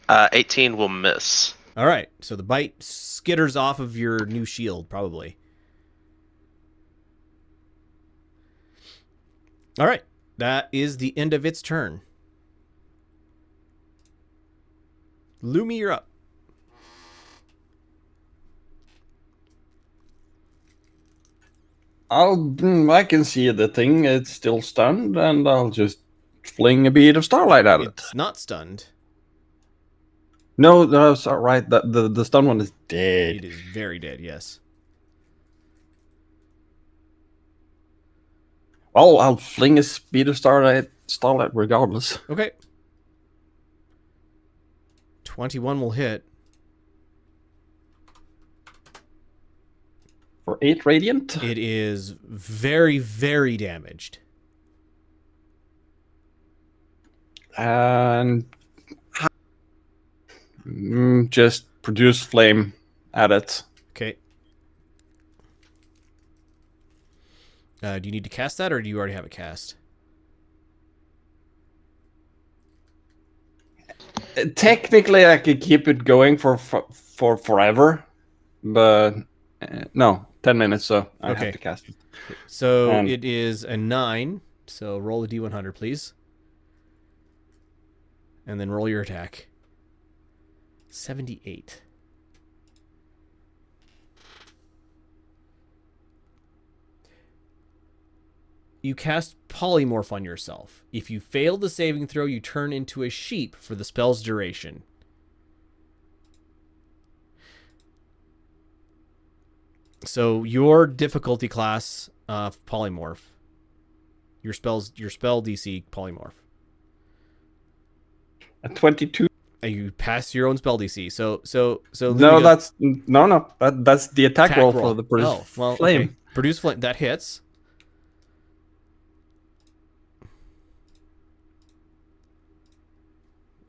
18 will miss. All right, so the bite skitters off of your new shield, probably. All right, that is the end of its turn. Lumi, you're up. I can see the thing. It's still stunned, and I'll just fling a bead of starlight at it. It's not stunned. No, it's all right. The stun one is dead. It is very dead, yes. Well, I'll fling a speed of starlight regardless. Okay. 21 will hit. For 8 radiant. It is very, very damaged. And just produce flame at it. Okay. Do you need to cast that, or do you already have it cast? Technically, I could keep it going for forever, but no, 10 minutes, so I Okay. have to cast it. So it is a 9. So roll a d100, please. And then roll your attack. 78. You cast Polymorph on yourself. If you fail the saving throw, you turn into a sheep for the spell's duration. So your difficulty class, Polymorph. Your spell DC Polymorph. A 22. You pass your own spell DC. So No, that's that's the attack roll for the flame. Okay. Produce flame that hits.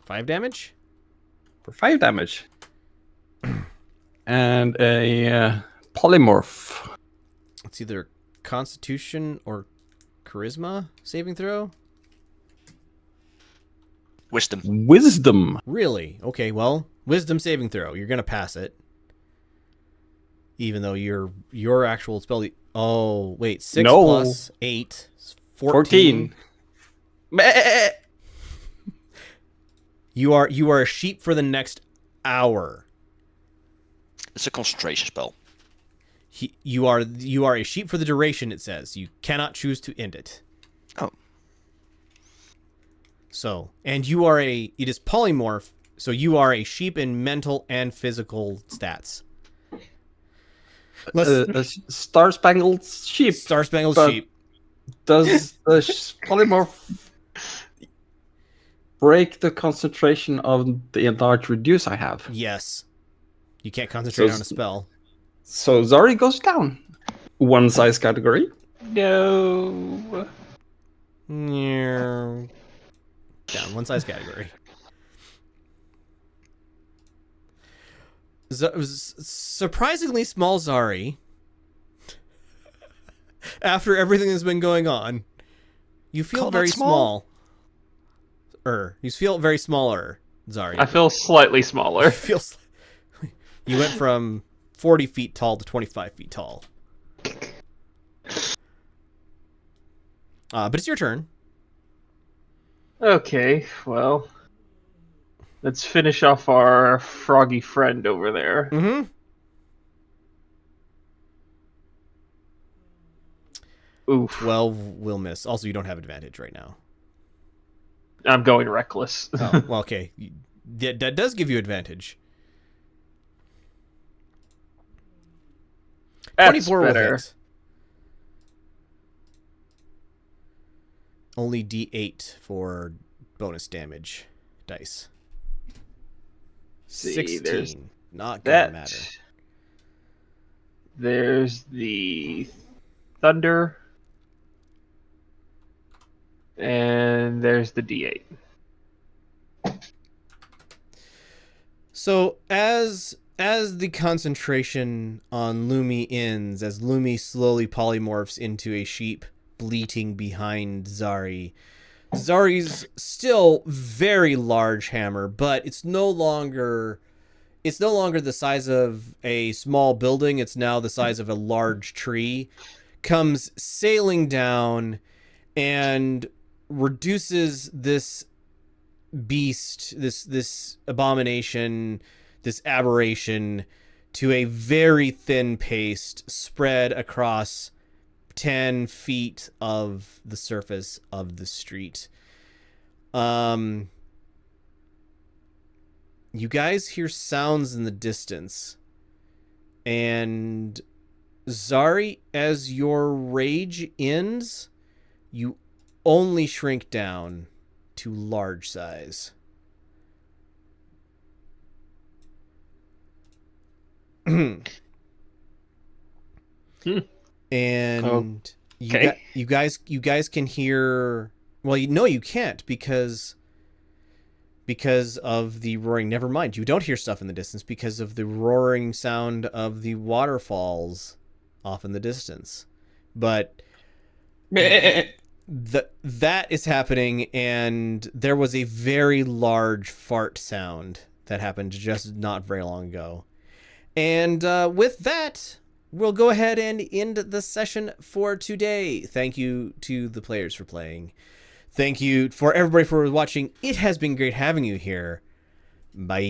Five damage? For 5 damage. And a polymorph. It's either Constitution or Charisma saving throw. Wisdom. Really? Okay, well, Wisdom saving throw. You're gonna pass it, even though your actual spell. Oh wait, 6 plus 8, 14. You are a sheep for the next hour. It's a concentration spell. You are a sheep for the duration, it says. You cannot choose to end it. Oh. So, and it is polymorph, so you are a sheep in mental and physical stats. A star-spangled sheep. Star-spangled but sheep. Does the polymorph break the concentration of the enlarged reduce I have? Yes. You can't concentrate So on a spell. So Zari goes down. One size category. No. Down one size category. Surprisingly small Zari. After everything that's been going on, you feel Call that very small? You feel very smaller, Zari. I feel slightly smaller. You went from 40 feet tall to 25 feet tall. But it's your turn. Okay, well, let's finish off our froggy friend over there. Mm-hmm. Oof. 12 will miss. Also, you don't have advantage right now. I'm going reckless. Oh, well, okay. That does give you advantage. That's 24 will better. hit. Only D8 for bonus damage dice. See, 16. Not gonna matter. There's the thunder. And there's the D8. So as the concentration on Lumi ends, as Lumi slowly polymorphs into a sheep bleating behind Zari, Zari's still very large hammer, but it's no longer the size of a small building. It's now the size of a large tree. Comes sailing down and reduces this beast, this abomination, this aberration to a very thin paste spread across 10 feet of the surface of the street. You guys hear sounds in the distance, and Zari, as your rage ends, you only shrink down to large size. And Okay. you guys can hear. Well, you can't because of the roaring. Never mind, you don't hear stuff in the distance because of the roaring sound of the waterfalls off in the distance. But that is happening, and there was a very large fart sound that happened just not very long ago. And with that, we'll go ahead and end the session for today. Thank you to the players for playing. Thank you for everybody for watching. It has been great having you here. Bye.